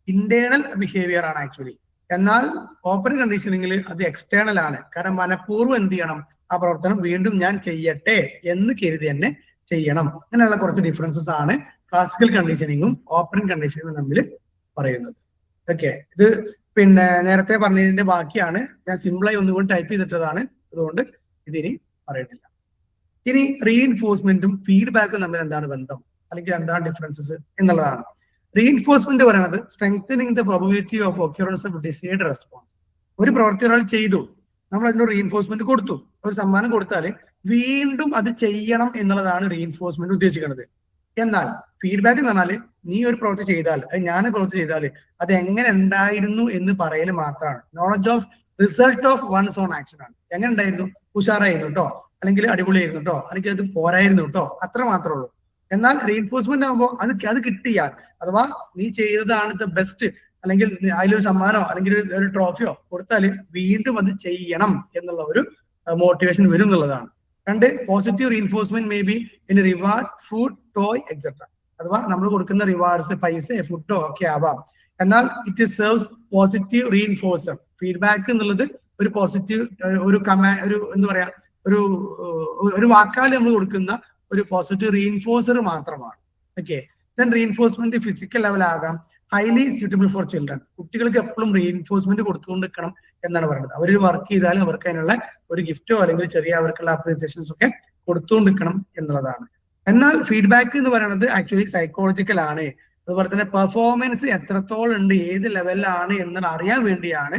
ഇന്റേണൽ ബിഹേവിയർ ആണ് ആക്ച്വലി. എന്നാൽ ഓപ്പൺ കണ്ടീഷനിങ്ങിൽ അത് എക്സ്റ്റേണൽ ആണ്. കാരണം മനഃപൂർവ്വം എന്ത് ചെയ്യണം, ആ പ്രവർത്തനം വീണ്ടും ഞാൻ ചെയ്യട്ടെ എന്ന് കരുതി തന്നെ ചെയ്യണം. അങ്ങനെയുള്ള കുറച്ച് ഡിഫറൻസസ് ആണ് ക്ലാസിക്കൽ കണ്ടീഷനിങ്ങും ഓപ്പൺ കണ്ടീഷനിങ്ങും തമ്മിൽ പറയുന്നത്. ഓക്കെ, ഇത് പിന്നെ നേരത്തെ പറഞ്ഞതിന്റെ ബാക്കിയാണ്, ഞാൻ സിമ്പിളായി ഒന്നുകൂടി ടൈപ്പ് ചെയ്തിട്ടതാണ്, അതുകൊണ്ട് ഇതിനി പറയുന്നില്ല. ഇനി റീഇൻഫോഴ്സ്മെന്റും ഫീഡ്ബാക്കും തമ്മിൽ എന്താണ് ബന്ധം, അല്ലെങ്കിൽ എന്താണ് ഡിഫറൻസസ് എന്നുള്ളതാണ്. റീഇൻഫോഴ്സ്മെന്റ് പറയുന്നത് strengthening the probability of occurrence of decide response. ഒരു പ്രവൃത്തി ഒരാൾ ചെയ്തു, നമ്മൾ അതിനൊരു റീഇൻഫോഴ്സ്മെന്റ് കൊടുത്തു, ഒരു സമ്മാനം കൊടുത്താൽ വീണ്ടും അത് ചെയ്യണം എന്നുള്ളതാണ് റീഇൻഫോഴ്സ്മെന്റ് ഉദ്ദേശിക്കുന്നത്. എന്നാൽ ഫീഡ്ബാക്ക് എന്ന് പറഞ്ഞാൽ നീ ഒരു പ്രവൃത്തി ചെയ്താൽ, അത് ഞാൻ പ്രവൃത്തി ചെയ്താൽ അത് എങ്ങനെ ഉണ്ടായിരുന്നു എന്ന് പറയൽ മാത്രമാണ്. Knowledge of result of one's own action ആണ്. എങ്ങനെ ഉണ്ടായിരുന്നു, ഉഷാറായിരുന്നു കേട്ടോ, അല്ലെങ്കിൽ അടിപൊളിയായിരുന്നു കേട്ടോ, അല്ലെങ്കിൽ അത് പോരായിരുന്നു കേട്ടോ, അത്ര മാത്രമേ ഉള്ളൂ. എന്നാൽ റീഇൻഫോഴ്സ്മെന്റ് ആകുമ്പോൾ അത് കിട്ടിയാൽ, അഥവാ നീ ചെയ്തതാണ് ദ ബെസ്റ്റ്, അല്ലെങ്കിൽ അതിലൊരു സമ്മാനോ അല്ലെങ്കിൽ ഒരു ട്രോഫിയോ കൊടുത്താൽ വീണ്ടും അത് ചെയ്യണം എന്നുള്ള ഒരു മോട്ടിവേഷൻ വരും എന്നുള്ളതാണ്. രണ്ട്, positive reinforcement may be in reward, food, toy etcetera. അഥവാ നമ്മൾ കൊടുക്കുന്ന റിവാർഡ്സ് പൈസ, ഫുഡോ ഒക്കെ ആവാം. എന്നാൽ it serves positive reinforcer. Feedback എന്നുള്ളത് ഒരു പോസിറ്റീവ് ഒരു ഒരു എന്താ പറയാ, ഒരു വാക്കാൽ നമ്മൾ കൊടുക്കുന്ന ഒരു പോസിറ്റീവ് റീഇൻഫോഴ്സർ മാത്രമാണ്. Okay, then reinforcement physical level ആകാം, ഹൈലി സ്യൂട്ടബിൾ ഫോർ ചിൽഡ്രൻ. കുട്ടികൾക്ക് എപ്പോഴും റീഇൻഫോഴ്സ്മെന്റ് കൊടുത്തുകൊണ്ട് നിൽക്കണം എന്നാണ് പറയുന്നത്. അവർ വർക്ക് ചെയ്താൽ അവർക്ക് അതിനുള്ള ഒരു ഗിഫ്റ്റോ അല്ലെങ്കിൽ ചെറിയ അവർക്കുള്ള അപ്രീസിയേഷൻസ് ഒക്കെ കൊടുത്തുകൊണ്ട് നിൽക്കണം എന്നുള്ളതാണ്. എന്നാൽ ഫീഡ്ബാക്ക് എന്ന് പറയുന്നത് ആക്ച്വലി സൈക്കോളജിക്കൽ ആണ്. അതുപോലെ തന്നെ പെർഫോമൻസ് എത്രത്തോളം ഉണ്ട്, ഏത് ലെവലിലാണ് എന്ന് അറിയാൻ വേണ്ടിയാണ്.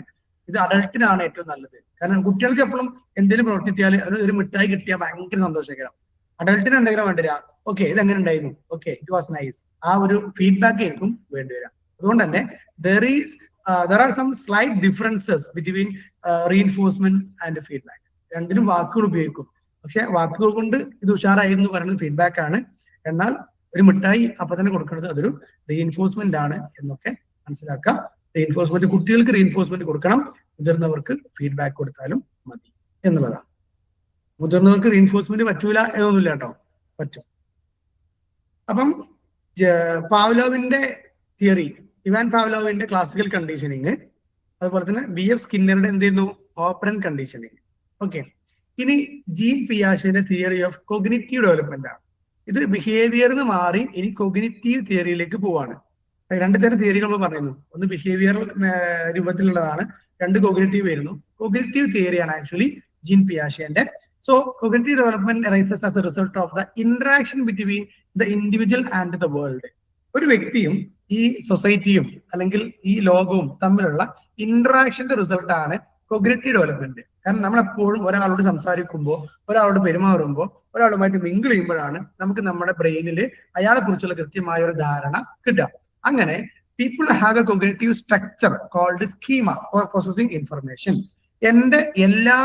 ഇത് അഡൾട്ടിനാണ് ഏറ്റവും നല്ലത്. കാരണം കുട്ടികൾക്ക് എപ്പോഴും എന്തെങ്കിലും പ്രവർത്തിച്ചാൽ ഒരു മിഠായി കിട്ടിയാൽ ഭയങ്കര സന്തോഷിക്കണം. അഡൾട്ടിന് എന്തെങ്കിലും വേണ്ടിവരാ, ഓക്കെ ഇത് എങ്ങനെ ഉണ്ടായിരുന്നു, ഓക്കെ ഇറ്റ് വാസ് നൈസ്, ആ ഒരു ഫീഡ്ബാക്ക് ആയിരിക്കും വേണ്ടിവരാം. അതുകൊണ്ട് തന്നെ there are some slight differences between reinforcement and feedback. രണ്ടിനും വാക്കുകൾ ഉപയോഗിക്കും, പക്ഷെ വാക്കുകൾ കൊണ്ട് ഇത് ഉഷാറായിരുന്നു പറയുന്നത് ഫീഡ്ബാക്ക് ആണ്. എന്നാൽ ഒരു മിഠായി അപ്പൊ തന്നെ കൊടുക്കുന്നത് അതൊരു റീഇൻഫോഴ്സ്മെന്റ് ആണ് എന്നൊക്കെ മനസ്സിലാക്കാം. റീഇൻഫോഴ്സ്മെന്റ്, കുട്ടികൾക്ക് റീഇൻഫോഴ്സ്മെന്റ് കൊടുക്കണം, മുതിർന്നവർക്ക് ഫീഡ്ബാക്ക് കൊടുത്താലും മതി എന്നുള്ളതാണ്. മുതിർന്നവർക്ക് റീഇൻഫോഴ്സ്മെന്റ് പറ്റൂല എന്നൊന്നുമില്ല കേട്ടോ, പറ്റും. അപ്പം പാവ്ലോവിന്റെ തിയറി, ഇവാൻ പാവ്ലോവിന്റെ ക്ലാസിക്കൽ കണ്ടീഷനിങ്, അതുപോലെ തന്നെ BF സ്കിന്നറുടെ എന്ത് ചെയ്യുന്നു, ഓപ്പറന്റ് കണ്ടീഷനിങ്. ഓക്കെ, ഇനി ജീൻ പിയാഷെന്റെ തിയറി ഓഫ് കോഗ്നിറ്റീവ് ഡെവലപ്മെന്റ് ആണ്. ഇത് ബിഹേവിയർ എന്ന് മാറി ഇനി കോഗ്നിറ്റീവ് തിയറിയിലേക്ക് പോവാണ്. രണ്ട് തരം തിയറികൾ നമ്മൾ പറയുന്നു, ഒന്ന് ബിഹേവിയറൽ രൂപത്തിലുള്ളതാണ്, രണ്ട് കോഗ്നിറ്റീവ് വരുന്നു. കോഗ്നിറ്റീവ് തിയറിയാണ് ആക്ച്വലി ജീൻ പിയാഷെന്റെ. So cognitive development arises as a result of the interaction between the individual and the world. ഒരു വ്യക്തിയും ഈ സൊസൈറ്റിയും അല്ലെങ്കിൽ ഈ ലോകവും തമ്മിലുള്ള ഇന്ററാക്ഷന്റെ റിസൾട്ട് ആണ് കോഗ്നിറ്റീവ് ഡെവലപ്മെന്റ്. കാരണം നമ്മൾ എപ്പോഴും ഒരാളോട് സംസാരിക്കുമ്പോൾ, ഒരാളോട് പെരുമാറുമ്പോൾ, ഒരാളുമായിട്ട് മിങ്കിൾ ചെയ്യുമ്പോഴാണ് നമുക്ക് നമ്മുടെ ബ്രെയിനിൽ അയാളെ കുറിച്ചുള്ള കൃത്യമായ ഒരു ധാരണ കിട്ടുക. അങ്ങനെ people have a cognitive structure called schema for processing information. എന്റെ എല്ലാ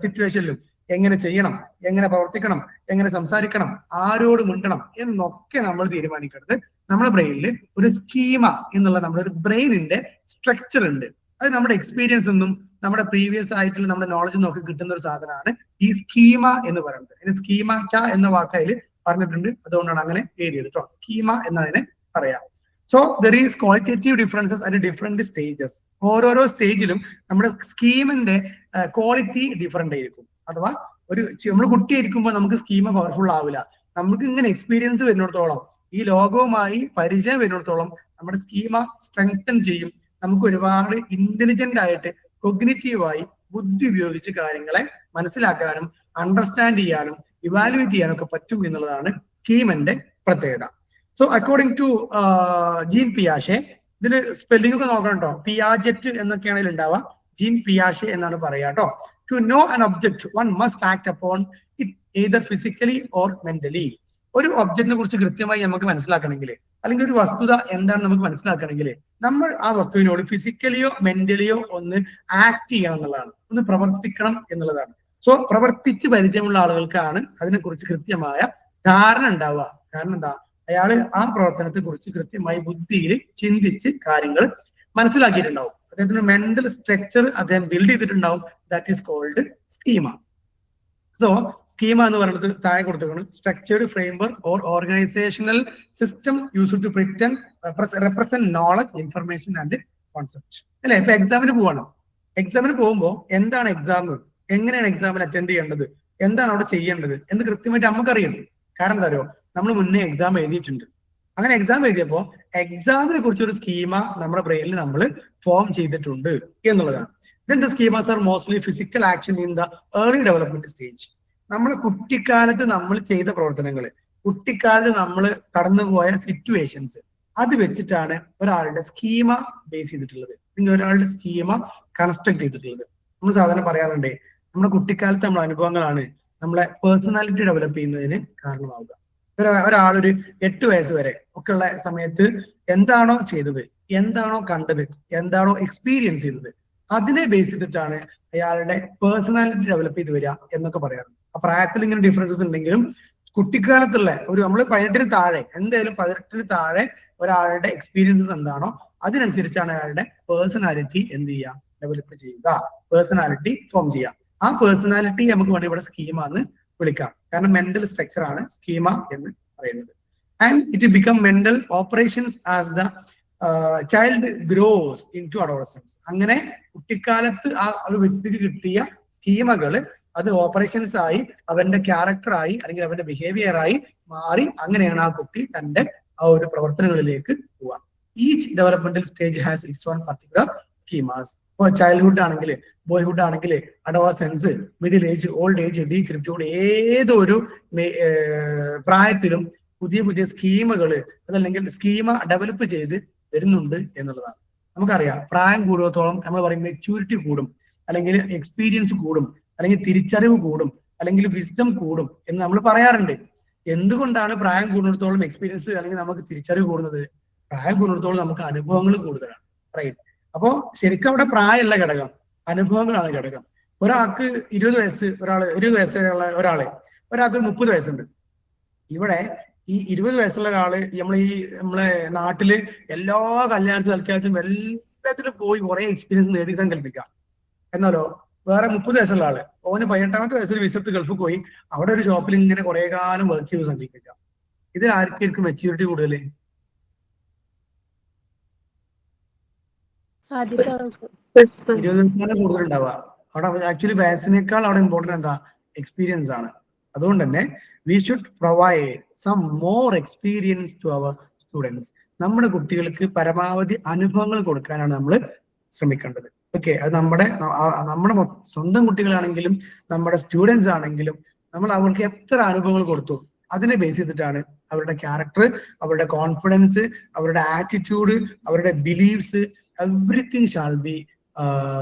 സിറ്റുവേഷനിലും എങ്ങനെ ചെയ്യണം, എങ്ങനെ പ്രവർത്തിക്കണം, എങ്ങനെ സംസാരിക്കണം, ആരോട് മിണ്ടണം എന്നൊക്കെ നമ്മൾ തീരുമാനിക്കുന്നത് നമ്മുടെ ബ്രെയിനിൽ ഒരു സ്കീമ എന്നുള്ള നമ്മുടെ ഒരു ബ്രെയിനിന്റെ സ്ട്രക്ചർ ഉണ്ട്. അത് നമ്മുടെ എക്സ്പീരിയൻസ് എന്നും നമ്മുടെ പ്രീവിയസ് ആയിട്ടുള്ള നമ്മുടെ നോളജ് നോക്കി കിട്ടുന്ന ഒരു സാധനമാണ് ഈ സ്കീമ എന്ന് പറയുന്നത്. ഇതിന് സ്കീമാറ്റ എന്ന വാക്കയിൽ പറഞ്ഞിട്ടുണ്ട്, അതുകൊണ്ടാണ് അങ്ങനെ എഴുതിയത് കേട്ടോ. സ്കീമ എന്നതിനെ പറയാം. So there is qualitative differences at different stages. ഓരോരോ സ്റ്റേജിലും നമ്മുടെ സ്കീമിന്റെ ക്വാളിറ്റി ഡിഫറെന്റ് ആയിരിക്കും. അഥവാ നമ്മൾ കുട്ടിയായിരിക്കുമ്പോൾ നമുക്ക് സ്കീമ പവർഫുൾ ആവില്ല. നമുക്ക് ഇങ്ങനെ എക്സ്പീരിയൻസ് വരുന്നിടത്തോളം, ഈ ലോകവുമായി പരിചയം വരുന്നിടത്തോളം നമ്മുടെ സ്കീമ സ്ട്രെങ്തൻ ചെയ്യും. നമുക്ക് ഒരുപാട് ഇന്റലിജന്റ് ആയിട്ട് കൊഗ്നിറ്റീവായി ബുദ്ധി ഉപയോഗിച്ച് കാര്യങ്ങളെ മനസ്സിലാക്കാനും അണ്ടർസ്റ്റാൻഡ് ചെയ്യാനും ഇവാലുവേറ്റ് ചെയ്യാനും ഒക്കെ പറ്റും എന്നുള്ളതാണ് സ്കീമിന്റെ പ്രത്യേകത. സോ അക്കോർഡിംഗ് ടു ജീൻ പിയാഷെ, ഇതില് സ്പെല്ലിംഗ് ഒക്കെ നോക്കണം കേട്ടോ. പിയാജെറ്റ് എന്നൊക്കെയാണ് ഇതിൽ ഉണ്ടാവുക. ജീൻ പിയാഷെ എന്നാണ് പറയാ കേട്ടോ. To know an object one must act upon it either physically or mentally. ഒരു ഒബ്ജക്റ്റിനെ കുറിച്ച് കൃത്യമായി നമുക്ക് മനസ്സിലാക്കണമെങ്കിൽ, അല്ലെങ്കിൽ ഒരു വസ്തുത എന്താണ് നമുക്ക് മനസ്സിലാക്കണമെങ്കിൽ, നമ്മൾ ആ വസ്തുവിനോട് ഫിസിക്കലിയോ മെന്റലിയോ ഒന്ന് ആക്ട് ചെയ്യണം എന്നുള്ളതാണ്, ഒന്ന് പ്രവർത്തിക്കണം എന്നുള്ളതാണ്. സോ പ്രവർത്തിച്ച് പരിചയമുള്ള ആളുകൾക്കാണ് അതിനെക്കുറിച്ച് കൃത്യമായ ധാരണ ഉണ്ടാവുക. കാരണം എന്താ, അയാൾ ആ പ്രവർത്തനത്തെ കുറിച്ച് കൃത്യമായി ബുദ്ധിയിൽ ചിന്തിച്ച് കാര്യങ്ങൾ മനസ്സിലാക്കിയിട്ടുണ്ടാവും. അദ്ദേഹത്തിന് മെന്റൽ സ്ട്രക്ചർ അദ്ദേഹം ബിൽഡ് ചെയ്തിട്ടുണ്ടാവും. That is called schema. So schema എന്ന് പറയുന്നത് താഴെ കൊടുത്തിരിക്കുന്നു. Structured framework or organisational system used to represent knowledge, information and concept. അല്ലെ, ഇപ്പൊ എക്സാമിന് പോവാണ്. എക്സാമിന് പോകുമ്പോൾ എന്താണ് എക്സാം, എങ്ങനെയാണ് എക്സാമിന് അറ്റൻഡ് ചെയ്യേണ്ടത്, എന്താണ് അവിടെ ചെയ്യേണ്ടത് എന്ന് കൃത്യമായിട്ട് നമുക്കറിയാം. കാരണം എന്താ പറയുക, നമ്മൾ മുന്നേ എക്സാം എഴുതിയിട്ടുണ്ട്. അങ്ങനെ എക്സാം എഴുതിയപ്പോൾ എക്സാമിനെ കുറിച്ച് ഒരു സ്കീമ നമ്മുടെ ബ്രെയിനിൽ നമ്മൾ ഫോം ചെയ്തിട്ടുണ്ട് എന്നുള്ളതാണ്. Then the schemas are mostly physical action in the early development stage. നമ്മൾ കുട്ടിക്കാലത്ത് നമ്മൾ ചെയ്ത പ്രവർത്തനങ്ങൾ, കുട്ടിക്കാലത്ത് നമ്മൾ കടന്നുപോയ സിറ്റുവേഷൻസ്, അത് വെച്ചിട്ടാണ് ഒരാളുടെ സ്കീമ ബേസ് ചെയ്തിട്ടുള്ളത്, അല്ലെങ്കിൽ ഒരാളുടെ സ്കീമ കൺസ്ട്രക്ട് ചെയ്തിട്ടുള്ളത്. നമ്മൾ സാധാരണ പറയാറുണ്ട്, നമ്മുടെ കുട്ടിക്കാലത്ത് നമ്മളെ അനുഭവങ്ങളാണ് നമ്മളെ പേഴ്സണാലിറ്റി ഡെവലപ്പ് ചെയ്യുന്നതിന് കാരണമാവുക. ഒരാളൊരു 8 വയസ്സ് വരെ ഒക്കെ ഉള്ള സമയത്ത് എന്താണോ ചെയ്തത്, എന്താണോ കണ്ടത്, എന്താണോ എക്സ്പീരിയൻസ് ചെയ്തത്, അതിനെ ബേസ് ചെയ്തിട്ടാണ് അയാളുടെ പേഴ്സണാലിറ്റി ഡെവലപ്പ് ചെയ്ത് വരിക എന്നൊക്കെ പറയാറുണ്ട്. ആ പ്രായത്തിൽ ഇങ്ങനെ ഡിഫറൻസസ് ഉണ്ടെങ്കിലും കുട്ടിക്കാലത്തുള്ള ഒരു നമ്മൾ 18 താഴെ, എന്തായാലും 18 താഴെ ഒരാളുടെ എക്സ്പീരിയൻസസ് എന്താണോ അതിനനുസരിച്ചാണ് അയാളുടെ പേഴ്സണാലിറ്റി എന്ത് ചെയ്യുക, ഡെവലപ്പ് ചെയ്യുക, പേഴ്സണാലിറ്റി ഫോം ചെയ്യുക. ആ പേഴ്സണാലിറ്റി നമുക്ക് വേണ്ടി ഇവിടെ സ്കീമ എന്ന് വിളിക്കാം. കാരണം മെന്റൽ സ്ട്രക്ചർ ആണ് സ്കീമ എന്ന് പറയുന്നത്. And it become mental operations as the child grows into adolescence. അങ്ങനെ കുട്ടിക്കാലത്ത് ആ ഒരു വ്യക്തിക്ക് കിട്ടിയ സ്കീമകള് അത് ഓപ്പറേഷൻസ് ആയി, അവന്റെ ക്യാരക്ടറായി, അല്ലെങ്കിൽ അവന്റെ ബിഹേവിയറായി മാറി. അങ്ങനെയാണ് ആ കുട്ടി തന്റെ ആ ഒരു പ്രവർത്തനങ്ങളിലേക്ക് പോവുക. Each developmental stage has its own particular schemas. ഇപ്പോൾ ചൈൽഡ്ഹുഡ് ആണെങ്കിൽ, ബോയ്ഹുഡ് ആണെങ്കിൽ, adolescence, middle age, old age, decrepitude, ഏതൊരു പ്രായത്തിലും പുതിയ പുതിയ സ്കീമുകൾ അതല്ലെങ്കിൽ സ്കീമ ഡെവലപ്പ് ചെയ്ത് വരുന്നുണ്ട് എന്നുള്ളതാണ്. നമുക്കറിയാം, പ്രായം കൂടുമ്പോഴത്തോളം നമ്മൾ പറയും മെച്യൂരിറ്റി കൂടും, അല്ലെങ്കിൽ എക്സ്പീരിയൻസ് കൂടും, അല്ലെങ്കിൽ തിരിച്ചറിവ് കൂടും, അല്ലെങ്കിൽ വിസ്ഡം കൂടും എന്ന് നമ്മൾ പറയാറുണ്ട്. എന്തുകൊണ്ടാണ് പ്രായം കൂടുന്നിടത്തോളം എക്സ്പീരിയൻസ് അല്ലെങ്കിൽ നമുക്ക് തിരിച്ചറിവ് കൂടുന്നത്? പ്രായം കൂടുന്നിടത്തോളം നമുക്ക് അനുഭവങ്ങൾ കൂടുതലാണ്, റൈറ്റ്? അപ്പോ ശരിക്കും അവിടെ പ്രായമല്ല ഘടകം, അനുഭവങ്ങളാണ് ഘടകം. ഒരാൾക്ക് 20 വയസ്സ്, 20 വയസ്സുള്ള ഒരാള്, ഒരാൾക്ക് 30 വയസ്സുണ്ട്. ഇവിടെ ഈ 20 വയസ്സുള്ള ഒരാള് നമ്മളെ നാട്ടില് എല്ലാ കല്യാണ സൽക്കാരത്തിലും എല്ലാത്തിലും പോയി കുറെ എക്സ്പീരിയൻസ് നേടി സങ്കല്പിക്കാം. എന്നാലോ വേറെ 30 വയസ്സുള്ള ആള്, ഓന് 18ാമത്തെ വയസ്സിൽ വിസത്ത് ഗൾഫ് പോയി അവിടെ ഒരു ഷോപ്പിൽ ഇങ്ങനെ കുറെ കാലം വർക്ക് ചെയ്ത് സങ്കല്പിക്കാം. ഇതിൽ ആർക്കായിരിക്കും മെച്യൂരിറ്റി കൂടുതൽ? 20 വയസ്സിനാണ് കൂടുതൽ ഉണ്ടാവുക. അവിടെ ആക്ച്വലി വയസ്സിനേക്കാൾ അവിടെ ഇമ്പോർട്ടന്റ് എന്താ? എക്സ്പീരിയൻസ് ആണ്. അതുകൊണ്ട് തന്നെ we should provide some more experience to our students. നമ്മുടെ കുട്ടികൾക്ക് പരമാവധി അനുഭവങ്ങൾ കൊടുക്കാനാണ് നമ്മൾ ശ്രമിക്കേണ്ടത്. ഓക്കെ, അത് നമ്മുടെ സ്വന്തം കുട്ടികളാണെങ്കിലും നമ്മുടെ സ്റ്റുഡൻസ് ആണെങ്കിലും നമ്മൾ അവർക്ക് എത്ര അനുഭവങ്ങൾ കൊടുത്തു അതിനെ ബേസ് ചെയ്തിട്ടാണ് അവരുടെ ക്യാരക്ടർ, അവരുടെ കോൺഫിഡൻസ്, അവരുടെ ആറ്റിറ്റ്യൂഡ്, അവരുടെ beliefs, everything shall be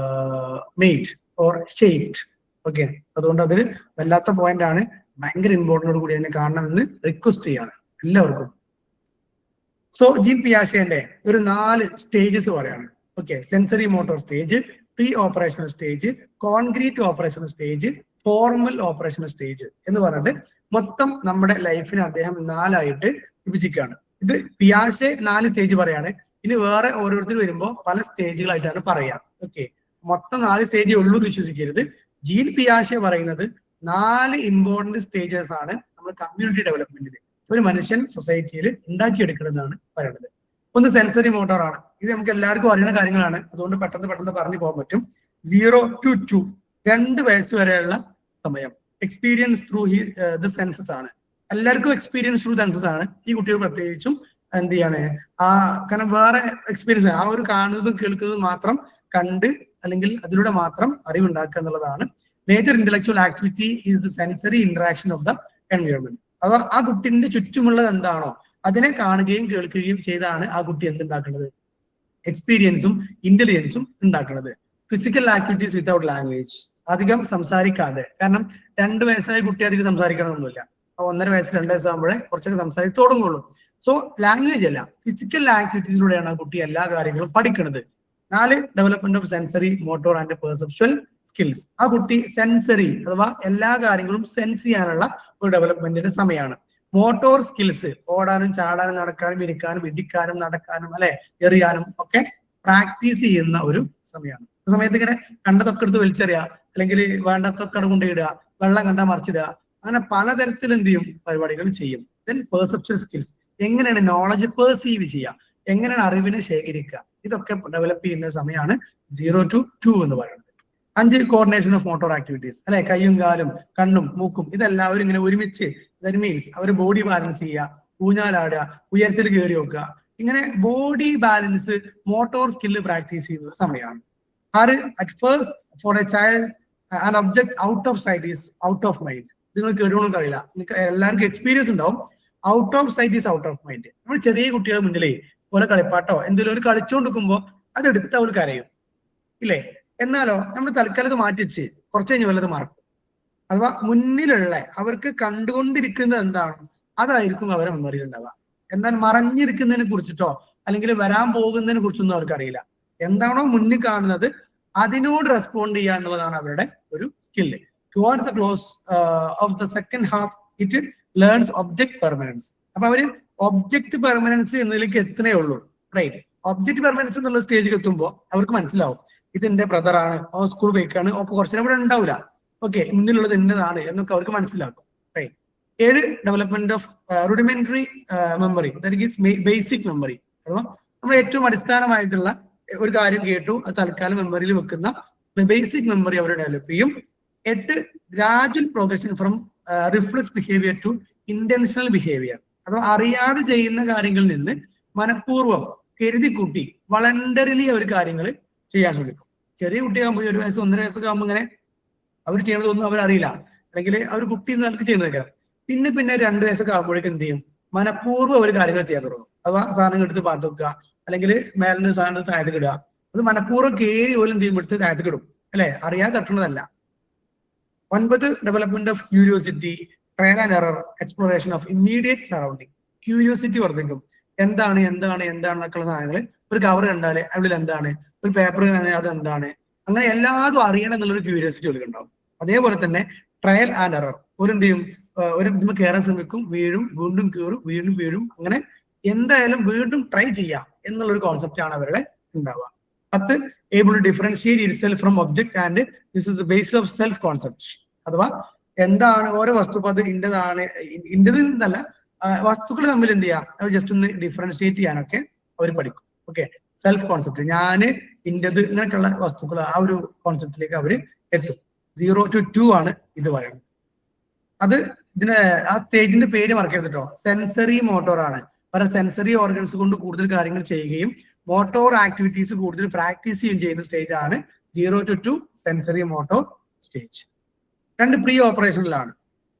made or shaped. Okay, അതുകൊണ്ട് അതൊരു വല്ലാത്ത പോയിന്റ് ആണ്. ഭയങ്കര ഇമ്പോർട്ടൻ്റ് കൂടി തന്നെ കാണണമെന്ന് റിക്വസ്റ്റ് ചെയ്യാണ് എല്ലാവർക്കും. സോ ജീൻ പിയാഷേന്റെ ഒരു 4 സ്റ്റേജസ് പറയാണ്. Okay, sensory motor stage, pre operational stage, concrete operational stage, formal operational stage എന്ന് പറഞ്ഞിട്ട് മൊത്തം നമ്മുടെ ലൈഫിനെ അദ്ദേഹം 4ആയിട്ട് വിഭജിക്കുകയാണ്. ഇത് പിയാഷെ 4 സ്റ്റേജ് പറയാണ്. ഇനി വേറെ ഓരോരുത്തർ വരുമ്പോൾ പല സ്റ്റേജുകളായിട്ടാണ് പറയാ. ഓക്കെ, മൊത്തം 4 സ്റ്റേജേ ഉള്ളൂ എന്ന് വിശ്വസിക്കരുത്. ജീൻ പിയാഷെ പറയുന്നത് 4 ഇമ്പോർട്ടന്റ് സ്റ്റേജസ് ആണ് നമ്മൾ കമ്മ്യൂണിറ്റി ഡെവലപ്മെന്റിൽ ഒരു മനുഷ്യൻ സൊസൈറ്റിയിൽ ഉണ്ടാക്കിയെടുക്കണമെന്നാണ് പറയുന്നത്. ഒന്ന് സെൻസറി മോട്ടോർ ആണ്. ഇത് നമുക്ക് എല്ലാവർക്കും അറിയുന്ന കാര്യങ്ങളാണ്, അതുകൊണ്ട് പെട്ടെന്ന് പറഞ്ഞു പോകാൻ പറ്റും. 0 to 2 2 വയസ്സ് വരെയുള്ള സമയം എക്സ്പീരിയൻസ് ത്രൂ ദ സെൻസസ് ആണ്. എല്ലാവർക്കും എക്സ്പീരിയൻസ് ത്രൂ സെൻസസ് ആണ്. ഈ കുട്ടികൾ പ്രത്യേകിച്ചും എന്ത് ചെയ്യാണ്, കാരണം വേറെ എക്സ്പീരിയൻസ് ആ ഒരു കാണുന്നതും കേൾക്കുന്നതും മാത്രം കണ്ട് അല്ലെങ്കിൽ അതിലൂടെ മാത്രം അറിവുണ്ടാക്കുക എന്നുള്ളതാണ്. Major intellectual activity is the sensory interaction of the environment. അഥവാ ആ കുട്ടിന്റെ ചുറ്റുമുള്ളത് എന്താണോ അതിനെ കാണുകയും കേൾക്കുകയും ചെയ്താണ് ആ കുട്ടി എന്തുണ്ടാക്കുന്നത്, എക്സ്പീരിയൻസും ഇന്റലിജൻസും ഉണ്ടാക്കുന്നത്. ഫിസിക്കൽ ആക്ടിവിറ്റീസ് വിത്തൗട്ട് ലാംഗ്വേജ്, അധികം സംസാരിക്കാതെ. കാരണം 2 വയസ്സായ കുട്ടി അധികം സംസാരിക്കണമെന്നൊന്നുമില്ല. 1.5 വയസ്സ് 2 വയസ്സാകുമ്പോഴേ കുറച്ചൊക്കെ സംസാരിച്ച് തുടങ്ങുള്ളൂ. സോ ലാംഗ്വേജ് അല്ല, ഫിസിക്കൽ ആക്ടിവിറ്റീസിലൂടെയാണ് ആ കുട്ടി എല്ലാ കാര്യങ്ങളും പഠിക്കുന്നത്. 4 development of sensory motor and perceptual skills. ആ കുട്ടി സെൻസറി അഥവാ എല്ലാ കാര്യങ്ങളും സെൻസ് ചെയ്യാനുള്ള ഒരു ഡെവലപ്മെന്റിന്റെ സമയമാണ്. മോട്ടോർ സ്കിൽസ്, ഓടാനും ചാടാനും നടക്കാനും ഇരിക്കാനും ഇടിക്കാനും നടക്കാനും അല്ലെ എറിയാനും ഒക്കെ പ്രാക്ടീസ് ചെയ്യുന്ന ഒരു സമയമാണ്. ആ സമയത്ത് ഇങ്ങനെ കണ്ടതൊക്കെ എടുത്ത് വലിച്ചെറിയുക, അല്ലെങ്കിൽ വേണ്ടതൊക്കെ കൊണ്ടിടുക, വെള്ളം കണ്ടാൽ മറിച്ചിടുക, അങ്ങനെ പലതരത്തിൽ എന്ത് ചെയ്യും പരിപാടികൾ ചെയ്യും. ദെൻ പെർസെപ്ച്വൽ സ്കിൽസ്, എങ്ങനെയാണ് നോളജ് പെർസീവ് ചെയ്യുക, എങ്ങനെയാണ് അറിവിനെ ശേഖരിക്കുക, ഇതൊക്കെ ഡെവലപ്പ് ചെയ്യുന്ന സമയമാണ് 0 to 2 എന്ന് പറയുന്നത്. 5 കോർഡിനേഷൻ ഓഫ് മോട്ടോർ ആക്ടിവിറ്റീസ് അല്ലെ, കൈയും കാലും കണ്ണും മൂക്കും ഇതെല്ലാവരും ഇങ്ങനെ ഒരുമിച്ച്, ദാറ്റ് മീൻസ് അവർ ബോഡി ബാലൻസ് ചെയ്യുക, ഊഞ്ഞാലാടുക, ഉയരത്തിൽ കയറി വെക്കുക, ഇങ്ങനെ body balance motor skill practice ചെയ്യുന്ന ഒരു സമയമാണ്. 6 at first for a child an object out of sight is out of mind. നിങ്ങൾ കേട്ടുകൊണ്ടൊന്നും അറിയില്ല, നിങ്ങൾക്ക് എല്ലാവർക്കും എക്സ്പീരിയൻസ് ഉണ്ടാവും. Out of sight is out of mind. നമ്മൾ ചെറിയ കുട്ടികളുടെ മുന്നിലേ പോലെ കളിപ്പാട്ടോ എന്തെങ്കിലും ഒരു കളിച്ചുകൊണ്ടിരിക്കുമ്പോൾ അതെടുത്ത് അവൾ കരയും ഇല്ലേ? എന്നാലോ നമ്മൾ തൽക്കാലത്ത് മാറ്റി വെച്ച് കുറച്ച് കഴിഞ്ഞ് വല്ലത് മറക്കും. അഥവാ മുന്നിലുള്ള അവർക്ക് കണ്ടുകൊണ്ടിരിക്കുന്നത് എന്താണോ അതായിരിക്കും അവരെ മെമ്മറിയിൽ ഉണ്ടാവുക. എന്നാൽ മറഞ്ഞിരിക്കുന്നതിനെ കുറിച്ചിട്ടോ അല്ലെങ്കിൽ വരാൻ പോകുന്നതിനെ കുറിച്ചൊന്നും അവർക്ക് അറിയില്ല. എന്താണോ മുന്നിൽ കാണുന്നത് അതിനോട് റെസ്പോണ്ട് ചെയ്യുക എന്നുള്ളതാണ് അവരുടെ ഒരു skill. Towards the close of the second half it learns object permanence. അപ്പൊ അവര് ഒബ്ജക്ട് പെർമനൻസ് എന്നതിലേക്ക് എത്തണേ ഉള്ളൂ. റൈറ്റ്, ഒബ്ജക്ട് പെർമനൻസ് എന്നുള്ള സ്റ്റേജിൽ എത്തുമ്പോൾ അവർക്ക് മനസ്സിലാവും ഇതെന്റെ ബ്രദറാണ്, ഓ സ്കൂൾ ബൈക്കാണ്, ഓ കുറച്ചിനെ ഇവിടെ ഉണ്ടാവില്ല, ഓക്കെ മുന്നിലുള്ളത് എന്റേതാണ് എന്നൊക്കെ അവർക്ക് മനസ്സിലാക്കും. Right. 7 development of rudimentary memory, that is basic memory. അഥവാ നമ്മൾ ഏറ്റവും അടിസ്ഥാനമായിട്ടുള്ള ഒരു കാര്യം കേട്ടു അത് തൽക്കാലം മെമ്മറിയിൽ വെക്കുന്ന ബേസിക് മെമ്മറി അവർ ഡെവലപ്പ് ചെയ്യും. 8 gradual progression from reflex behaviour to intentional behaviour. അഥവാ അറിയാതെ ചെയ്യുന്ന കാര്യങ്ങളിൽ നിന്ന് മനഃപൂർവ്വം കരുതി കൂട്ടി വളണ്ടറിലി അവർ കാര്യങ്ങൾ ചെയ്യാൻ ശ്രമിക്കും. ചെറിയ കുട്ടിയാകുമ്പോൾ 1 വയസ്സ് 1.5 വയസ്സൊക്കെ ആകുമ്പോൾ ഇങ്ങനെ അവർ ചെയ്യുന്നതൊന്നും അവരറിയില്ല, അല്ലെങ്കിൽ അവർ കുട്ടി എന്നൊക്കെ ചെയ്യുന്നതൊക്കെ. പിന്നെ 2 വയസ്സൊക്കെ ആകുമ്പോഴേക്കും എന്ത് ചെയ്യും, മനഃപൂർവ്വം അവർ കാര്യങ്ങൾ ചെയ്യാൻ തുടങ്ങും. അഥവാ സാധനം എടുത്ത് പാത്ത് വെക്കുക, അല്ലെങ്കിൽ മേലിന് സാധനം താഴത്തേക്ക് ഇടുക. അത് മനഃപൂർവ്വം കയറി പോലും എന്ത് ചെയ്യും എടുത്ത് താഴത്തേക്ക് ഇടും അല്ലെ, അറിയാതെ തട്ടുന്നതല്ല. 9 development of curiosity, trial and error, exploration of immediate surrounding. Curiosity വർദ്ധിക്കും. എന്താണ് എന്നൊക്കെയുള്ള സാധനങ്ങൾ ഒരു കവർ കണ്ടാല് അവിടെ എന്താണ്, ഒരു പേപ്പർ അത് എന്താണ്, അങ്ങനെ എല്ലാതും അറിയണം എന്നുള്ളൊരു ക്യൂരിയോസിറ്റി ഉണ്ടാവും. അതേപോലെ തന്നെ ട്രയൽ ആൻഡ് എറർ, എന്ത് ചെയ്യും, ഒരു കയറാൻ ശ്രമിക്കും, വീഴും, വീണ്ടും കയറും, വീണ്ടും വീഴും, അങ്ങനെ എന്തായാലും വീണ്ടും ട്രൈ ചെയ്യാം എന്നുള്ളൊരു കോൺസെപ്റ്റ് ആണ് അവരുടെ ഉണ്ടാവുക. 10 able to differentiate itself from object and this is the base of self concept. അഥവാ എന്താണ് ഓരോ വസ്തു, അത് ഇന്റേതാണ് ഇന്റേത് എന്നല്ല, വസ്തുക്കൾ തമ്മിൽ എന്ത് ചെയ്യാം, അത് ജസ്റ്റ് ഒന്ന് ഡിഫറൻഷിയേറ്റ് ചെയ്യാനൊക്കെ അവർ പഠിക്കും. ഓക്കെ, സെൽഫ് കോൺസെപ്റ്റ്, ഞാന് ഇന്റേത് ഇങ്ങനെയൊക്കെയുള്ള വസ്തുക്കൾ ആ ഒരു കോൺസെപ്റ്റിലേക്ക് അവർ എത്തും. 0 to 2 ആണ് ഇത് പറയുന്നത്. അത് ആ സ്റ്റേജിന്റെ പേര് മറക്കരുത് കേട്ടോ, സെൻസറി മോട്ടോർ ആണ്. പല സെൻസറി ഓർഗൻസ് കൊണ്ട് കൂടുതൽ കാര്യങ്ങൾ ചെയ്യുകയും മോട്ടോർ ആക്ടിവിറ്റീസ് കൂടുതൽ പ്രാക്ടീസ് ചെയ്യുന്ന സ്റ്റേജ് ആണ് 0 to 2 sensory motor stage. 2 pre ഓപ്പറേഷനിലാണ്.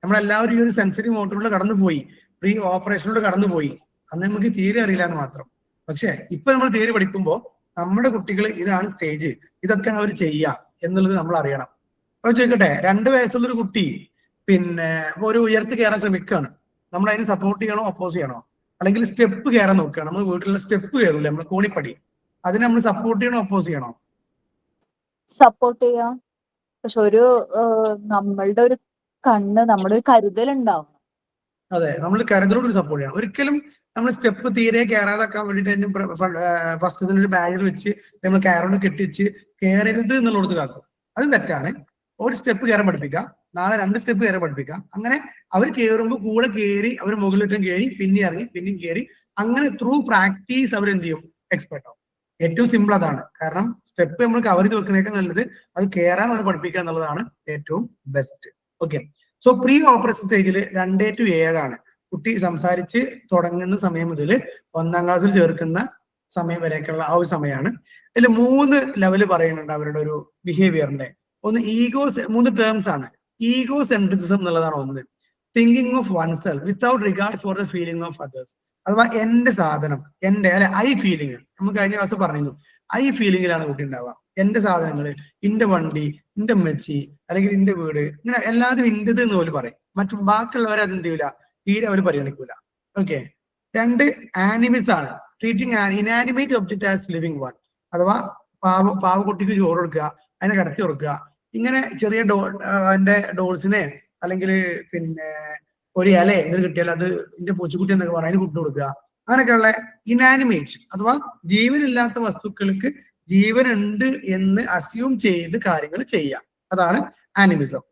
നമ്മളെല്ലാവരും ഈ ഒരു സെൻസറി മോട്ടോറിലൂടെ കടന്നുപോയി, പ്രീ ഓപ്പറേഷനിലൂടെ കടന്നുപോയി. അന്ന് നമുക്ക് തീരെ അറിയില്ല എന്ന് മാത്രം. പക്ഷെ ഇപ്പൊ നമ്മൾ തീരെ പഠിക്കുമ്പോൾ നമ്മുടെ കുട്ടികൾ ഇതാണ് സ്റ്റേജ്, ഇതൊക്കെയാണ് അവർ ചെയ്യുക എന്നുള്ളത് നമ്മൾ അറിയണം. അപ്പൊ ചോദിക്കട്ടെ, 2 വയസ്സുള്ള ഒരു കുട്ടി ഒരു ഉയർത്തി കയറാൻ ശ്രമിക്കുകയാണ്, നമ്മൾ അതിനെ സപ്പോർട്ട് ചെയ്യണോ ഒപ്പോസ് ചെയ്യണോ? അല്ലെങ്കിൽ സ്റ്റെപ്പ് കയറാൻ നോക്കുകയാണ്. നമ്മൾ വീട്ടിലുള്ള സ്റ്റെപ്പ് കയറില്ലേ, നമ്മൾ കോണിപ്പടി, അതിനെ നമ്മൾ സപ്പോർട്ട് ചെയ്യണോ ഒപ്പോസ് ചെയ്യണോ? സപ്പോർട്ട് ചെയ്യാം. പക്ഷെ ഒരു നമ്മളുടെ ഒരു കണ്ണ്, നമ്മുടെ ഒരു കരുതൽ ഉണ്ടാവണം. അതെ, നമ്മൾ കരുതലോട് സപ്പോർട്ട് ചെയ്യണം. ഒരിക്കലും നമ്മൾ സ്റ്റെപ്പ് തീരെ കയറാതാക്കാൻ വേണ്ടിയിട്ട് ഫസ്റ്റ് ഒരു ബാരിയർ വെച്ച് നമ്മൾ കയറോണ്ട് കെട്ടിച്ച് കയറരുത് എന്നുള്ളത് കാക്കും. അത് തെറ്റാണ്. ഒരു സ്റ്റെപ്പ് കയറാൻ പഠിപ്പിക്കാം, നാളെ 2 സ്റ്റെപ്പ് കയറാൻ പഠിപ്പിക്കാം. അങ്ങനെ അവർ കയറുമ്പോൾ കൂടെ കയറി, അവർ മുകളിലിട്ടും കയറി, പിന്നെ ഇറങ്ങി, പിന്നെയും കയറി, അങ്ങനെ ത്രൂ പ്രാക്ടീസ് അവർ എന്ത് ചെയ്യും, എക്സ്പെർട്ട് ആവും. ഏറ്റവും സിമ്പിൾ അതാണ്. കാരണം സ്റ്റെപ്പ് നമ്മൾ കവർ ചെയ്ത് വെക്കുന്നേക്കാൾ നല്ലത് അത് കയറാൻ അവർ പഠിപ്പിക്കുക എന്നുള്ളതാണ് ഏറ്റവും best. Okay, so pre operation സ്റ്റേജിൽ 2 to 7 കുട്ടി സംസാരിച്ച് തുടങ്ങുന്ന സമയം മുതൽ 1ാം ക്ലാസ്സിൽ ചേർക്കുന്ന സമയം വരെയൊക്കെയുള്ള ആ ഒരു സമയമാണ്. ഇതിൽ 3 ലെവൽ പറയുന്നുണ്ട് അവരുടെ ഒരു ബിഹേവിയറിന്റെ. ഒന്ന് ഈഗോസ്, 3 ടേംസ് ആണ്. ഈഗോ സെൻട്രിസിസം എന്നുള്ളതാണ് ഒന്ന്. Thinking of oneself without regard for the feeling of others. അഥവാ എന്റെ സാധനം, എന്റെ അല്ലെ ഐ ഫീലിംഗ്. നമ്മൾ കഴിഞ്ഞ ക്ലാസ് പറഞ്ഞിരുന്നു, ഐ ഫീലിംഗിലാണ് കുട്ടി ഉണ്ടാവുക. എന്റെ സാധനങ്ങള്, ഇന്റെ വണ്ടി, ഇന്റെ മെച്ചി, അല്ലെങ്കിൽ ഇന്റെ വീട്, ഇങ്ങനെ എല്ലാതും ഇന്റത് എന്ന് പോലും പറയും. മറ്റു ബാക്കിയുള്ളവരെ അത് എന്ത് ചെയ്യൂല, തീരെ അവർ പരിഗണിക്കൂല. ഓക്കെ. 2 ആനിമിസ് ആണ്. Treating inanimate object as living one. അഥവാ പാവക്കുട്ടിക്ക് ചോറ് കൊടുക്കുക, അതിനെ കിടത്തി കൊടുക്കുക, ഇങ്ങനെ ചെറിയ അതിന്റെ ഡോൾസിനെ അല്ലെങ്കിൽ പിന്നെ ഒരു ഇല എന്തെങ്കിലും കിട്ടിയാൽ അത് ഇന്റെ പൂച്ചക്കുട്ടി എന്നൊക്കെ പറഞ്ഞാൽ അതിന് ഫുഡ് കൊടുക്കുക. അങ്ങനെയൊക്കെയുള്ള ഇനാനിമേറ്റ് അഥവാ ജീവനില്ലാത്ത വസ്തുക്കൾക്ക് ജീവനുണ്ട് എന്ന് അസ്യൂം ചെയ്ത് കാര്യങ്ങൾ ചെയ്യാം. അതാണ് ആനിമിസം.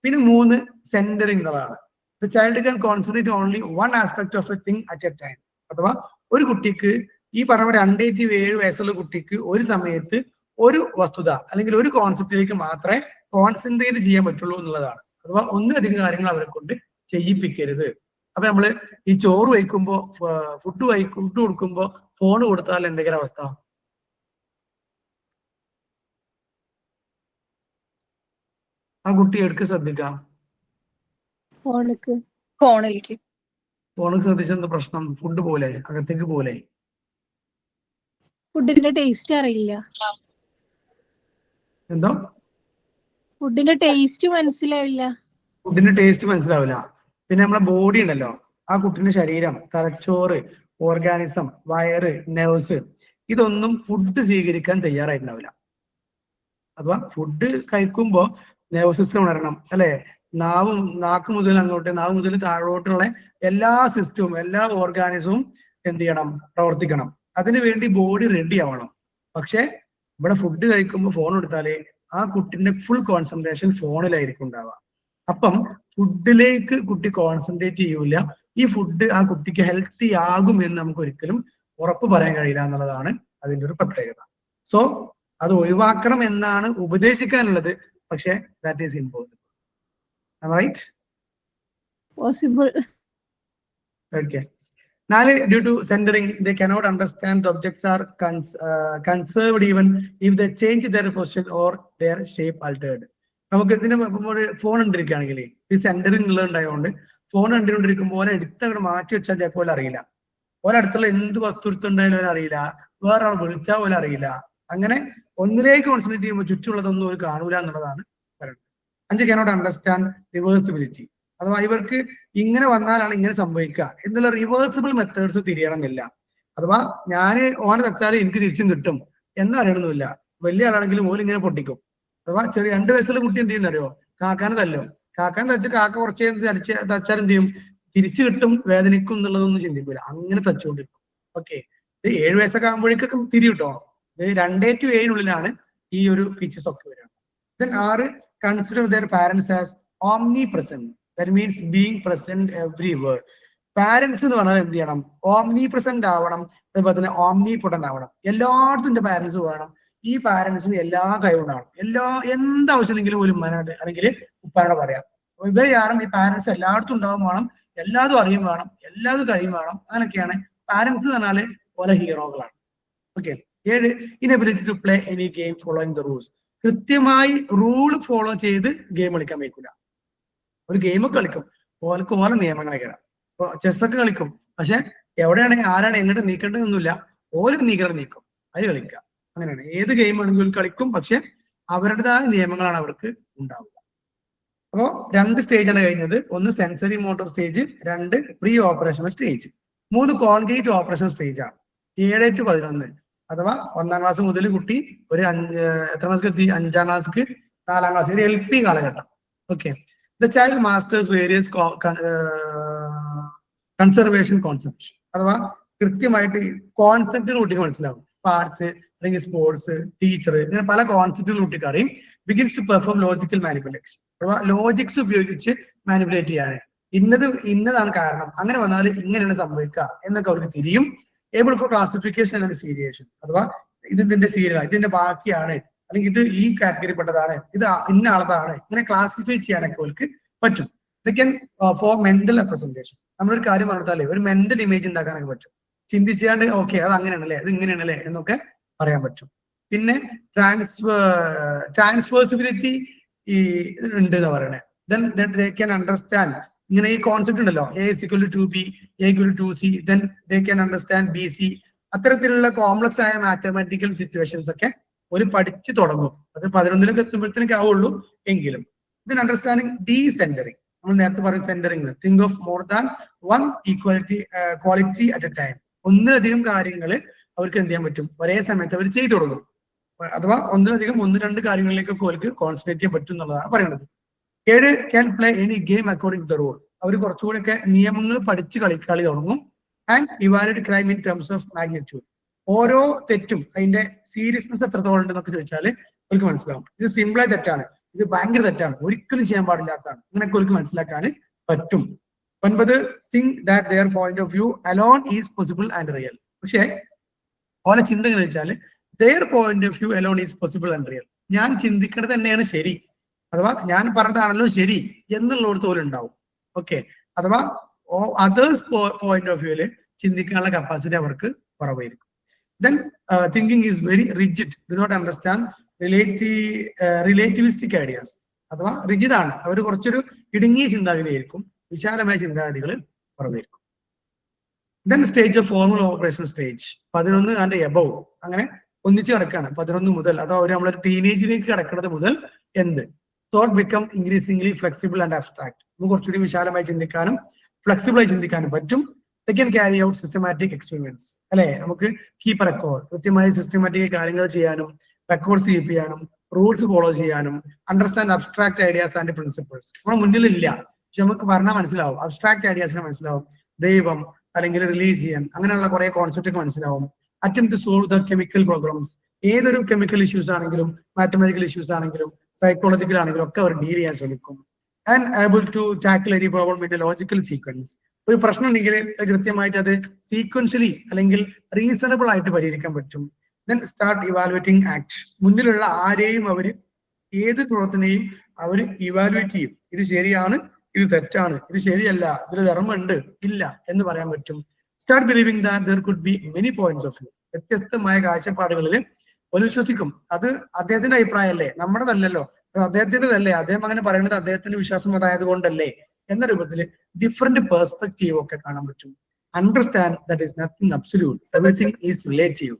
പിന്നെ 3 സെന്ററിംഗ് എന്നുള്ളതാണ്. The child can concentrate only one aspect of A thing at a time. അഥവാ ഒരു കുട്ടിക്ക്, ഈ പറഞ്ഞ 2 to 7 വയസ്സുള്ള കുട്ടിക്ക് ഒരു സമയത്ത് ഒരു വസ്തുത അല്ലെങ്കിൽ ഒരു കോൺസെപ്റ്റിലേക്ക് മാത്രമേ കോൺസെൻട്രേറ്റ് ചെയ്യാൻ പറ്റുള്ളൂ എന്നുള്ളതാണ്. അഥവാ ഒന്നിലധികം കാര്യങ്ങൾ അവരെ കൊണ്ട് ചെയ്യിപ്പിക്കരുത്. അപ്പൊ നമ്മള് ഈ ചോറ് വയ്ക്കുമ്പോ, ഫുഡ് കൊടുക്കുമ്പോ ഫോൺ കൊടുത്താൽ എന്തെങ്കിലും അവസ്ഥ? ആ കുട്ടി എടുക്ക് ശ്രദ്ധിക്കാം. ഫോണിലേക്ക് ശ്രദ്ധിച്ചെന്ത് പ്രശ്നം? ഫുഡ് പോലെ അകത്തേക്ക് പോലെ. ഫുഡിന്റെ ടേസ്റ്റ് അറിയില്ല. എന്തോ? ഫുഡിന്റെ ടേസ്റ്റ് മനസ്സിലാവില്ല. ഫുഡിന്റെ ടേസ്റ്റ് മനസ്സിലാവില്ല. പിന്നെ നമ്മളെ ബോഡി ഉണ്ടല്ലോ, ആ കുട്ടിന്റെ ശരീരം, തലച്ചോറ്, ഓർഗാനിസം, വയറ്, നെർവ്സ്, ഇതൊന്നും ഫുഡ് സ്വീകരിക്കാൻ തയ്യാറായിട്ടുണ്ടാവില്ല. അഥവാ ഫുഡ് കഴിക്കുമ്പോ നെർവ് സിസ്റ്റം ഉണരണം, അല്ലെ? നാക്ക് മുതൽ താഴോട്ടുള്ള എല്ലാ സിസ്റ്റവും, എല്ലാ ഓർഗാനിസവും എന്ത് ചെയ്യണം, പ്രവർത്തിക്കണം. അതിനുവേണ്ടി ബോഡി റെഡി ആവണം. പക്ഷെ ഇവിടെ ഫുഡ് കഴിക്കുമ്പോൾ ഫോൺ എടുത്താലേ ആ കുട്ടിന്റെ ഫുൾ കോൺസെൻട്രേഷൻ ഫോണിലായിരിക്കും ഉണ്ടാവുക. അപ്പം ഫുഡിലേക്ക് കുട്ടി കോൺസെൻട്രേറ്റ് ചെയ്യൂല. ഈ ഫുഡ് ആ കുട്ടിക്ക് ഹെൽത്തി ആകും എന്ന് നമുക്ക് ഒരിക്കലും ഉറപ്പ് പറയാൻ കഴിയില്ല എന്നുള്ളതാണ് അതിന്റെ ഒരു പ്രത്യേകത. സോ അത് ഒഴിവാക്കണം എന്നാണ് ഉപദേശിക്കാനുള്ളത്. പക്ഷെ that is impossible. Right? Possible. Okay. 4, due to centering, they cannot understand the objects are conserved even if they change their position or their shape altered. നമുക്ക് ഇതിന് ഒരു ഫോൺ കണ്ടിരിക്കുകയാണെങ്കിൽ ഈ സെന്ററിംഗ് ഉള്ളത് ഉണ്ടായതുകൊണ്ട് ഫോൺ കണ്ടുകൊണ്ടിരിക്കുമ്പോൾ ഓരോ എടുത്തവിടെ മാറ്റി വെച്ചാൽ ചിലപ്പോൾ അറിയില്ല. ഓരോ അടുത്തുള്ള എന്ത് വസ്തു എടുത്തുണ്ടായാലും അറിയില്ല. വേറെ ആൾ വിളിച്ചാൽ പോലും അറിയില്ല. അങ്ങനെ ഒന്നിലേക്ക് കോൺസെൻട്രേറ്റ് ചെയ്യുമ്പോൾ ചുറ്റുമുള്ളതൊന്നും ഒരു കാണൂല എന്നുള്ളതാണ് പറയുന്നത്. 5, cannot understand reversibility. അഥവാ ഇവർക്ക് ഇങ്ങനെ വന്നാലാണ് ഇങ്ങനെ സംഭവിക്കുക എന്നുള്ള റിവേഴ്സിബിൾ മെത്തേഡ്സ് തിരിയണമെന്നില്ല. അഥവാ ഞാന് ഓനെ തച്ചാൽ എനിക്ക് തിരിച്ചും കിട്ടും എന്നറിയണമെന്നില്ല. വലിയ ആളാണെങ്കിലും ഓല് ഇങ്ങനെ പൊട്ടിക്കും. അഥവാ ചെറിയ 2 വയസ്സുള്ള കുട്ടി എന്ത് ചെയ്യുന്നറിയോ, കാക്കാനെ തല്ലും. കാക്കാൻ തച്ച് കാക്ക കുറച്ച് തച്ചാൽ എന്ത് ചെയ്യും, തിരിച്ചു കിട്ടും, വേദനിക്കും എന്നുള്ളതൊന്നും ചിന്തിക്കില്ല. അങ്ങനെ തച്ചുകൊണ്ടിരിക്കും. ഓക്കെ, ഇത് 7 വയസ്സൊക്കെ ആകുമ്പോഴേക്കൊക്കെ തിരി കിട്ടോ. ഇത് 2 to 7 ഈ ഒരു ഫീച്ചേഴ്സ് ഒക്കെ വരികയാണ്. Then 6, consider their parents as omnipresent. That means being present everywhere. Parents എന്ന് പറഞ്ഞാൽ എന്ത് ചെയ്യണം, ഓംനി പ്രസന്റ് ആവണം. അതുപോലെ തന്നെ ഓംനിപൊട്ടന്റ് ആവണം. എല്ലായിടത്തും പാരന്റ്സ് വേണം. ഈ പാരന്റ്സിന് എല്ലാ കഴിവുണ്ടാവണം. എന്താവശ്യമെങ്കിലും ഒരു ഉമ്മനോട് അല്ലെങ്കിൽ ഉപ്പാനോട് പറയാം. ഇവർ കാരണം ഈ പാരന്റ്സ് എല്ലായിടത്തും ഉണ്ടാവും വേണം, എല്ലാതും അറിയും വേണം, എല്ലാതും കഴിയും വേണം. അങ്ങനെയൊക്കെയാണ് പാരന്റ്സ് എന്ന് പറഞ്ഞാല് ഓരോ ഹീറോകളാണ്. Okay. 7, inability to play any game following the rules. കൃത്യമായി റൂൾ ഫോളോ ചെയ്ത് ഗെയിം കളിക്കാൻ വയ്ക്കില്ല. ഒരു ഗെയിമൊക്കെ കളിക്കും, ഓർക്ക് ഓരോ നിയമങ്ങളൊക്കെ. ഇപ്പൊ ചെസ്സൊക്കെ കളിക്കും, പക്ഷെ എവിടെയാണ് ആരാണ് എങ്ങോട്ട് നീക്കേണ്ടതൊന്നുമില്ല. ഓരോ നീക്കും, അത് കളിക്കുക. അങ്ങനെയാണ് ഏത് ഗെയിം ആണെങ്കിലും കളിക്കും, പക്ഷെ അവരുടേതായ നിയമങ്ങളാണ് അവർക്ക് ഉണ്ടാവുക. അപ്പോൾ 2 സ്റ്റേജാണ് കഴിഞ്ഞത്. 1 sensory motor stage, 2 pre operational stage. 3 concrete operation stage ആണ്. 7 to 11. അഥവാ 1ാം ക്ലാസ് മുതൽ കുട്ടി ഒരു എത്ര ക്ലാസ് എത്തി? 5ാം ക്ലാസ്സിക്ക് 4ാം ക്ലാസ് ഒരു LP കാലഘട്ടം. Okay. The child masters various conservation concept. അഥവാ കൃത്യമായിട്ട് കോൺസെപ്റ്റുകൾ കുട്ടിക്ക് മനസ്സിലാവും. പാർട്സ് അല്ലെങ്കിൽ സ്പോർട്സ്, ടീച്ചർ, ഇങ്ങനെ പല കോൺസെപ്റ്റുകൾ കുട്ടിക്ക് അറിയും. Begins to perform logical manipulation. അഥവാ ലോജിക്സ് ഉപയോഗിച്ച് മാനിപ്പുലേറ്റ് ചെയ്യാൻ, ഇന്നതാണ് കാരണം, അങ്ങനെ വന്നാൽ ഇങ്ങനെയാണ് സംഭവിക്കുക എന്നൊക്കെ അവർക്ക് തിരിയും. Able for classification and seriation. അഥവാ ഇതിന്റെ സീരിയൽ, ഇതിന്റെ ബാക്കിയാണ്, അല്ലെങ്കിൽ ഇത് ഈ കാറ്റഗറി പെട്ടതാണ്, ഇത് ഇന്ന ആളതാണ്, ഇങ്ങനെ ക്ലാസിഫൈ ചെയ്യാനൊക്കെ അവർക്ക് പറ്റും. ഇതൊക്കെ ഫോർ മെന്റൽ റെപ്രസെന്റേഷൻ. നമ്മളൊരു കാര്യം പറഞ്ഞാലേ ഒരു മെന്റൽ ഇമേജ് ഉണ്ടാക്കാനൊക്കെ പറ്റും. ചിന്തിച്ചാണ്ട് ഓക്കെ അത് അങ്ങനെയാണല്ലേ, അത് ഇങ്ങനെയാണല്ലേ എന്നൊക്കെ പറയാൻ പറ്റും. പിന്നെ ട്രാൻസ്വേഴ്സിബിലിറ്റി ഈ ഉണ്ട് എന്ന് പറയണേ. ദെൻ ദേ ക്യാൻ അണ്ടർസ്റ്റാൻഡ്, ഇങ്ങനെ ഈ കോൺസെപ്റ്റ് ഉണ്ടല്ലോ, A = 2B, A = 2C, then they can understand BC. അത്തരത്തിലുള്ള കോംപ്ലക്സ് ആയ മാത്തമാറ്റിക്കൽ സിറ്റുവേഷൻസ് ഒക്കെ ഒരു പഠിച്ചു തുടങ്ങും. അത് 11ലേക്ക് എത്തുമ്പോഴത്തേക്ക് ആവുള്ളൂ എങ്കിലും. Then understanding decentering. നമ്മൾ നേരത്തെ പറയും centering. Think of more than 1 quality at a time. ഒന്നിലധികം കാര്യങ്ങൾ അവർക്ക് എന്ത് ചെയ്യാൻ പറ്റും, ഒരേ സമയത്ത് അവർ ചെയ്തു തുടങ്ങും. അഥവാ ഒന്നിലധികം 1-2 കാര്യങ്ങളിലേക്കൊക്കെ അവർക്ക് കോൺസെൻട്രേറ്റ് ചെയ്യാൻ പറ്റും എന്നുള്ളതാണ് പറയുന്നത്. 7 can play any game according to the rule. അവർ കുറച്ചുകൂടെയൊക്കെ നിയമങ്ങൾ പഠിച്ച് കളി തുടങ്ങും. And evaluate crime in terms of magnitude. ഓരോ തെറ്റും അതിന്റെ സീരിയസ്നെസ് എത്രത്തോളം ഉണ്ടെന്നൊക്കെ ചോദിച്ചാൽ അവർക്ക് മനസ്സിലാവും. ഇത് സിമ്പിളായി തെറ്റാണ്, ഇത് ഭയങ്കര തെറ്റാണ്, ഒരിക്കലും ചെയ്യാൻ പാടില്ലാത്തതാണ്, അങ്ങനെയൊക്കെ അവർക്ക് മനസ്സിലാക്കാൻ പറ്റും. 9 think that their point of view alone is possible and real. പക്ഷേ ഓരോ ചിന്ത എങ്ങനെ വെച്ചാൽ their point of view alone is possible and real. ഞാൻ ചിന്തിക്കുന്നത് തന്നെയാണ് ശരി, അഥവാ ഞാൻ പറഞ്ഞതാണല്ലോ ശരി എന്നുള്ളടത്ത് പോലും ഉണ്ടാവും. ഓക്കെ. അഥവാ അതേഴ്സ് പോയിന്റ് ഓഫ് വ്യൂല് ചിന്തിക്കാനുള്ള കപ്പാസിറ്റി അവർക്ക് കുറവായിരിക്കും. Then thinking is very rigid, do not understand relativistic ideas. അഥവാ റിജിഡ് ആണ്, അവർ കുറച്ചൊരു ഇടുങ്ങിയ ചിന്താഗതി ആയിരിക്കും, വിശാലമായ ചിന്താഗതികൾ കുറവായിരിക്കും. Then stage of formal operation stage 11 and above. അങ്ങനെ ഒന്നിച്ച് കിടക്കുകയാണ് 11 മുതൽ. അഥവാ നമ്മളൊരു ടീനേജിലേക്ക് കിടക്കുന്നത് മുതൽ എന്ത് thought become increasingly flexible and abstract. നമുക്ക് കുറച്ചുകൂടി വിശാലമായി ചിന്തിക്കാനും ഫ്ലെക്സിബിൾ ആയി ചിന്തിക്കാനും പറ്റും. They can carry out systematic experiments. അല്ലെ, നമുക്ക് കീപ്പ് റെക്കോർഡ്, കൃത്യമായി സിസ്റ്റമാറ്റിക് കാര്യങ്ങൾ ചെയ്യാനും റെക്കോർഡ്സ് കീപ്പ് ചെയ്യാനും റൂൾസ് ഫോളോ ചെയ്യാനും understand abstract ideas and principles. നമ്മുടെ മുന്നിലില്ല, പക്ഷെ നമുക്ക് പറഞ്ഞാൽ മനസ്സിലാവും. അബ്സ്ട്രാക്ട് ഐഡിയാസിനെ മനസ്സിലാവും. ദൈവം അല്ലെങ്കിൽ റിലീജിയൻ, അങ്ങനെയുള്ള കുറെ കോൺസെപ്റ്റ് മനസ്സിലാവും. Attempt to solve the chemical problems. ഏതൊരു കെമിക്കൽ ഇഷ്യൂസ് ആണെങ്കിലും മാത്തമാറ്റിക്കൽ ഇഷ്യൂസ് ആണെങ്കിലും സൈക്കോളജിക്കൽ ആണെങ്കിലും ഒക്കെ അവർ ഡീൽ ചെയ്യാൻ ശ്രമിക്കും. And able to tackle any problem in a logical sequence. ഒരു പ്രശ്നം ഉണ്ടെങ്കിൽ കൃത്യമായിട്ട് അത് സീക്വൻഷ്യലി അല്ലെങ്കിൽ റീസണബിൾ ആയിട്ട് പരിഹരിക്കാൻ പറ്റും. Then start evaluating act. മുന്നിലുള്ള ആരെയും അവര് ഏത് പ്രവർത്തനയും അവർ ഇവാലുവേറ്റ് ചെയ്യും. ഇത് ശരിയാണ്, ഇത് തെറ്റാണ്, ഇത് ശരിയല്ല, ഇതിൽ ധർമ്മമുണ്ട് ഇല്ല എന്ന് പറയാൻ പറ്റും. Start believing that there could be many points of view. വ്യത്യസ്തമായ കാഴ്ചപ്പാടുകളിൽ ഒരു വിശ്വസിക്കും. അത് അദ്ദേഹത്തിന്റെ അഭിപ്രായമല്ലേ, നമ്മുടെതല്ലല്ലോ, അദ്ദേഹത്തിൻ്റെതല്ലേ, അദ്ദേഹം അങ്ങനെ പറയുന്നത് അദ്ദേഹത്തിന്റെ വിശ്വാസം അതായത് കൊണ്ടല്ലേ എന്ന രൂപത്തിൽ ഡിഫറെന്റ് പെർസ്പെക്റ്റീവ് ഒക്കെ കാണാൻ പറ്റും. Understand that is nothing absolute, everything is relative.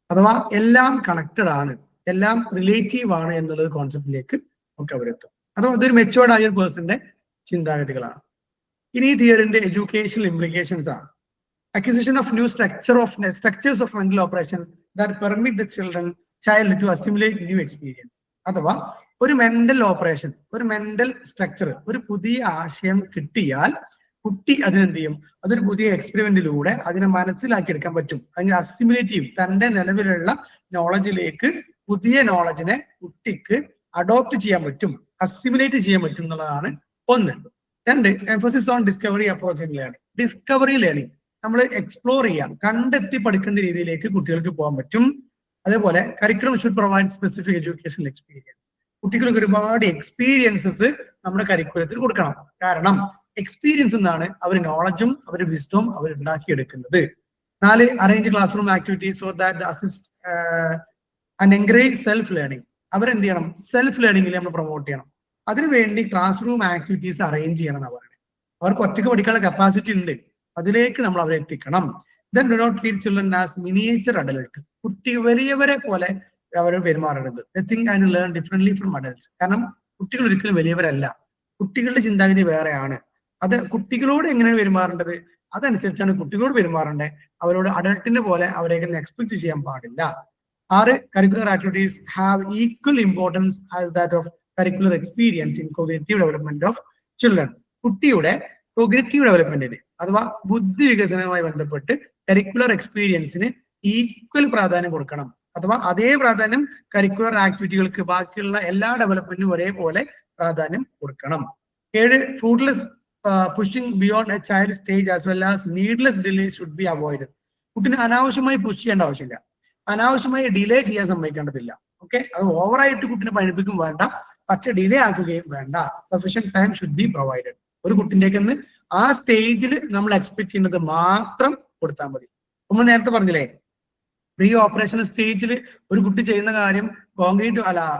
അഥവാ എല്ലാം കണക്റ്റഡ് ആണ്, എല്ലാം റിലേറ്റീവ് ആണ് എന്നുള്ള കോൺസെപ്റ്റിലേക്ക് ഒക്കെ അവരെത്തും. അഥവാ ഇതൊരു മെച്ചുവേർഡ് ആയ ഒരു പേഴ്സന്റെ ചിന്താഗതികളാണ്. ഇനി ഈ തിയറിന്റെ എഡ്യൂക്കേഷണൽ ഇംപ്ലിക്കേഷൻസ് ആണ്. Acquisition of new structures of mental operation that permit the child to assimilate new experience. അഥവാ ഒരു മെന്റൽ ഓപ്പറേഷൻ, ഒരു മെന്റൽ സ്ട്രക്ചർ, ഒരു പുതിയ ആശയം കിട്ടിയാൽ കുട്ടി അതിനെന്ത് ചെയ്യും, അതൊരു പുതിയ എക്സ്പെരിമെന്റിലൂടെ അതിനെ മനസ്സിലാക്കിയെടുക്കാൻ പറ്റും. അതിന് അസിമിലേറ്റ് ചെയ്യും. തന്റെ നിലവിലുള്ള നോളജിലേക്ക് പുതിയ നോളജിനെ കുട്ടിക്ക് അഡോപ്റ്റ് ചെയ്യാൻ പറ്റും, അസിമിലേറ്റ് ചെയ്യാൻ പറ്റും എന്നുള്ളതാണ് ഒന്ന്. 2, emphasis on discovery approach in learning. Discovery learning, നമ്മൾ എക്സ്പ്ലോർ ചെയ്യാം, കണ്ടെത്തി പഠിക്കുന്ന രീതിയിലേക്ക് കുട്ടികൾക്ക് പോകാൻ പറ്റും. അതേപോലെ curriculum should provide specific educational experience. കുട്ടികൾക്ക് ഒരുപാട് എക്സ്പീരിയൻസസ് നമ്മുടെ കരിക്കുലത്തിൽ കൊടുക്കണം. കാരണം എക്സ്പീരിയൻസ് എന്നാണ് അവർ നോളജും അവർ വിസ്ഡവും അവർ ഉണ്ടാക്കിയെടുക്കുന്നത്. 4, arrange classroom activities so that assist and encourage self learning. അവരെന്ത് ചെയ്യണം, സെൽഫ് ലേണിംഗിൽ നമ്മൾ പ്രൊമോട്ട് ചെയ്യണം. അതിനുവേണ്ടി ക്ലാസ് റൂം ആക്ടിവിറ്റീസ് അറേഞ്ച് ചെയ്യണം എന്നാണ് പറയുന്നത്. അവർക്ക് ഒറ്റയ്ക്ക് പഠിക്കാനുള്ള കപ്പാസിറ്റി ഉണ്ട്, അതിലേക്ക് നമ്മൾ അവരെ എത്തിക്കണം. Then do not treat children as miniature adult. കുട്ടി വലിയവരെ പോലെ അവർ പെരുമാറരുത്. They think and learn differently from adults. കാരണം കുട്ടികൾ ഒരിക്കലും വലിയവരല്ല, കുട്ടികളുടെ ചിന്താഗതി വേറെയാണ്. അത് കുട്ടികളോട് എങ്ങനെയാണ് പെരുമാറേണ്ടത് അതനുസരിച്ചാണ് കുട്ടികളോട് പെരുമാറേണ്ടത്. അവരോട് അഡൾട്ടിന്റെ പോലെ അവരെ എക്സ്പെക്ട് ചെയ്യാൻ പാടില്ല. 6 curricular activities have equal importance as that of curricular experience in cognitive development of children. കുട്ടിയുടെ കോഗ്നിറ്റീവ് ഡെവലപ്മെന്റിന് അഥവാ ബുദ്ധി വികസനവുമായി ബന്ധപ്പെട്ട് കരിക്കുലർ എക്സ്പീരിയൻസിന് ഈക്വൽ പ്രാധാന്യം കൊടുക്കണം. അഥവാ അതേ പ്രാധാന്യം കരിക്കുലർ ആക്ടിവിറ്റികൾക്ക് ബാക്കിയുള്ള എല്ലാ ഡെവലപ്മെന്റിനും ഒരേപോലെ പ്രാധാന്യം കൊടുക്കണം. 7 fruitless pushing beyond A child stage as well as needless delay should be avoided. കുട്ടിനെ അനാവശ്യമായി പുഷ് ചെയ്യേണ്ട ആവശ്യമില്ല, അനാവശ്യമായി ഡിലേ ചെയ്യാൻ സമ്മതിക്കേണ്ടതില്ല. ഓക്കെ, അത് ഓവറായിട്ട് കുട്ടിനെ പഠിപ്പിക്കും വേണ്ട, പക്ഷെ ഡിലേ ആക്കുകയും വേണ്ട. Sufficient time should be provided. ഒരു കുട്ടിൻ്റെക്ക് ആ സ്റ്റേജിൽ നമ്മൾ എക്സ്പെക്ട് ചെയ്യുന്നത് മാത്രം കൊടുത്താൽ മതി. നമ്മൾ നേരത്തെ പറഞ്ഞില്ലേ, പ്രീ ഓപ്പറേഷൻ സ്റ്റേജിൽ ഒരു കുട്ടി ചെയ്യുന്ന കാര്യം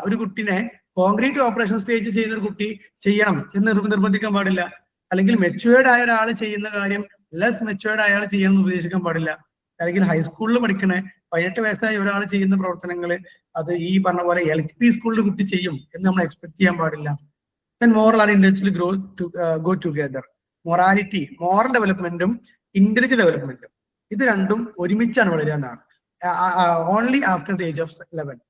ഒരു കുട്ടിനെ കോൺക്രീറ്റ് ഓപ്പറേഷൻ സ്റ്റേജ് ചെയ്യുന്ന ഒരു കുട്ടി ചെയ്യണം എന്ന് നിർബന്ധിക്കാൻ പാടില്ല. അല്ലെങ്കിൽ മെച്ചുവേർഡ് ആയ ഒരാൾ ചെയ്യുന്ന കാര്യം ലെസ് മെച്ചുവേർഡ് ആയ ആൾ ചെയ്യണം എന്ന് ഉപദേശിക്കാൻ പാടില്ല. അല്ലെങ്കിൽ ഹൈസ്കൂളിൽ പഠിക്കണ 18 വയസ്സായ ഒരാൾ ചെയ്യുന്ന പ്രവർത്തനങ്ങൾ അത് ഈ പറഞ്ഞ പോലെ LP സ്കൂളിൽ കുട്ടി ചെയ്യും എന്ന് നമ്മൾ എക്സ്പെക്ട് ചെയ്യാൻ പാടില്ല. Then moral and intellectual growth go together. Morality, moral ഡെവലപ്മെന്റും ഇന്റലക്ച്വൽ ഡെവലപ്മെന്റും ഇത് രണ്ടും ഒരുമിച്ചാണ് വളരുക എന്നാണ്. Only after the age of 11.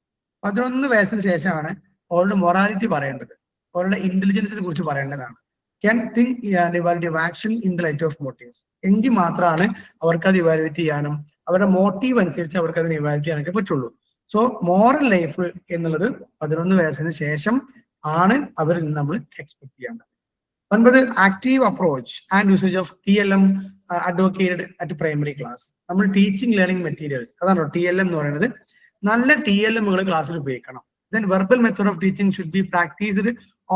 11 വയസ്സിന് ശേഷമാണ് അവരുടെ മൊറാലിറ്റി പറയേണ്ടത്, അവരുടെ ഇന്റലിജൻസിനെ കുറിച്ച് പറയേണ്ടതാണ്. Can think and evaluate action in the light of motifs. എങ്കിൽ മാത്രമാണ് അവർക്ക് അത് ഇവാലുവേറ്റ് ചെയ്യാനും അവരുടെ മോട്ടീവ് അനുസരിച്ച് അവർക്ക് അതിനെ ഇവാലുവേറ്റ് ചെയ്യാനൊക്കെ പറ്റുള്ളൂ. സോ മോറൽ ലൈഫ് എന്നുള്ളത് 11 വയസ്സിന് ശേഷം ആണ് അവരിൽ നിന്ന് നമ്മൾ എക്സ്പെക്ട് ചെയ്യേണ്ടത്. 9 active approach and usage of TLM advocated at primary class. നമ്മൾ ടീച്ചിങ് ലേണിംഗ് മെറ്റീരിയൽസ്, അതാണോ TLM എന്ന് പറയുന്നത്. നല്ല TLMകൾ ക്ലാസ്സിൽ ഉപയോഗിക്കണം. Then verbal method of teaching should be practiced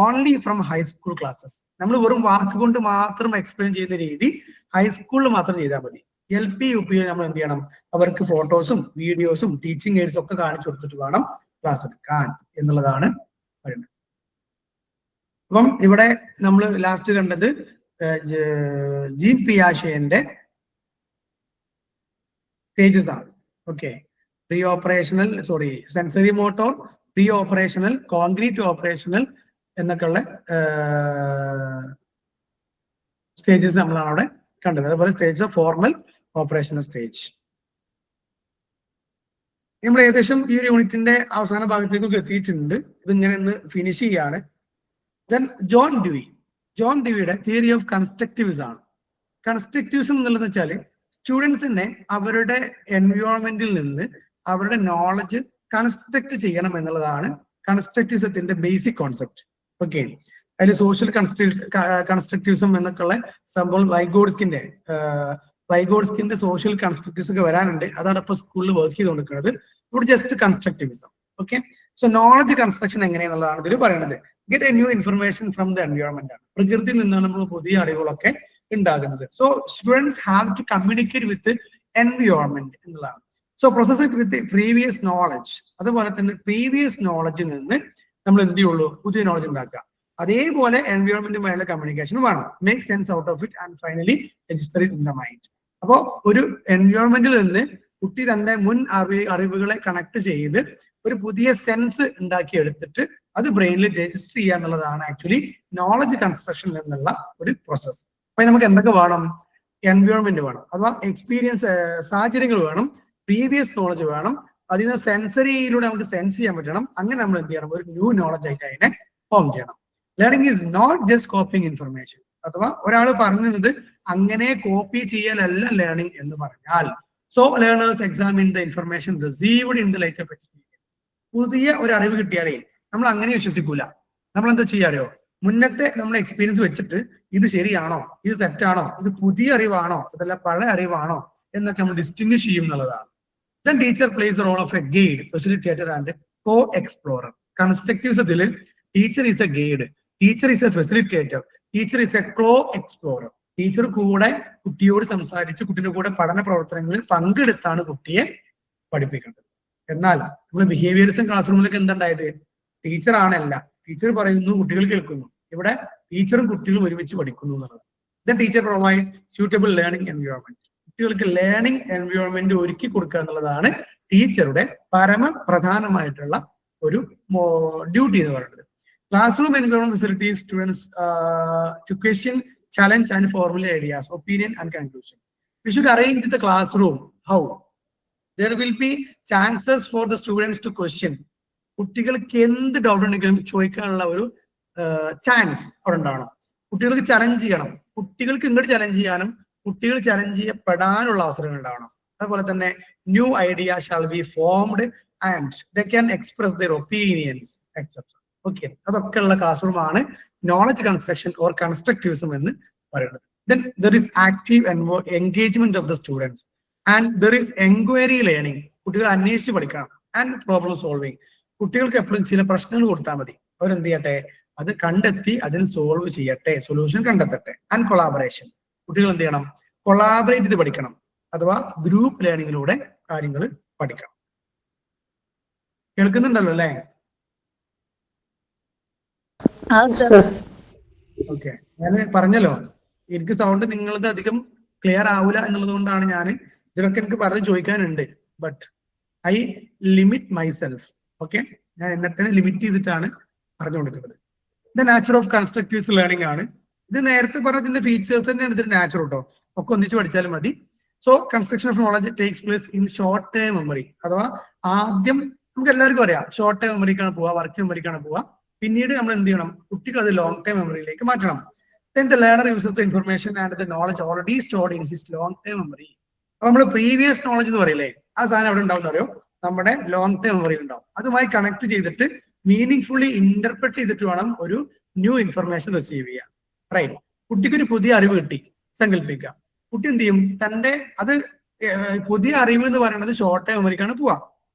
only from high school classes. നമ്മൾ വെറും വാക്കുകൊണ്ട് മാത്രം എക്സ്പ്ലെയിൻ ചെയ്യുന്ന രീതി ഹൈസ്കൂളിൽ മാത്രം ചെയ്താൽ മതി. LP UP നമ്മൾ എന്ത് ചെയ്യണം, അവർക്ക് ഫോട്ടോസും വീഡിയോസും ടീച്ചിങ് എയ്ഡ്സും ഒക്കെ കാണിച്ചു കൊടുത്തിട്ട് വേണം ക്ലാസ് എടുക്കാൻ എന്നുള്ളതാണ് പറയുന്നത്. അപ്പം ഇവിടെ നമ്മൾ ലാസ്റ്റ് കണ്ടത് ജീൻ പിയാഷെന്റെ സ്റ്റേജസ് ആണ്. Okay, pre operational sensory motor, pre operational, concrete operational എന്നൊക്കെയുള്ള സ്റ്റേജസ് നമ്മളാണ് അവിടെ കണ്ടത്. അതുപോലെ stage of formal operational stage. നമ്മൾ ഏകദേശം ഈ ഒരു യൂണിറ്റിന്റെ അവസാന ഭാഗത്തേക്കൊക്കെ എത്തിയിട്ടുണ്ട്. ഇതിങ്ങനെ ഒന്ന് ഫിനിഷ് ചെയ്യാണ്. Then ജോൺ ഡ്യൂയിയുടെ തിയറി ഓഫ് കൺസ്ട്രക്റ്റിവിസം ആണ്. കൺസ്ട്രക്റ്റിവിസം എന്നുള്ളത് വെച്ചാൽ സ്റ്റുഡൻസിനെ അവരുടെ എൻവയോൺമെന്റിൽ നിന്ന് അവരുടെ നോളജ് കൺസ്ട്രക്ട് ചെയ്യണം എന്നുള്ളതാണ് കൺസ്ട്രക്റ്റിവിസത്തിന്റെ ബേസിക് കോൺസെപ്റ്റ്. ഓക്കെ, അതിൽ സോഷ്യൽ കൺസ്ട്രക്റ്റിവിസം എന്നൊക്കെയുള്ള സംഭവം വൈഗോഡ്സ്കിന്റെ സോഷ്യൽ കൺസ്ട്രക്റ്റിവിസം ഒക്കെ വരാനുണ്ട്. അതാണ് ഇപ്പൊ സ്കൂളിൽ വർക്ക് ചെയ്ത് കൊടുക്കുന്നത്. ഇവിടെ just constructivism. Okay, so knowledge construction എങ്ങനെയെന്നുള്ളതാണ് ഇതിൽ പറയുന്നത്. Get a new information from the environment ആണ്. പ്രകൃതിയിൽ നിന്നാണ് നമ്മൾ പുതിയ അറിവുകളൊക്കെ ഉണ്ടാകുന്നത്. So students have to communicate with environment എന്നുള്ളതാണ്. So process with previous knowledge. അതുപോലെ തന്നെ പ്രീവിയസ് നോളജിൽ നിന്ന് നമ്മൾ എന്ത് ചെയ്യുള്ളൂ, പുതിയ നോളജ് ഉണ്ടാക്കുക. അതേപോലെ എൻവയോൺമെന്റുമായുള്ള കമ്മ്യൂണിക്കേഷൻ വേണം. Make sense out of it and finally register it in the mind. അപ്പോൾ ഒരു എൻവയോൺമെന്റിൽ നിന്ന് കുട്ടി തന്റെ മുൻ അറിവുകളെ കണക്ട് ചെയ്ത് ഒരു പുതിയ സെൻസ് ഉണ്ടാക്കിയെടുത്തിട്ട് അത് ബ്രെയിനിൽ രജിസ്റ്റർ ചെയ്യുക എന്നുള്ളതാണ് ആക്ച്വലി നോളജ് കൺസ്ട്രക്ഷൻ എന്നുള്ള ഒരു പ്രോസസ്. അപ്പൊ നമുക്ക് എന്തൊക്കെ വേണം, എൻവയോൺമെന്റ് വേണം, അഥവാ എക്സ്പീരിയൻസ് സാഹചര്യങ്ങൾ വേണം, പ്രീവിയസ് നോളജ് വേണം, അതിൽ നിന്ന് സെൻസറിയിലൂടെ നമുക്ക് സെൻസ് ചെയ്യാൻ പറ്റണം. അങ്ങനെ നമ്മൾ എന്ത് ചെയ്യണം, ഒരു ന്യൂ നോളജ് ആയിട്ട് അതിനെ ഫോം ചെയ്യണം. Learning is not just copying information. അഥവാ ഒരാൾ പറഞ്ഞത് അങ്ങനെ കോപ്പി ചെയ്യലല്ല ലേണിംഗ് എന്ന് പറഞ്ഞാൽ. So learners examine the information received in the light of experience. പുതിയ ഒരു അറിവ് കിട്ടിയാലേ നമ്മൾ അങ്ങനെ വിശ്വസിക്കൂല. നമ്മൾ എന്താ ചെയ്യാറിയോ, മുന്നത്തെ നമ്മൾ എക്സ്പീരിയൻസ് വെച്ചിട്ട് ഇത് ശരിയാണോ, ഇത് തെറ്റാണോ, ഇത് പുതിയ അറിവാണോ, അതല്ല പഴയ അറിവാണോ എന്നൊക്കെ നമ്മൾ ഡിസ്റ്റിങ്വിഷ് ചെയ്യും എന്നുള്ളതാണ്. Then teacher plays the role of a guide, facilitator and co-explorer. Constructivism, teacher is a guide, teacher is a facilitator, teacher is a co-explorer. Teacher കൂടെ കുട്ടിയോട് സംസാരിച്ച് കുട്ടിയുടെ കൂടെ പഠന പ്രവർത്തനങ്ങളിൽ പങ്കെടുത്താണ് കുട്ടിയെ പഠിപ്പിക്കേണ്ടത്. എന്നാൽ നമ്മൾ ബിഹേവിയറിസം ക്ലാസ് റൂമിലൊക്കെ എന്തുണ്ടായത്, ടീച്ചർ ആണല്ല, ടീച്ചർ പറയുന്നു, കുട്ടികൾ കേൾക്കുന്നു. ഇവിടെ ടീച്ചറും കുട്ടികളും ഒരുമിച്ച് പഠിക്കുന്നു എന്നുള്ളത്. Then teacher provide suitable learning environment. കുട്ടികൾക്ക് ലേണിംഗ് എൻവയോൺമെന്റ് ഒരുക്കി കൊടുക്കുക എന്നുള്ളതാണ് ടീച്ചറുടെ പരമപ്രധാനമായിട്ടുള്ള ഒരു ഡ്യൂട്ടി എന്ന് പറയുന്നത്. Classroom environment facilities students to question challenge and formulate ideas, opinion and conclusion. We should arrange the classroom. How? There will be chances for the students to question. കുട്ടികൾക്ക് എന്ത് ഡൗട്ട് ഉണ്ടെങ്കിലും ചോദിക്കാനുള്ള ഒരു chance അവിടെ ഉണ്ടാവണം. കുട്ടികൾക്ക് challenge ചെയ്യണം, കുട്ടികൾക്ക് ഇങ്ങോട്ട് ചലഞ്ച് ചെയ്യാനും കുട്ടികൾ ചലഞ്ച് ചെയ്യപ്പെടാനുള്ള അവസരങ്ങൾ ഉണ്ടാവണം. അതുപോലെ തന്നെ new idea shall be formed and they can express their opinions etcetera. Okay, അതൊക്കെ ഉള്ള ക്ലാസ് റൂം ആണ് നോളജ് കൺസ്ട്രക്ഷൻ ഓർ കൺസ്ട്രക്റ്റിവിസം എന്ന് പറയുന്നത്. Then there is active engagement of the students and there is enquiry learning. കുട്ടികൾ അന്വേഷിച്ച് പഠിക്കണം. And problem solving. കുട്ടികൾക്ക് എപ്പോഴും ചില പ്രശ്നങ്ങൾ കൊടുത്താൽ മതി, അവരെന്ത് ചെയ്യട്ടെ, അത് കണ്ടെത്തി അതിന് സോൾവ് ചെയ്യട്ടെ, സൊല്യൂഷൻ കണ്ടെത്തട്ടെ. And collaboration. കുട്ടികൾ എന്ത് ചെയ്യണം, കൊളാബറേറ്റ് ചെയ്ത് പഠിക്കണം, അഥവാ ഗ്രൂപ്പ് ലേണിങ്ങിലൂടെ കാര്യങ്ങൾ പഠിക്കണം. കേൾക്കുന്നുണ്ടല്ലോ അല്ലേ? ഓക്കെ, ഞാൻ പറഞ്ഞല്ലോ എനിക്ക് സൗണ്ട് നിങ്ങളത് അധികം ക്ലിയർ ആവില്ല എന്നുള്ളത് കൊണ്ടാണ് ഞാൻ ഇതിനൊക്കെ എനിക്ക് പറഞ്ഞ് ചോദിക്കാനുണ്ട്. But I limit myself. Okay, ഞാൻ എന്നെ തന്നെ ലിമിറ്റ് ചെയ്തിട്ടാണ് പറഞ്ഞു കൊടുക്കുന്നത്. The nature of constructive learning ആണ് ഇത്. നേരത്തെ പറഞ്ഞതിന്റെ ഫീച്ചേഴ്സ് തന്നെയാണ് ഇതിന്റെ നാച്ചർ കേട്ടോ, ഒക്കെ ഒന്നിച്ച് പഠിച്ചാലും മതി. So construction of knowledge takes place in short term memory. അഥവാ ആദ്യം നമുക്ക് എല്ലാവർക്കും അറിയാം ഷോർട്ട് ടേം മെമ്മറിക്കാണ് പോവുക, വർക്ക് മെമ്മറിക്കാണ് പോവുക. പിന്നീട് നമ്മൾ എന്ത് ചെയ്യണം, കുട്ടികൾ അത് ലോങ് ടേം മെമ്മറിയിലേക്ക് മാറ്റണം. Then the learner uses the information and the knowledge already stored in his long-term memory. അപ്പൊ നമ്മൾ പ്രീവിയസ് നോളജ് എന്ന് പറയില്ലേ, ആ സാധനം അവിടെ ഉണ്ടാവും അറിയോ, നമ്മുടെ ലോങ് ടേം മെമ്മറിയിൽ ഉണ്ടാവും. അതുമായി കണക്ട് ചെയ്തിട്ട് മീനിങ് ഫുള്ളി ഇന്റർപ്രറ്റ് ചെയ്തിട്ട് വേണം ഒരു ന്യൂ ഇൻഫർമേഷൻ റിസീവ് ചെയ്യാൻ. റൈറ്റ്. കുട്ടിക്ക് ഒരു പുതിയ അറിവ് കിട്ടി സങ്കല്പിക്കുക. കുട്ടി എന്ത് ചെയ്യും, തന്റെ അത് പുതിയ അറിവ് എന്ന് പറയുന്നത് ഷോർട്ട് ടേം മെമ്മറിക്കാണ് പോവാ.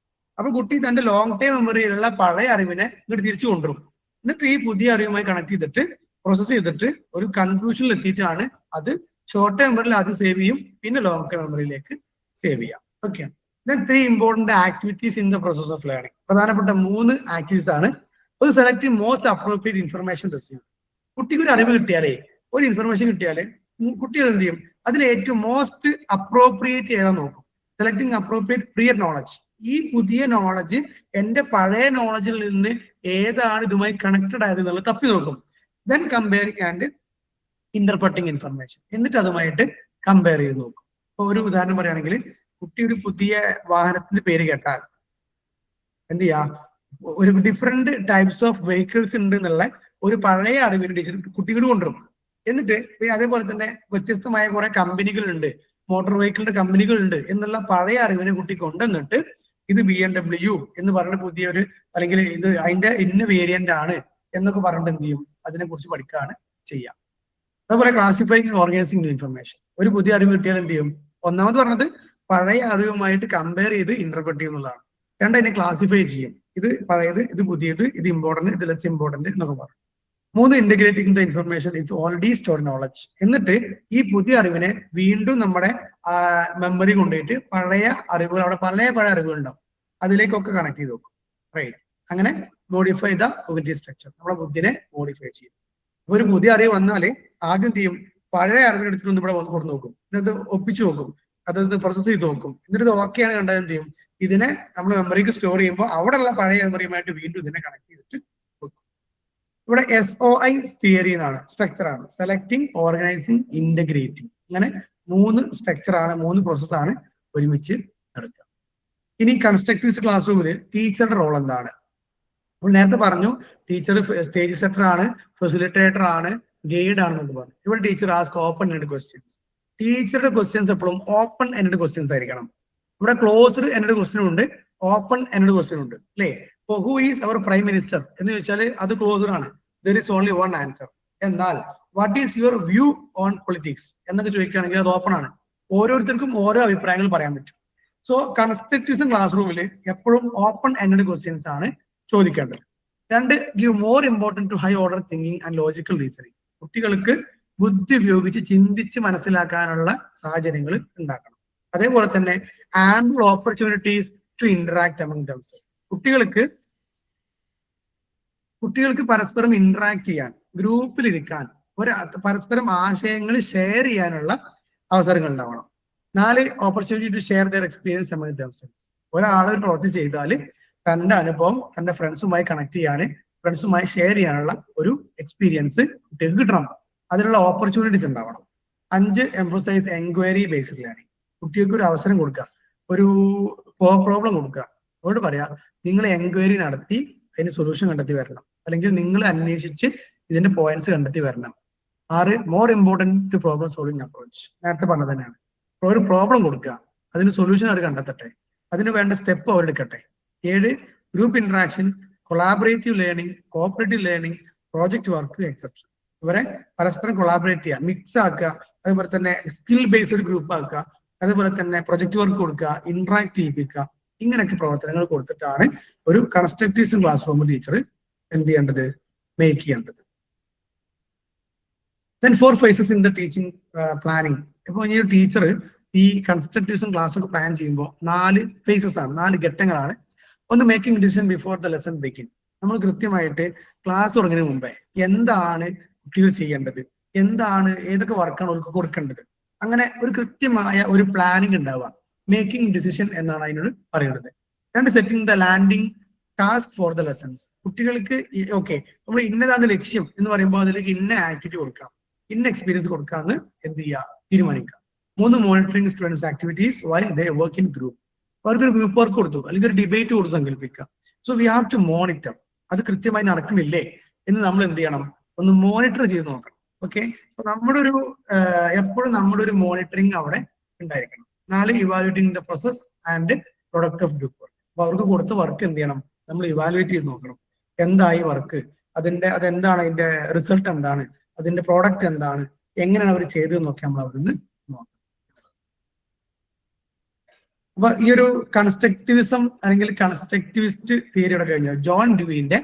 അപ്പൊ കുട്ടി തന്റെ ലോങ് ടേം മെമ്മറിയിലുള്ള പഴയ അറിവിനെ ഇങ്ങോട്ട് തിരിച്ചു കൊണ്ടുവരും. എന്നിട്ട് ഈ പുതിയ അറിവുമായി കണക്ട് ചെയ്തിട്ട് പ്രോസസ് ചെയ്തിട്ട് ഒരു കൺക്ലൂഷനിൽ എത്തിയിട്ടാണ് അത് ഷോർട്ട് ടേം മെമ്മറിയിൽ ആദ്യം സേവ് ചെയ്യും, പിന്നെ ലോങ് ടേം മെമ്മറിയിലേക്ക് സേവ് ചെയ്യാം. Okay. Then 3 important activities in the process of learning. പ്രധാനപ്പെട്ട 3 ആക്ടിവിറ്റീസ് ആണ്. ഒരു select most appropriate information receive. കുട്ടിക്ക് ഒരു അറിവ് കിട്ടിയാലേ, ഒരു ഇൻഫർമേഷൻ കിട്ടിയാല് കുട്ടി എന്ത് ചെയ്യും, അതിൽ ഏറ്റവും മോസ്റ്റ് അപ്രോപ്രിയേറ്റ് ചെയ്താൽ നോക്കും. Selecting appropriate prior knowledge. ഈ പുതിയ നോളജ് എന്റെ പഴയ നോളജിൽ നിന്ന് ഏതാണ് ഇതുമായി കണക്റ്റഡ് ആയത് എന്നുള്ളത് തപ്പി നോക്കും. Then comparing and interpreting information. എന്നിട്ട് അതുമായിട്ട് കമ്പയർ ചെയ്ത് നോക്കും. ഇപ്പൊ ഒരു ഉദാഹരണം പറയുകയാണെങ്കിൽ, കുട്ടി ഒരു പുതിയ വാഹനത്തിന്റെ പേര് കേട്ടാൽ എന്ത് ചെയ്യാ, ഒരു ഡിഫറെന്റ് ടൈപ്സ് ഓഫ് വെഹിക്കിൾസ് ഉണ്ട് എന്നുള്ള ഒരു പഴയ അറിവിന് ടീച്ചർ കുട്ടികൾ കൊണ്ടുവരും. എന്നിട്ട് പിന്നെ അതേപോലെ തന്നെ വ്യത്യസ്തമായ കുറെ കമ്പനികളുണ്ട്, മോട്ടോർ വെഹിക്കിളിന്റെ കമ്പനികളുണ്ട് എന്നുള്ള പഴയ അറിവിനെ കുട്ടി കൊണ്ടുവന്നിട്ട് ഇത് BMW എന്ന് പറയുന്ന പുതിയൊരു, അല്ലെങ്കിൽ ഇത് അതിന്റെ ഇന്ന വേരിയന്റ് ആണ് എന്നൊക്കെ പറഞ്ഞിട്ട് എന്ത് ചെയ്യും, അതിനെ കുറിച്ച് പഠിക്കുകയാണ് ചെയ്യാം. അതുപോലെ ക്ലാസിഫൈങ് ഓർഗനൈസിംഗ് ഇൻഫർമേഷൻ. ഒരു പുതിയ അറിവ് കിട്ടിയാൽ എന്ത് ചെയ്യും, ഒന്നാമത് പറഞ്ഞത് പഴയ അറിവുമായിട്ട് കമ്പയർ ചെയ്ത് ഇന്റർപ്രറ്റ് ചെയ്യുന്നതാണ്. അതിനെ ക്ലാസിഫൈ ചെയ്യും, ഇത് പഴയത്, ഇത് പുതിയത്, ഇത് ഇമ്പോർട്ടന്റ്, ഇത് ലെസ് ഇമ്പോർട്ടന്റ് എന്നൊക്കെ പറഞ്ഞു. 3 ഇന്റഗ്രേറ്റിംഗ് ദ ഇൻഫർമേഷൻ ഇത് ഓൾറെഡി സ്റ്റോർഡ് നോളജ്. എന്നിട്ട് ഈ പുതിയ അറിവിനെ വീണ്ടും നമ്മുടെ മെമ്മറി കൊണ്ടുപോയിട്ട് പഴയ അറിവുകൾ, അവിടെ പഴയ അറിവുകൾ ഉണ്ടാവും, അതിലേക്കൊക്കെ കണക്ട് ചെയ്ത് നോക്കും. റൈറ്റ്. അങ്ങനെ മോഡിഫൈ ദ കോഗ്നിറ്റീവ് സ്ട്രക്ചർ. നമ്മുടെ ബുദ്ധിനെ മോഡിഫൈ ചെയ്യും. ഒരു പുതിയ അറിവ് വന്നാല് ആദ്യം ചെയ്യും, പഴയ അറിവിനെടുത്തിട്ട് ഇവിടെ വന്ന് കൊടുത്ത് നോക്കും, എന്നിട്ട് ഒപ്പിച്ചു നോക്കും, അതത് പ്രോസസ് ചെയ്ത് നോക്കും. എന്നിട്ട് ഇത് ഓക്കെയാണ് കണ്ടത് എന്ത് ചെയ്യും, ഇതിനെ നമ്മൾ മെമ്മറിക്ക് സ്റ്റോർ ചെയ്യുമ്പോൾ അവിടെയുള്ള പഴയ മെമ്മറിയുമായിട്ട് വീണ്ടും ഇതിനെ കണക്ട് ചെയ്തിട്ട് വെക്കും. ഇവിടെ SOI തിയറി എന്നാണ്, സ്ട്രക്ചർ ആണ്. Selecting, organising, integrating. അങ്ങനെ 3 സ്ട്രക്ചർ ആണ്, 3 പ്രോസസ് ആണ് ഒരുമിച്ച് നടക്കുക. ഇനി കൺസ്ട്രക്റ്റീവ് ക്ലാസ് റൂമിൽ ടീച്ചറുടെ റോൾ എന്താണ്? നമ്മൾ നേരത്തെ പറഞ്ഞു, ടീച്ചർ സ്റ്റേജ് സെറ്റർ ആണ്, ഫെസിലിറ്റേറ്റർ ആണ്, ഗൈഡ് ആണെന്നൊക്കെ പറഞ്ഞു. ഇവിടെ teacher ask open end questions. ടീച്ചറുടെ ക്വസ്റ്റ്യൻസ് എപ്പോഴും ഓപ്പൺ എൻഡ് ക്വസ്റ്റ്യൻസ് ആയിരിക്കണം. ഇവിടെ ക്ലോസ്ഡ് എൻഡ് ക്വസ്റ്റ്യൻ ഉണ്ട്, ഓപ്പൺ എൻഡ് ക്വസ്റ്റ്യൻ ഉണ്ട് അല്ലേ? ഇപ്പൊ who is our prime minister എന്ന് ചോദിച്ചാൽ അത് ക്ലോസ്ഡ് ആണ്, there is only one answer. എന്നാൽ what is your view on politics എന്നൊക്കെ ചോദിക്കുകയാണെങ്കിൽ അത് ഓപ്പൺ ആണ്, ഓരോരുത്തർക്കും ഓരോ അഭിപ്രായങ്ങൾ പറയാൻ പറ്റും. സോ കൺസ്ട്രക്റ്റീവ് ക്ലാസ് റൂമിൽ എപ്പോഴും ഓപ്പൺ എൻഡ് ക്വസ്റ്റ്യൻസ് ആണ് ചോദിക്കേണ്ടത്. 2, give more important to high order thinking and logical reasoning. കുട്ടികൾക്ക് ബുദ്ധി ഉപയോഗിച്ച് ചിന്തിച്ച് മനസ്സിലാക്കാനുള്ള സാഹചര്യങ്ങൾ ഉണ്ടാക്കണം. അതേപോലെ തന്നെ ample opportunities to interact among themselves. കുട്ടികൾക്ക് പരസ്പരം ഇന്ററാക്ട് ചെയ്യാൻ, ഗ്രൂപ്പിലിരിക്കാൻ, പരസ്പരം ആശയങ്ങൾ ഷെയർ ചെയ്യാനുള്ള അവസരങ്ങൾ ഉണ്ടാവണം. 4, opportunity to share their experience among themselves. ഒരാൾ ഒരു പ്രവൃത്തി ചെയ്താൽ തന്റെ അനുഭവം തന്റെ ഫ്രണ്ട്സുമായി കണക്ട് ചെയ്യാൻ, ഫ്രണ്ട്സുമായി ഷെയർ ചെയ്യാനുള്ള ഒരു എക്സ്പീരിയൻസ് കുട്ടികൾക്ക് കിട്ടണം. അതിനുള്ള ഓപ്പർച്യൂണിറ്റീസ് ഉണ്ടാവണം. 5 എംഫസൈസ് എൻക്വയറി ബേസ്ഡ് ലേണിംഗ്. കുട്ടികൾക്ക് ഒരു അവസരം കൊടുക്കുക, ഒരു പ്രോബ്ലം കൊടുക്കുക, അവരോട് പറയാ നിങ്ങൾ എൻക്വയറി നടത്തി അതിന് സൊല്യൂഷൻ കണ്ടെത്തി വരണം, അല്ലെങ്കിൽ നിങ്ങൾ അന്വേഷിച്ച് ഇതിന്റെ പോയിന്റ്സ് കണ്ടെത്തി വരണം. 6 more important problem solving approach. നേരത്തെ പറഞ്ഞത് തന്നെയാണ്. ഒരു പ്രോബ്ലം കൊടുക്കുക, അതിന് സൊല്യൂഷൻ അവർ കണ്ടെത്തട്ടെ, അതിന് വേണ്ട സ്റ്റെപ്പ് അവരെടുക്കട്ടെ. 7 group interaction, collaborative learning, cooperative learning, project work, exception. ഇവരെ പരസ്പരം കൊളാബറേറ്റ് ചെയ്യുക, മിക്സ് ആക്കുക, അതുപോലെ തന്നെ സ്കിൽ ബേസ്ഡ് ഗ്രൂപ്പ് ആക്കുക, അതുപോലെ തന്നെ പ്രൊജക്ട് വർക്ക് കൊടുക്കുക, ഇന്ററാക്ട് ചെയ്യിപ്പിക്കുക. ഇങ്ങനെയൊക്കെ പ്രവർത്തനങ്ങൾ കൊടുത്തിട്ടാണ് ഒരു കൺസ്ട്രക്റ്റീവ് ക്ലാസ് റൂം ടീച്ചർ എന്ത് ചെയ്യേണ്ടത്, മേക്ക് ചെയ്യേണ്ടത്. Then 4 phases in the teaching planning. ഇപ്പോൾ ഈ ഒരു ടീച്ചർ ഈ കൺസ്ട്രക്റ്റീവ് ക്ലാസ് ഒക്കെ പ്ലാൻ ചെയ്യുമ്പോൾ 4 phases ആണ്, 4 ഘട്ടങ്ങളാണ്. ഒന്ന്, making decision before the lesson begin. നമ്മൾ കൃത്യമായിട്ട് ക്ലാസ് തുടങ്ങുന്നതിന് മുമ്പേ എന്താണ് കുട്ടികൾ ചെയ്യേണ്ടത്, എന്താണ് ഏതൊക്കെ വർക്കാണ് അവർക്ക് കൊടുക്കേണ്ടത്, അങ്ങനെ ഒരു കൃത്യമായ ഒരു പ്ലാനിങ് ഉണ്ടാവുക. മേക്കിംഗ് ഡിസിഷൻ എന്നാണ് അതിനോട് പറയുന്നത്. 2, setting the landing task for the lessons. കുട്ടികൾക്ക് ഓക്കെ നമ്മൾ ഇന്നതാണ് ലക്ഷ്യം എന്ന് പറയുമ്പോൾ അതിലേക്ക് ഇന്ന ആക്ടിവിറ്റി കൊടുക്കാം, ഇന്ന എക്സ്പീരിയൻസ് കൊടുക്കാമെന്ന് എന്ത് ചെയ്യുക, തീരുമാനിക്കാം. 3, monitoring students activities while they work in group. അവർക്കൊരു ഗ്രൂപ്പ് വർക്ക് കൊടുത്തു, അല്ലെങ്കിൽ ഒരു ഡിബേറ്റ് കൊടുത്തു സങ്കല്പിക്കുക. So we have to monitor. അത് കൃത്യമായി നടക്കുന്നില്ലേ എന്ന് നമ്മൾ എന്ത് ചെയ്യണം, ഒന്ന് മോണിറ്റർ ചെയ്ത് നോക്കണം. ഓക്കെ, അപ്പൊ നമ്മുടെ ഒരു എപ്പോഴും നമ്മുടെ ഒരു മോണിറ്ററിങ് അവിടെ ഉണ്ടായിരിക്കണം. 4, evaluating the process and product of group work. അപ്പൊ അവർക്ക് കൊടുത്ത വർക്ക് എന്ത് ചെയ്യണം, നമ്മൾ ഇവാലുവേറ്റ് ചെയ്ത് നോക്കണം. എന്തായി വർക്ക്, അതെന്താണ്, അതിന്റെ റിസൾട്ട് എന്താണ്, അതിന്റെ പ്രോഡക്റ്റ് എന്താണ്, എങ്ങനെയാണ് അവർ ചെയ്തതെന്ന് നോക്കി നമ്മൾ അവരിന്ന് നോക്കാം. അപ്പൊ ഈ ഒരു കൺസ്ട്രക്റ്റിവിസം അല്ലെങ്കിൽ കൺസ്ട്രക്റ്റിവിസ്റ്റ് തിയറിയുടെ കഴിഞ്ഞാൽ ജോൺ ഡ്യൂയിന്റെ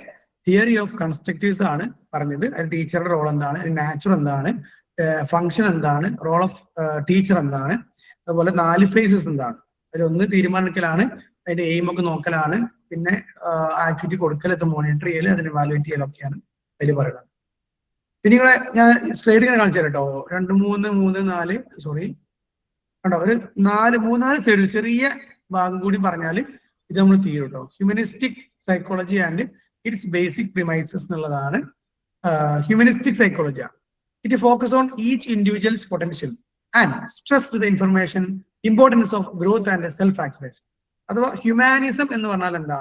തിയറി ഓഫ് കൺസ്ട്രക്റ്റിവിസം ആണ് പറഞ്ഞത്. അതിൽ ടീച്ചറുടെ റോൾ എന്താണ്, നാച്ചർ എന്താണ്, ഫംഗ്ഷൻ എന്താണ്, റോൾ ഓഫ് ടീച്ചർ എന്താണ്, അതുപോലെ 4 phases എന്താണ്. അതിലൊന്ന് തീരുമാനിക്കലാണ്, അതിന്റെ എയിം ഒക്കെ നോക്കലാണ്, പിന്നെ ആക്ടിവിറ്റി കൊടുക്കൽ, അത് മോണിറ്റർ ചെയ്യൽ, അതിന് വാലുവേറ്റ് ചെയ്യലൊക്കെയാണ് അതിൽ പറയുന്നത്. പിന്നെ ഞാൻ സ്ലൈഡ് കാണിച്ചു തരാം കേട്ടോ. 2, 3, 4 സോറി കണ്ടോ, ഒരു 3-4 സൈഡ് ചെറിയ ഭാഗം കൂടി പറഞ്ഞാൽ ഇത് നമ്മൾ തീരും കേട്ടോ. Humanistic psychology and its basic premises എന്നുള്ളതാണ് humanistic psychology. It focus on each individual's potential and stress to the information importance of growth and self activation. അഥവാ ഹ്യൂമാനിസം എന്ന് പറഞ്ഞാൽ എന്താ,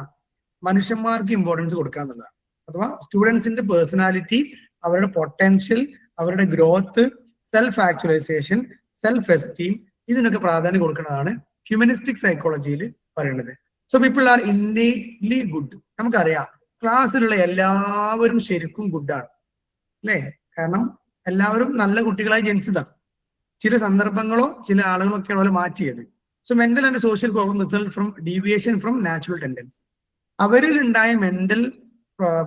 മനുഷ്യന്മാർക്ക് ഇമ്പോർട്ടൻസ് കൊടുക്കുക എന്നുള്ളതാണ്. അഥവാ സ്റ്റുഡൻസിന്റെ പേഴ്സണാലിറ്റി, അവരുടെ പൊട്ടൻഷ്യൽ, അവരുടെ growth, self actualisation, self esteem, ഇതിനൊക്കെ പ്രാധാന്യം കൊടുക്കുന്നതാണ് ഹ്യൂമനിസ്റ്റിക് സൈക്കോളജിയിൽ പറയുന്നത്. So people are innately good. നമുക്കറിയാം ക്ലാസ്സിലുള്ള എല്ലാവരും ശരിക്കും ഗുഡാണ് അല്ലേ, കാരണം എല്ലാവരും നല്ല കുട്ടികളായി ജനിച്ചതാണ്. ചില സന്ദർഭങ്ങളോ ചില ആളുകളൊക്കെയാണ് അവരെ മാറ്റിയത്. So mental and social problem result from deviation from natural tendency. അവരിൽ ഉണ്ടായ മെന്റൽ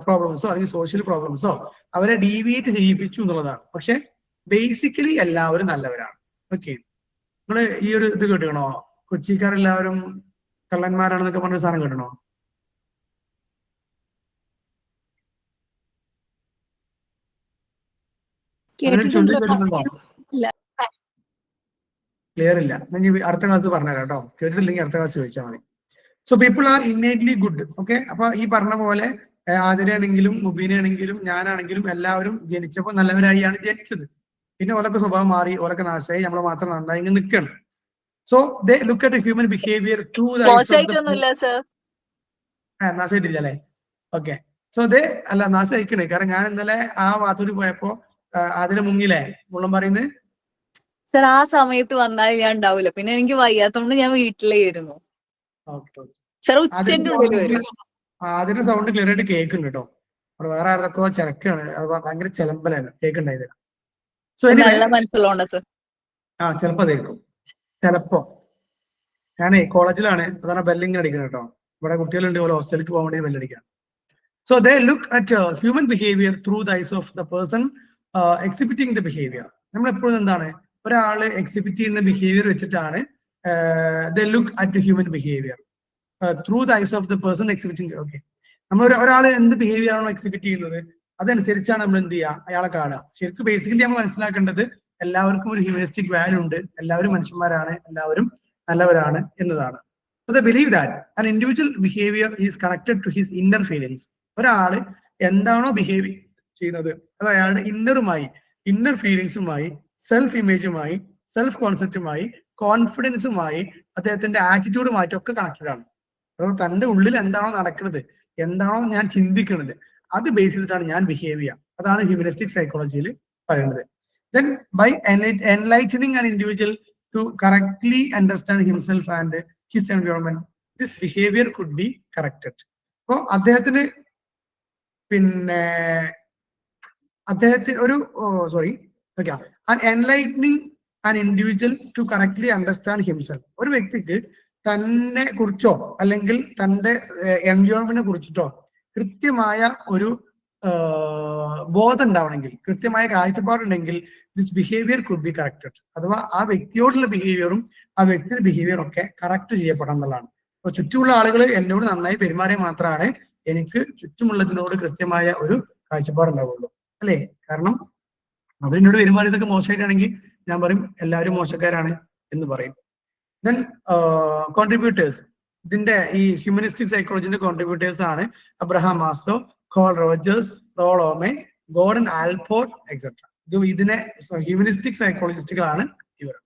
പ്രോബ്ലംസോ അല്ലെങ്കിൽ സോഷ്യൽ പ്രോബ്ലംസോ അവരെ ഡീവിയേറ്റ് ചെയ്യിപ്പിച്ചു എന്നുള്ളതാണ്. പക്ഷെ ബേസിക്കലി എല്ലാവരും നല്ലവരാണ്. ഓക്കെ, നിങ്ങൾ ഈ ഒരു ഇത് കേട്ടുകണോ, കൊച്ചിക്കാരെല്ലാവരും കള്ളന്മാരാണെന്നൊക്കെ പറഞ്ഞ സാധനം കേട്ടണോ? ക്ലിയർ ഇല്ല, ഞാൻ അടുത്ത ക്ലാസ് പറഞ്ഞുതരാം കേട്ടോ. കേട്ടിട്ടില്ലെങ്കിൽ അടുത്ത ക്ലാസ് ചോദിച്ചാൽ മതി. So people are innately good. Okay, അപ്പൊ ഈ പറഞ്ഞ പോലെ ആതിരയാണെങ്കിലും മുബീനാണെങ്കിലും ഞാനാണെങ്കിലും എല്ലാവരും ജനിച്ചപ്പോൾ നല്ലവരായിയാണ് ജനിച്ചത്. പിന്നെ ഓരൊക്കെ സ്വഭാവം മാറി, ഓരൊക്കെ നാശമായി, നമ്മൾ മാത്രം നന്നായി ഇങ്ങനെ നിൽക്കണം. So they look at human behaviour through നാശമായിട്ടില്ല അല്ലേ? ഓക്കെ, സോ ദേ അല്ല നാശമായിക്കണേ. കാരണം ഞാൻ ഇന്നലെ ആ വാത്തൂര് പോയപ്പോ അതിന് മുങ്ങില്ലേ മുള്ളം പറയുന്നത്. സർ ആ സമയത്ത് വന്നാൽ ഞാൻ ഉണ്ടാവില്ല, പിന്നെ എനിക്ക് വയ്യാത്തോണ്ട് ഞാൻ വീട്ടിലായിരുന്നു. സർ ഉച്ചന്റെ ഉള്ളിൽ വരും. അതിന്റെ സൗണ്ട് ക്ലിയർ ആയിട്ട് കേൾക്കുന്നുണ്ട് കേട്ടോ. അവിടെ വേറെ ആരൊക്കെ ചിലക്കാണ്, അത് ഭയങ്കര ചിലമ്പലാണ് കേൾക്കുണ്ടായത്. സോ നല്ല മനസ്സിലുണ്ടോ സർ? ചിലപ്പോ അതായിരിക്കും, ചിലപ്പോ. ഞാനേ കോളേജിലാണ്, അതാണ് ബെല്ലിങ്ങനെ അടിക്കുന്നത് കേട്ടോ. ഇവിടെ കുട്ടികളുണ്ട്, പോലെ ഹോസ്റ്റലിലേക്ക് പോകാൻ വേണ്ടി ബെല്ലടിക്കാം. So they look at human behaviour through the eyes of the person exhibiting the behaviour. നമ്മൾ എപ്പോഴും എന്താണ്, ഒരാള് എക്സിബിറ്റ് ചെയ്യുന്ന ബിഹേവിയർ വെച്ചിട്ടാണ് they look at human behaviour through the eyes of the person exhibiting. Okay, നമ്മൾ ഒരാൾ എന്ത് ബിഹേവിയർ ആണോ എക്സിബിറ്റ് ചെയ്യുന്നത് അതനുസരിച്ചാണ് നമ്മൾ എന്ത് ചെയ്യുക, അയാളെ കാണുക. ശരിക്കും ബേസിക്കലി നമ്മൾ മനസ്സിലാക്കേണ്ടത് എല്ലാവർക്കും ഒരു ഹ്യൂമനിസ്റ്റിക് വാല്യൂ ഉണ്ട്, എല്ലാവരും മനുഷ്യന്മാരാണ്, എല്ലാവരും നല്ലവരാണ് എന്നതാണ്. So they believe that an individual behavior is connected to his inner feelings. ഒരാള് എന്താണോ ബിഹേവ് ചെയ്യുന്നത് അത് അയാളുടെ ഇന്നറുമായി, ഇന്നർ ഫീലിങ്സുമായി, സെൽഫ് ഇമേജുമായി, സെൽഫ് കോൺസെപ്റ്റുമായി, കോൺഫിഡൻസുമായി, അദ്ദേഹത്തിന്റെ ആറ്റിറ്റ്യൂഡുമായിട്ടൊക്കെ കണക്റ്റഡ് ആണ്. അതായത് തന്റെ ഉള്ളിൽ എന്താണോ നടക്കുന്നത്, എന്താണോ ഞാൻ ചിന്തിക്കുന്നത്, അത് ബേസ് ചെയ്തിട്ടാണ് ഞാൻ ബിഹേവ് ചെയ്യുക. അതാണ് ഹ്യൂമനിസ്റ്റിക് സൈക്കോളജിയിൽ പറയുന്നത്. Then by enlightening an individual to correctly understand himself and his environment, this behavior could be corrected. അപ്പൊ അദ്ദേഹത്തിന് ഒരു enlightening an individual to correctly understand himself. ഒരു വ്യക്തിക്ക് തന്നെ കുറിച്ചോ അല്ലെങ്കിൽ തന്റെ എൻവയോൺമെന്റിനെ കുറിച്ചിട്ടോ കൃത്യമായ ഒരു ബോധം ഉണ്ടാവണമെങ്കിൽ, കൃത്യമായ കാഴ്ചപ്പാടുണ്ടെങ്കിൽ this behaviour could be corrected. അഥവാ ആ വ്യക്തിയോടുള്ള ബിഹേവിയറും ആ വ്യക്തിയുടെ ബിഹേവിയറും ഒക്കെ കറക്റ്റ് ചെയ്യപ്പെടണം എന്നുള്ളതാണ്. അപ്പൊ ചുറ്റുമുള്ള ആളുകൾ എന്നോട് നന്നായി പെരുമാറിയാൽ മാത്രമാണ് എനിക്ക് ചുറ്റുമുള്ളതിനോട് കൃത്യമായ ഒരു കാഴ്ചപ്പാടുണ്ടാവുള്ളൂ, അല്ലേ? കാരണം അവരെന്നോട് പെരുമാറിയതൊക്കെ മോശമായിട്ടാണെങ്കിൽ ഞാൻ പറയും എല്ലാവരും മോശക്കാരാണ് എന്ന് പറയും. ദെൻ കോൺട്രിബ്യൂട്ടേഴ്സ്, ഇതിന്റെ ഈ ഹ്യൂമനിസ്റ്റിക് സൈക്കോളജിന്റെ കോൺട്രിബ്യൂട്ടേഴ്സ് ആണ് Abraham Maslow, Carl Rogers, Rollo May, Gordon Allport etcetera. ഇതിനെ ഹ്യൂമനിസ്റ്റിക് സൈക്കോളജിസ്റ്റുകളാണ് ഇവർ.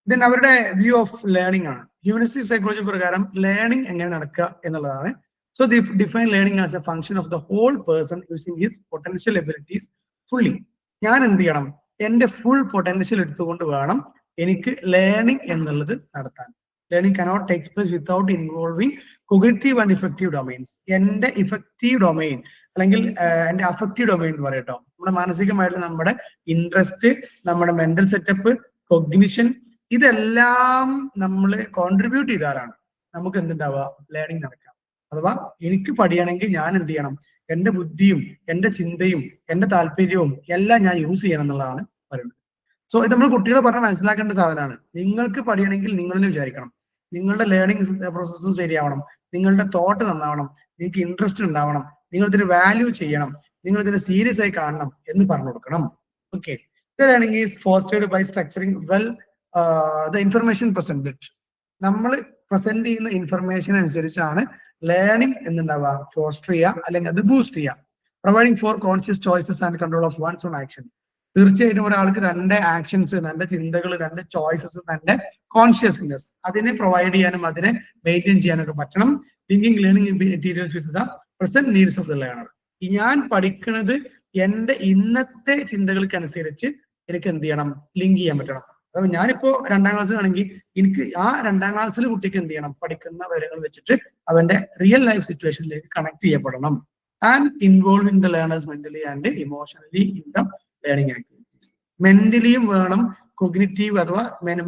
ദെൻ അവരുടെ വ്യൂ ഓഫ് ലേണിംഗ് ആണ്. ഹ്യൂമനിസ്റ്റിക് സൈക്കോളജി പ്രകാരം ലേണിംഗ് എങ്ങനെ നടക്കുക എന്നുള്ളതാണ്. So they define learning as a function of the whole person using his potential abilities fully. ഞാൻ എന്ത് ചെയ്യണം? എന്റെ ഫുൾ പൊട്ടൻഷ്യൽ എടുത്തുകൊണ്ട് വേണം എനിക്ക് ലേണിംഗ് എന്നുള്ളത് നടത്താൻ. Learning cannot take place without involving cognitive and effective domains. എന്റെ ഇഫക്റ്റീവ് ഡൊമൈൻ അല്ലെങ്കിൽ എന്റെ അഫക്റ്റീവ് ഡൊമൈൻ എന്ന് പറയട്ടോ, നമ്മുടെ മാനസികമായിട്ടുള്ള നമ്മുടെ ഇൻട്രസ്റ്റ്, നമ്മുടെ മെന്റൽ സെറ്റപ്പ്, കൊഗ്നിഷൻ, ഇതെല്ലാം നമ്മൾ കോൺട്രിബ്യൂട്ട് ചെയ്താലാണ് നമുക്ക് എന്തുണ്ടാവുക? ലേണിംഗ് നടക്കുക. അഥവാ എനിക്ക് പഠിയണമെങ്കിൽ ഞാൻ എന്ത് ചെയ്യണം? എന്റെ ബുദ്ധിയും എന്റെ ചിന്തയും എന്റെ താല്പര്യവും എല്ലാം ഞാൻ യൂസ് ചെയ്യണം എന്നുള്ളതാണ് പറയുന്നത്. സോ ഇത് നമ്മൾ കുട്ടികളെ പറഞ്ഞാൽ മനസ്സിലാക്കേണ്ട സാധനമാണ്. നിങ്ങൾക്ക് പഠിയണമെങ്കിൽ നിങ്ങൾ തന്നെ വിചാരിക്കണം, നിങ്ങളുടെ ലേണിംഗ് പ്രോസസ്സും ശരിയാവണം, നിങ്ങളുടെ തോട്ട് നന്നാവണം, നിങ്ങൾക്ക് ഇൻട്രസ്റ്റ് ഉണ്ടാവണം, നിങ്ങൾ ഇതിന് വാല്യൂ ചെയ്യണം, നിങ്ങൾ ഇതിനെ സീരിയസ് ആയി കാണണം എന്ന് പറഞ്ഞു കൊടുക്കണം. Okay, learning is fostered by structuring well the information presented. നമ്മൾ പ്രസന്റ് ചെയ്യുന്ന ഇൻഫർമേഷൻ അനുസരിച്ചാണ് ലേണിംഗ് എന്നുണ്ടാവുക, ഫോസ്റ്റർ ചെയ്യുക അല്ലെങ്കിൽ അത് ബൂസ്റ്റ് ചെയ്യുക. Providing for conscious choices and control of one's own action. തീർച്ചയായിട്ടും ഒരാൾക്ക് തന്റെ ആക്ഷൻസ്, തന്റെ ചിന്തകൾ, തന്റെ ചോയ്സസ്, തന്റെ കോൺഷ്യസ്നെസ് അതിനെ പ്രൊവൈഡ് ചെയ്യാനും അതിനെ മെയിൻറ്റെയിൻ ചെയ്യാനൊക്കെ പറ്റണം. Linking learning materials with the present needs of the learner. ഞാൻ പഠിക്കുന്നത് എന്റെ ഇന്നത്തെ ചിന്തകൾക്ക് അനുസരിച്ച് എനിക്ക് എന്ത് ചെയ്യണം? ലിങ്ക് ചെയ്യാൻ പറ്റണം. അതായത് ഞാനിപ്പോ 2ാം ക്ലാസ്സിലാണെങ്കിൽ എനിക്ക് ആ 2ാം ക്ലാസ്സിൽ കുട്ടിക്ക് എന്ത് ചെയ്യണം? പഠിക്കുന്ന വിവരങ്ങൾ വെച്ചിട്ട് അവന്റെ റിയൽ ലൈഫ് സിറ്റുവേഷനിലേക്ക് കണക്ട് ചെയ്യപ്പെടണം. And involving the learners mentally and emotionally in the learning activities. മെന്റലിയും വേണം, കൊഗ്നിറ്റീവ് അഥവാ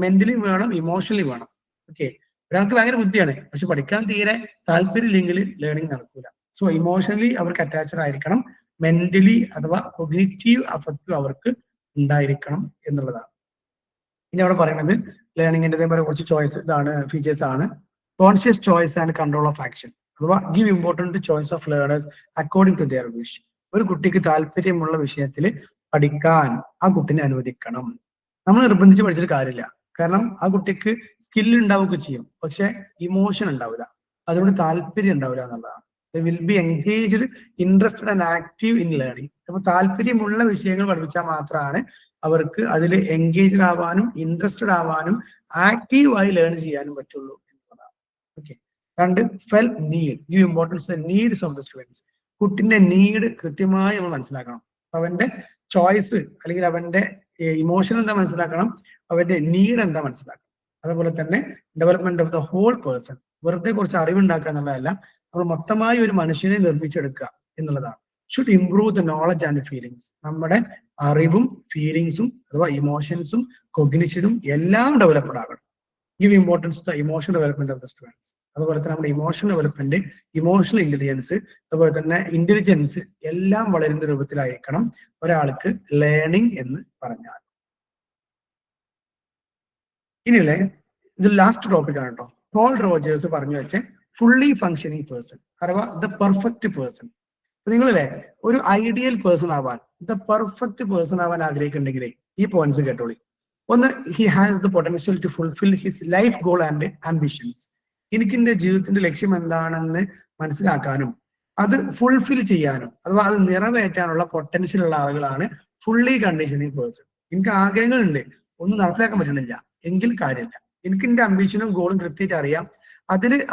മെന്റലിയും വേണം, ഇമോഷണലി വേണം. ഓക്കെ, ഒരാൾക്ക് ഭയങ്കര ബുദ്ധിയാണ്, പക്ഷെ പഠിക്കാൻ തീരെ താല്പര്യമില്ലെങ്കിൽ ലേണിംഗ് നടക്കൂല. സോ ഇമോഷണലി അവർക്ക് അറ്റാച്ച്ഡ് ആയിരിക്കണം, മെന്റലി അഥവാ കൊഗ്നിറ്റീവ് അഫക്റ്റീവ് അവർക്ക് ഉണ്ടായിരിക്കണം എന്നുള്ളതാണ്. ഇനി അവിടെ പറയുന്നത് ലേണിംഗിന്റെ ഇതേപോലെ കുറച്ച് ചോയ്സ് ഇതാണ്, ഫീച്ചേഴ്സ് ആണ്. Conscious choice and control of action അഥവാ give importance to choice of learners according to their wish. ഒരു കുട്ടിക്ക് താല്പര്യമുള്ള വിഷയത്തിൽ പഠിക്കാൻ ആ കുട്ടിനെ അനുവദിക്കണം. നമ്മൾ നിർബന്ധിച്ച് പഠിച്ചിട്ട് കാര്യമില്ല. കാരണം ആ കുട്ടിക്ക് സ്കിൽ ഉണ്ടാവുകയൊക്കെ ചെയ്യും, പക്ഷെ ഇമോഷൻ ഉണ്ടാവില്ല, അതുകൊണ്ട് താല്പര്യം ഉണ്ടാവില്ല എന്നുള്ളതാണ്. Will be engaged, interested and active in learning. അപ്പൊ താല്പര്യമുള്ള വിഷയങ്ങൾ പഠിപ്പിച്ചാൽ മാത്രമാണ് അവർക്ക് അതിൽ എൻഗേജ്ഡ് ആവാനും ഇൻട്രസ്റ്റഡ് ആവാനും ആക്റ്റീവായി ലേൺ ചെയ്യാനും പറ്റുള്ളൂ എന്നുള്ളതാണ്. Okay, 2 felt need, give importance the needs of the students. കുട്ടിന്റെ നീഡ് കൃത്യമായി നമ്മൾ മനസ്സിലാക്കണം. അവന്റെ ചോയ്സ് അല്ലെങ്കിൽ അവന്റെ ഇമോഷൻ എന്താ മനസ്സിലാക്കണം, അവന്റെ നീഡ് എന്താ മനസ്സിലാക്കണം. അതുപോലെ തന്നെ development of the whole person. വെറുതെ കുറച്ച് അറിവുണ്ടാക്കുക എന്നുള്ളതല്ല, നമ്മൾ മൊത്തമായി ഒരു മനുഷ്യനെ നിർമ്മിച്ചെടുക്കുക എന്നുള്ളതാണ്. Should improve the knowledge and feelings. നമ്മുടെ അറിവും ഫീലിങ്സും അഥവാ ഇമോഷൻസും കൊഗ്നിഷനും എല്ലാം ഡെവലപ്ഡ് ആകണം. Give importance the emotional development of the students. അതുപോലെ തന്നെ നമ്മുടെ ഇമോഷണൽ ഡെവലപ്മെന്റ്, ഇമോഷണൽ ഇന്റലിജൻസ്, അതുപോലെ തന്നെ ഇന്റലിജൻസ് എല്ലാം വളരുന്ന രൂപത്തിലായിരിക്കണം ഒരാൾക്ക് ലേണിംഗ് എന്ന് പറഞ്ഞാൽ. ഇനിയല്ലേ ഇത് ലാസ്റ്റ് ടോപ്പിക് ആണ് കേട്ടോ. പോൾ റോജേഴ്സ് പറഞ്ഞു വെച്ച ഫുള്ളി ഫങ്ഷനിങ് പേഴ്സൺ അഥവാ ദ പെർഫെക്റ്റ് പേഴ്സൺ. നിങ്ങളല്ലേ ഒരു ഐഡിയൽ പേഴ്സൺ ആവാൻ, ദ പെർഫെക്റ്റ് പേഴ്സൺ ആവാൻ ആഗ്രഹിക്കുന്നുണ്ടെങ്കിൽ ഈ പോയിന്റ്സ് കേട്ടോളി. ഒന്ന്, he has the potential to fulfil his life goal and ambitions. എനിക്ക് എന്റെ ജീവിതത്തിന്റെ ലക്ഷ്യം എന്താണെന്ന് മനസ്സിലാക്കാനും അത് ഫുൾഫിൽ ചെയ്യാനും അഥവാ അത് നിറവേറ്റാനുള്ള പൊട്ടൻഷ്യൽ ഉള്ള ആളുകളാണ് ഫുള്ളി കണ്ടീഷനിങ് പേഴ്സൺ. എനിക്ക് ആഗ്രഹങ്ങളുണ്ട്, ഒന്നും നടപ്പിലാക്കാൻ പറ്റണില്ല എങ്കിൽ കാര്യമില്ല. എനിക്ക് എന്റെ അംബിഷനും ഗോളും കൃത്യമായിട്ട് അറിയാം,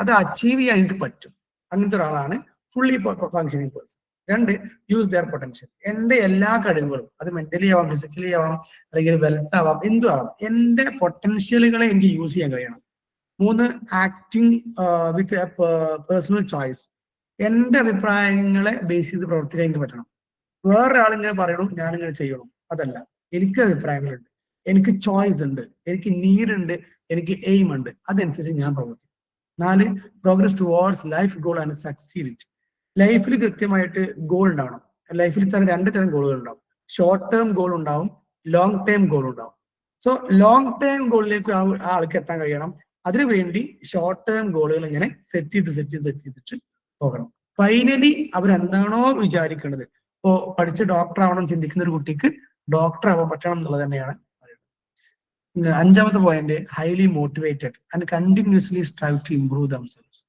അത് അച്ചീവ് ചെയ്യാൻ എനിക്ക് പറ്റും. അങ്ങനത്തെ ഒരാളാണ് fully functioning person. 2, use their potential. എന്റെ എല്ലാ കഴിവുകളും, അത് മെന്റലി ആവാം, ഫിസിക്കലി ആവാം, അല്ലെങ്കിൽ വെൽത്ത് ആവാം, എന്തും ആവാം, എന്റെ പൊട്ടൻഷ്യലുകളെ എനിക്ക് യൂസ് ചെയ്യാൻ കഴിയണം. 3, ആക്ടിങ് വിത്ത് പേഴ്സണൽ ചോയ്സ്. എന്റെ അഭിപ്രായങ്ങളെ ബേസ് ചെയ്ത് പ്രവർത്തിക്കാൻ എനിക്ക് പറ്റണം. വേറൊരാൾ ഇങ്ങനെ പറയണം ഞാനിങ്ങനെ ചെയ്യണം, അതല്ല. എനിക്ക് അഭിപ്രായങ്ങളുണ്ട്, എനിക്ക് ചോയ്സ് ഉണ്ട്, എനിക്ക് നീഡ് ഉണ്ട്, എനിക്ക് എയിം ഉണ്ട്, അതനുസരിച്ച് ഞാൻ പ്രവർത്തിക്കും. 4, progress towards life goal and succeed it. ലൈഫിൽ കൃത്യമായിട്ട് ഗോൾ ഉണ്ടാവണം. ലൈഫിൽ തന്നെ 2 തരം ഗോളുകൾ ഉണ്ടാവും. ഷോർട്ട് ടേം ഗോൾ ഉണ്ടാവും, ലോങ് ടേം ഗോൾ ഉണ്ടാവും. സോ ലോങ് ടേം ഗോളിലേക്ക് ആ ആൾക്ക് എത്താൻ കഴിയണം. അതിനുവേണ്ടി ഷോർട്ട് ടേം ഗോളുകൾ ഇങ്ങനെ സെറ്റ് ചെയ്തിട്ട് പോകണം. ഫൈനലി അവരെന്താണോ വിചാരിക്കുന്നത്, ഇപ്പോ പഠിച്ച് ഡോക്ടർ ആവണം ചിന്തിക്കുന്ന ഒരു കുട്ടിക്ക് ഡോക്ടർ ആവാൻ പറ്റണം എന്നുള്ളത് തന്നെയാണ് പറയുന്നത്. 5ാമത്തെ point, highly motivated and continuously strive to improve themselves.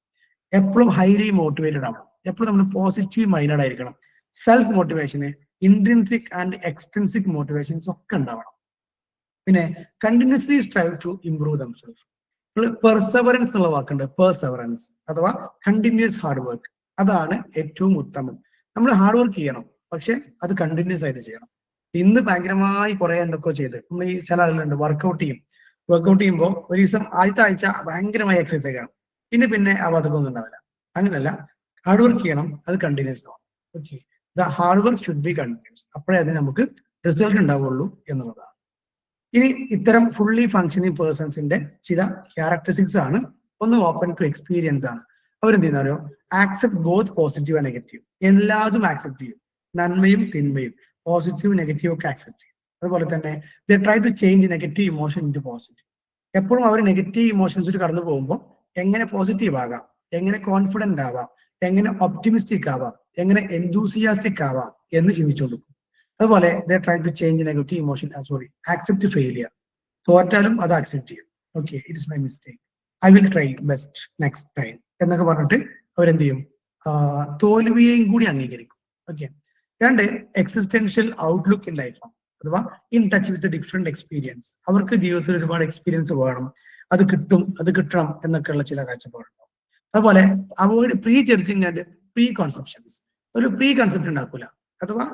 എപ്പോഴും ഹൈലി മോട്ടിവേറ്റഡ് ആവണം, എപ്പോഴും നമ്മൾ പോസിറ്റീവ് മൈൻഡഡ് ആയിരിക്കണം. Self motivation intrinsic and extrinsic motivations ഒക്കെ ഉണ്ടാവണം. പിന്നെ continuously strive to improve themselves. Perseverance എന്നുള്ള വാക്കുണ്ട്, പെർസെവറൻസ് അഥവാ കണ്ടിന്യൂസ് ഹാർഡ് വർക്ക്. അതാണ് ഏറ്റവും ഉത്തമം. നമ്മൾ ഹാർഡ് വർക്ക് ചെയ്യണം, പക്ഷെ അത് കണ്ടിന്യൂസ് ആയിട്ട് ചെയ്യണം. ഇന്ന് ഭയങ്കരമായി കുറെ എന്തൊക്കെയോ ചെയ്ത് നമ്മൾ ഈ ചില ആളുകളുണ്ട് വർക്കൗട്ട് ചെയ്യുമ്പോൾ ഒരു ദിവസം ആദ്യത്തെ ആഴ്ച ഭയങ്കരമായി എക്സസൈസ് ചെയ്യണം, പിന്നെ ആ അതൊക്കെ ഒന്നും ഉണ്ടാവില്ല. അങ്ങനെയല്ല, ഹാർഡ് വർക്ക് ചെയ്യണം, അത് കണ്ടിന്യൂസ് ആവും. Okay, the hard work should be continuous. അപ്പോഴേ അതിന് നമുക്ക് റിസൾട്ട് ഉണ്ടാവുള്ളൂ എന്നുള്ളതാണ്. ഇനി ഇത്തരം ഫുള്ളി ഫങ്ഷനിങ് പേഴ്സൺസിന്റെ ചില ക്യാരക്ടറിസ്റ്റിക്സ് ആണ്. ഒന്ന് ഓപ്പൺ ടു എക്സ്പീരിയൻസ് ആണ്. അവരെന്ത് ചെയ്യുന്നവരോ accept both positive and negative. എല്ലാതും ആക്സെപ്റ്റ് ചെയ്യും, നന്മയും തിന്മയും, പോസിറ്റീവ് നെഗറ്റീവ് ഒക്കെ ആക്സെപ്റ്റ് ചെയ്യും. അതുപോലെ തന്നെ they try to change negative emotion into positive. എപ്പോഴും അവർ നെഗറ്റീവ് ഇമോഷൻസിൽ കടന്നു പോകുമ്പോൾ എങ്ങനെ പോസിറ്റീവ് ആകാം, എങ്ങനെ കോൺഫിഡന്റ് ആവാം, എങ്ങനെ ഒപ്റ്റിമിസ്റ്റിക് ആവാം, എങ്ങനെ എന്തൂസിയാസ്റ്റിക് ആവാം എന്ന് ചിന്തിച്ചുകൊടുക്കും. അതുപോലെ they try to change negative emotion, accept failure. തോറ്റാലും അത് ആക്സെപ്റ്റ് ചെയ്യും. Okay, it is my mistake, I will try best next time എന്നൊക്കെ പറഞ്ഞിട്ട് അവരെന്ത് ചെയ്യും, തോൽവിയെയും കൂടി അംഗീകരിക്കും. Okay. 2, existential outlook in life, അഥവാ in touch with different experience. അവർക്ക് ജീവിതത്തിൽ ഒരുപാട് എക്സ്പീരിയൻസ് വേണം, അത് കിട്ടണം എന്നൊക്കെയുള്ള ചില കാഴ്ചപ്പാടുണ്ടാവും. അതുപോലെ avoid pre judging and pre കോൺസെപ്ഷൻസ്. ഒരു പ്രീ കൺസെപ്റ്റ് ഉണ്ടാക്കൂല, അഥവാ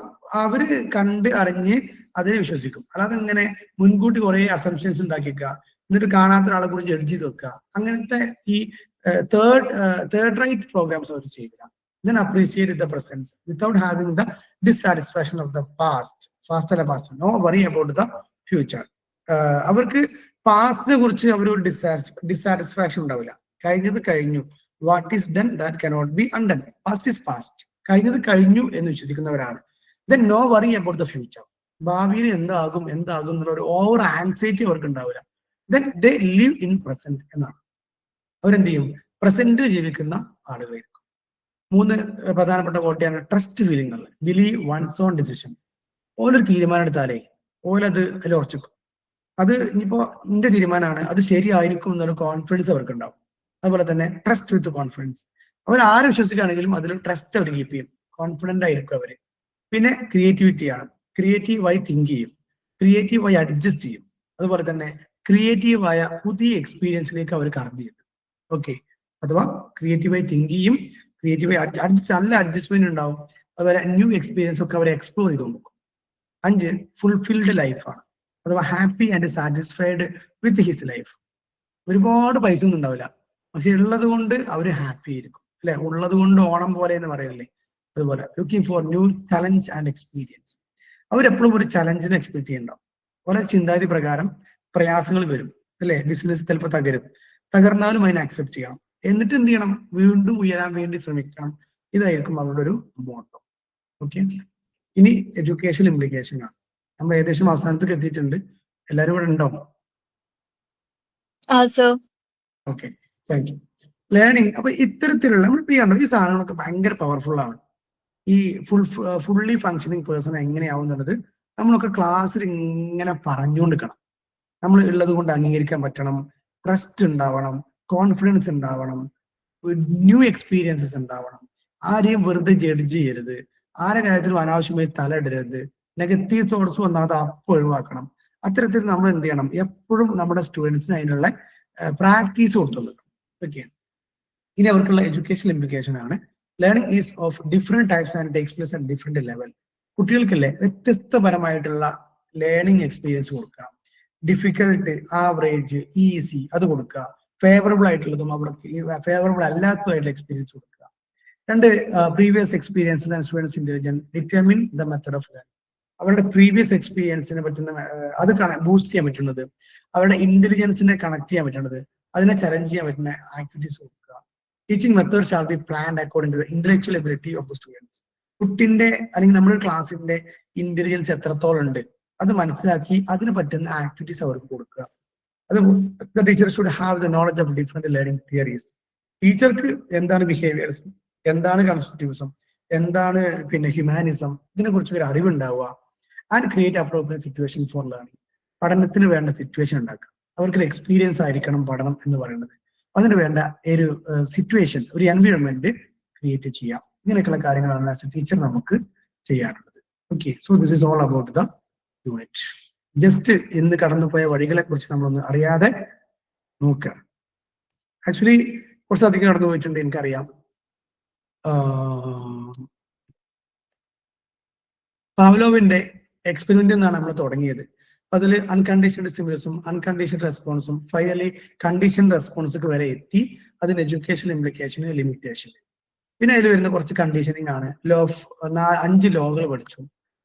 അവര് കണ്ട് അറിഞ്ഞ് അതിനെ വിശ്വസിക്കും. അല്ലാതെ ഇങ്ങനെ മുൻകൂട്ടി കുറെ അസംഷൻസ് ഉണ്ടാക്കിക്കുക, എന്നിട്ട് കാണാത്ത ഒരാളെ കുറിച്ച് ജഡ്ജ് ചെയ്ത് വെക്കുക, അങ്ങനത്തെ ഈ തേർഡ് റൈറ്റ് പ്രോഗ്രാംസ് അവർ ചെയ്യില്ല. Then appreciate the presence without having the dissatisfaction of the past. No worry about the future. അവർക്ക് പാസ്റ്റിനെ കുറിച്ച് അവരൊരു ഡിസാറ്റിസ്ഫാക്ഷൻ ഉണ്ടാവില്ല. കഴിഞ്ഞത് കഴിഞ്ഞു, what is done that cannot be undone, past is past, കഴിഞ്ഞത് കഴിഞ്ഞു എന്ന് വിശ്വസിക്കുന്നവരാണ്. Then no worry about the future. ഭാവിയിൽ എന്താകും എന്നുള്ള ഒരു ഓവർ ആൻസൈറ്റി അവർക്ക് ഉണ്ടാവില്ല. Then they live in present എന്നാണ്. അവരെന്ത് ചെയ്യും, പ്രസന്റ് ജീവിക്കുന്ന ആളുകളായിരിക്കും. 3 പ്രധാനപ്പെട്ട ക്വാളിറ്റിയാണ് trust feeling. Believe one's own decision. ഓരൊരു തീരുമാനം എടുത്താലേ ഓരത് അതിൽ ഉറച്ചിക്കും. അത് ഇനിയിപ്പോ എന്റെ തീരുമാനമാണ്, അത് ശരിയായിരിക്കും എന്നുള്ള കോൺഫിഡൻസ് അവർക്ക് ഉണ്ടാവും. അതുപോലെ തന്നെ ട്രസ്റ്റ് വിത്ത് കോൺഫിഡൻസ്. അവർ ആരെ വിശ്വസിക്കുകയാണെങ്കിലും അതിൽ ട്രസ്റ്റ് അവർ കീപ്പ് ചെയ്യും, കോൺഫിഡന്റ് ആയിരിക്കും അവര്. പിന്നെ ക്രിയേറ്റിവിറ്റിയാണ്, ക്രിയേറ്റീവായി തിങ്ക് ചെയ്യും, ക്രിയേറ്റീവായി അഡ്ജസ്റ്റ് ചെയ്യും. അതുപോലെ തന്നെ ക്രിയേറ്റീവായ പുതിയ എക്സ്പീരിയൻസിലേക്ക് അവർ കടന്നു ചെയ്യും. ഓക്കെ, അഥവാ ക്രിയേറ്റീവായി തിങ്ക് ചെയ്യും, ക്രിയേറ്റീവായി നല്ല അഡ്ജസ്റ്റ്മെന്റ് ഉണ്ടാവും. അതുപോലെ ന്യൂ എക്സ്പീരിയൻസ് ഒക്കെ അവരെ എക്സ്പ്ലോർ ചെയ്ത് നോക്കും. 5, ഫുൾഫിൽഡ് ലൈഫാണ്, അഥവാ happy and satisfied with his life. ഒരുപാട് പൈസ ഒന്നും ഉണ്ടാവില്ല, പക്ഷെ ഉള്ളത് കൊണ്ട് അവർ ഹാപ്പി ആയിരിക്കും, അല്ലെ? ഉള്ളത് കൊണ്ട് ഓണം പോലെ എന്ന് പറയല്ലേ, അതുപോലെ looking for new challenge and experience. അവരെപ്പോഴും ഒരു ചലഞ്ചിനെ എക്സ്പെക്ട് ചെയ്യുന്നുണ്ടാവും. ഓരോ ചിന്താഗതി പ്രകാരം പ്രയാസങ്ങൾ വരും, അല്ലെ? ബിസിനസ് ചിലപ്പോൾ തകർന്നാലും അതിനെ അക്സെപ്റ്റ് ചെയ്യണം. എന്നിട്ട് എന്ത് ചെയ്യണം, വീണ്ടും ഉയരാൻ വേണ്ടി ശ്രമിക്കണം. ഇതായിരിക്കും അവരുടെ ഒരു മോട്ടോ. ഓക്കെ, ഇനി എഡ്യൂക്കേഷൻ ഇംപ്ലിക്കേഷൻ ആണ്. നമ്മൾ ഏകദേശം അവസാനത്തേക്ക് എത്തിയിട്ടുണ്ട്. എല്ലാവരും ഇവിടെ ഉണ്ടോ? Okay, thank you. ലേണിംഗ്. അപ്പൊ ഇത്തരത്തിലുള്ള നമ്മൾ ചെയ്യണം ഈ സാധനങ്ങളൊക്കെ ഭയങ്കര പവർഫുൾ ആണ്. ഈ ഫുള്ളി ഫങ്ഷനിങ് പേഴ്സൺ എങ്ങനെയാവും എന്നുള്ളത് നമ്മളൊക്കെ ക്ലാസ്സിൽ ഇങ്ങനെ പറഞ്ഞുകൊണ്ടിരിക്കണം. നമ്മൾ ഉള്ളത് കൊണ്ട് അംഗീകരിക്കാൻ പറ്റണം, ട്രസ്റ്റ് ഉണ്ടാവണം, കോൺഫിഡൻസ് ഉണ്ടാവണം, ന്യൂ എക്സ്പീരിയൻസസ് ഉണ്ടാവണം, ആരെയും വെറുതെ ജഡ്ജ് ചെയ്യരുത്, ആരെ കാര്യത്തിലും അനാവശ്യമായി തലയിടരുത്, നെഗറ്റീവ് തോട്ട്സ് വന്നാൽ അത് അപ്പം ഒഴിവാക്കണം. അത്തരത്തിൽ നമ്മൾ എന്ത് ചെയ്യണം, എപ്പോഴും നമ്മുടെ സ്റ്റുഡൻസിന് അതിനുള്ള പ്രാക്ടീസ് കൊടുത്തുള്ളത്. ഓക്കെ, ഇനി അവർക്കുള്ള എഡ്യൂക്കേഷൻ ഇംപ്ലിക്കേഷൻ ആണ് learning is of different types and takes place at different level. കുട്ടികൾക്കല്ലേ വ്യത്യസ്തപരമായിട്ടുള്ള ലേണിംഗ് എക്സ്പീരിയൻസ് കൊടുക്കുക. ഡിഫിക്കൽട്ട്, ആവറേജ്, ഈസി അത് കൊടുക്കുക. ഫേവറബിൾ ആയിട്ടുള്ളതും അവിടെ ഫേവറബിൾ അല്ലാത്തതായിട്ടുള്ള എക്സ്പീരിയൻസ് കൊടുക്കുക. രണ്ട്, previous experiences and students intelligence determine the method of learning. അവരുടെ പ്രീവിയസ് എക്സ്പീരിയൻസിനെ പറ്റുന്ന അത് ബൂസ്റ്റ് ചെയ്യാൻ പറ്റുന്നത്, അവരുടെ ഇന്റലിജൻസിനെ കണക്ട് ചെയ്യാൻ പറ്റുന്നത്, അതിനെ ചലഞ്ച് ചെയ്യാൻ പറ്റുന്ന ആക്ടിവിറ്റീസ് കൊടുക്കുക. Teaching method shall be planned according to the intellectual ability of the students. കുട്ടിന്റെ അല്ലെങ്കിൽ നമ്മുടെ ക്ലാസ്സിന്റെ ഇന്റലിജൻസ് എത്രത്തോളം ഉണ്ട് അത് മനസ്സിലാക്കി അതിന് പറ്റുന്ന ആക്ടിവിറ്റീസ് അവർക്ക് കൊടുക്കുക. അത് the teacher should have the knowledge of different learning theories. ടീച്ചർക്ക് എന്താണ് ബിഹേവിയർസ്, എന്താണ് കൺസ്ട്രക്റ്റിവിസം, എന്താണ് പിന്നെ ഹ്യൂമാനിസം, ഇതിനെ കുറിച്ച് ഒരു അറിവുണ്ടാവുക. And create appropriate situation for learning. പഠനത്തിന് വേണ്ട സിറ്റുവേഷൻ ഉണ്ടാക്കുക. അവർക്കൊരു എക്സ്പീരിയൻസ് ആയിരിക്കണം പഠനം എന്ന് പറയുന്നത്. അതിന് വേണ്ട ഒരു സിറ്റുവേഷൻ, ഒരു എൻവയോൺമെന്റ് ക്രിയേറ്റ് ചെയ്യാം. ഇങ്ങനെയൊക്കെയുള്ള കാര്യങ്ങളാണ് ആസ് എ ടീച്ചർ നമുക്ക് ചെയ്യാറുള്ളത്. Okay, so this is all about the unit. Just ഇന്ന് കടന്നുപോയ വഴികളെ കുറിച്ച് നമ്മളൊന്ന് അറിയാതെ നോക്കുക. ആക്ച്വലി കുറച്ചധികം കടന്നു പോയിട്ടുണ്ട്, എനിക്കറിയാം. പാവ്ലോവിന്റെ എക്സ്പെരിമെന്റ് എന്നാണ് നമ്മൾ തുടങ്ങിയത്. അതിൽ അൺകണ്ടീഷണൽ സ്റ്റിമുലസും അൺകണ്ടീഷണൽ റെസ്പോൺസും ഫൈനലി കണ്ടീഷൻ റെസ്പോൺസൊക്കെ വരെ എത്തി. അതിന് എഡ്യൂക്കേഷൻ ഇംപ്ലിക്കേഷന്, ലിമിറ്റേഷൻ, പിന്നെ അതിൽ വരുന്ന കുറച്ച് കണ്ടീഷനിങ് ആണ്. ലോ ഓഫ് 5 ലോകൾ പഠിച്ചു.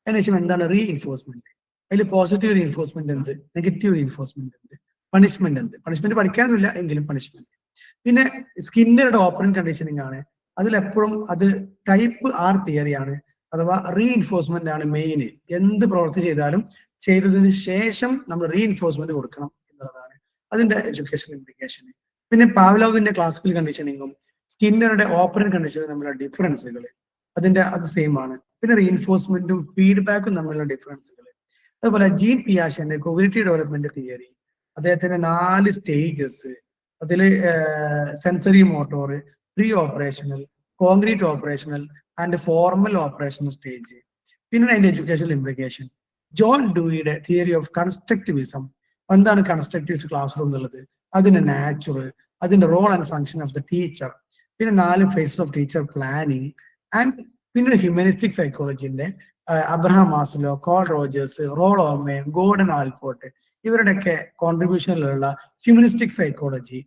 അതിനുശേഷം എന്താണ് റീഇൻഫോഴ്സ്മെന്റ്, അതിൽ പോസിറ്റീവ് റീഇൻഫോഴ്സ്മെന്റ് എന്ത്, നെഗറ്റീവ് റീഇൻഫോഴ്സ്മെന്റ് എന്ത്, പണിഷ്മെന്റ് എന്ത്. പണിഷ്മെന്റ് പഠിക്കാനൊന്നുമില്ല എങ്കിലും പണിഷ്മെന്റ്. പിന്നെ സ്കിന്നറുടെ ഓപ്പറന്റ് കണ്ടീഷനിങ് ആണ്. അതിലെപ്പോഴും അത് ടൈപ്പ് ആർ തിയറിയാണ്, അഥവാ റീഇൻഫോഴ്സ്മെന്റ് ആണ് മെയിൻ. എന്ത് പ്രവൃത്തി ചെയ്താലും ചെയ്തതിന് ശേഷം നമ്മൾ റീഇൻഫോഴ്സ്മെന്റ് കൊടുക്കണം എന്നുള്ളതാണ് അതിന്റെ എഡ്യൂക്കേഷൻ ഇംപ്ലിക്കേഷൻ. പിന്നെ പാവ്ലോവിന്റെ ക്ലാസിക്കൽ കണ്ടീഷനിങ്ങും സ്കിന്നറുടെ ഓപ്പറന്റ് കണ്ടീഷനും തമ്മിലുള്ള ഡിഫറൻസുകൾ അത് സെയിം ആണ്. പിന്നെ റീഇൻഫോഴ്സ്മെന്റും ഫീഡ്ബാക്കും തമ്മിലുള്ള ഡിഫറൻസുകൾ. അതുപോലെ ജീൻ പിയാഷന്റെ കോഗ്നിറ്റീവ് ഡെവലപ്മെന്റ് തിയറി, അദ്ദേഹത്തിന്റെ 4 സ്റ്റേജസ്, അതിൽ sensory motor, pre operational, concrete operational and formal operational stage. പിന്നെ അതിന്റെ എഡ്യൂക്കേഷൻ ഇംപ്ലിക്കേഷൻ. ജോൺ ഡൂയിയുടെ തിയറി ഓഫ് കൺസ്ട്രക്റ്റിവിസം. എന്താണ് കൺസ്ട്രക്റ്റീവ് ക്ലാസ് റൂം എന്നുള്ളത്, അതിന്റെ നാച്ചുറൽ, അതിന്റെ role and function of the teacher. പിന്നെ 4 phases of teacher planning. And പിന്നെ humanistic സൈക്കോളജിന്റെ അബ്രഹാം മാസ്ലോ, കോൾ റോജേഴ്സ്, റോൾ ഓമൻ, ഗോർഡൻ ആൽപോർട്ട്, ഇവരുടെയൊക്കെ കോൺട്രിബ്യൂഷനിലുള്ള ഹ്യൂമനിസ്റ്റിക് സൈക്കോളജി.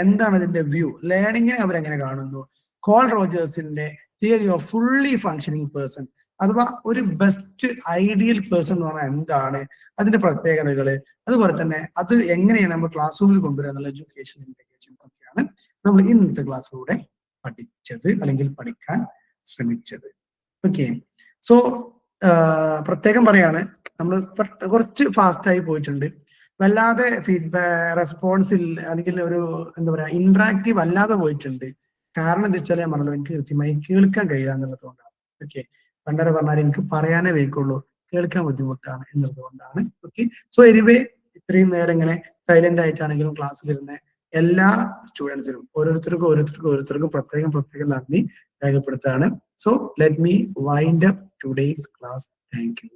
എന്താണ് അതിന്റെ വ്യൂ, ലേണിങ്ങിനെ അവരെങ്ങനെ കാണുന്നു. കോൾ റോജേഴ്സിന്റെ theory of fully functioning person, അഥവാ ഒരു ബെസ്റ്റ് ഐഡിയൽ പേഴ്സൺ എന്ന് പറഞ്ഞാൽ എന്താണ്, അതിന്റെ പ്രത്യേകതകള്, അതുപോലെ തന്നെ അത് എങ്ങനെയാണ് നമ്മൾ ക്ലാസ് റൂമിൽ കൊണ്ടുവരിക എന്നുള്ള എഡ്യൂക്കേഷൻ ഇംപ്ലിക്കേഷൻ ഒക്കെയാണ് നമ്മൾ ഇന്നത്തെ ക്ലാസ്സിലൂടെ പഠിച്ചത് അല്ലെങ്കിൽ പഠിക്കാൻ ശ്രമിച്ചത്. ഓക്കെ, സോ പ്രത്യേകം പറയാണ്, നമ്മൾ കുറച്ച് ഫാസ്റ്റ് ആയി പോയിട്ടുണ്ട്. വല്ലാതെ ഫീഡ്ബാക്ക് റെസ്പോൺസ് അല്ലെങ്കിൽ ഒരു എന്താ പറയാ ഇന്ററാക്റ്റീവ് അല്ലാതെ പോയിട്ടുണ്ട്. കാരണം എന്താ വെച്ചാൽ ഞാൻ പറഞ്ഞല്ലോ, എനിക്ക് കൃത്യമായി കേൾക്കാൻ കഴിയുക എന്നുള്ളതുകൊണ്ടാണ്. ഓക്കെ, പണ്ടരെ പറഞ്ഞാൽ എനിക്ക് പറയാനേ വയ്ക്കുള്ളൂ, കേൾക്കാൻ ബുദ്ധിമുട്ടാണ് എന്നുള്ളതുകൊണ്ടാണ്. ഓക്കെ, സോ എനിവേ ഇത്രയും നേരം ഇങ്ങനെ സൈലന്റ് ആയിട്ടാണെങ്കിലും ക്ലാസ്സിൽ ഇരുന്ന എല്ലാ സ്റ്റുഡൻസിനും ഓരോരുത്തർക്കും പ്രത്യേകം നന്ദി രേഖപ്പെടുത്താണ്. So let me wind up today's class. Thank U.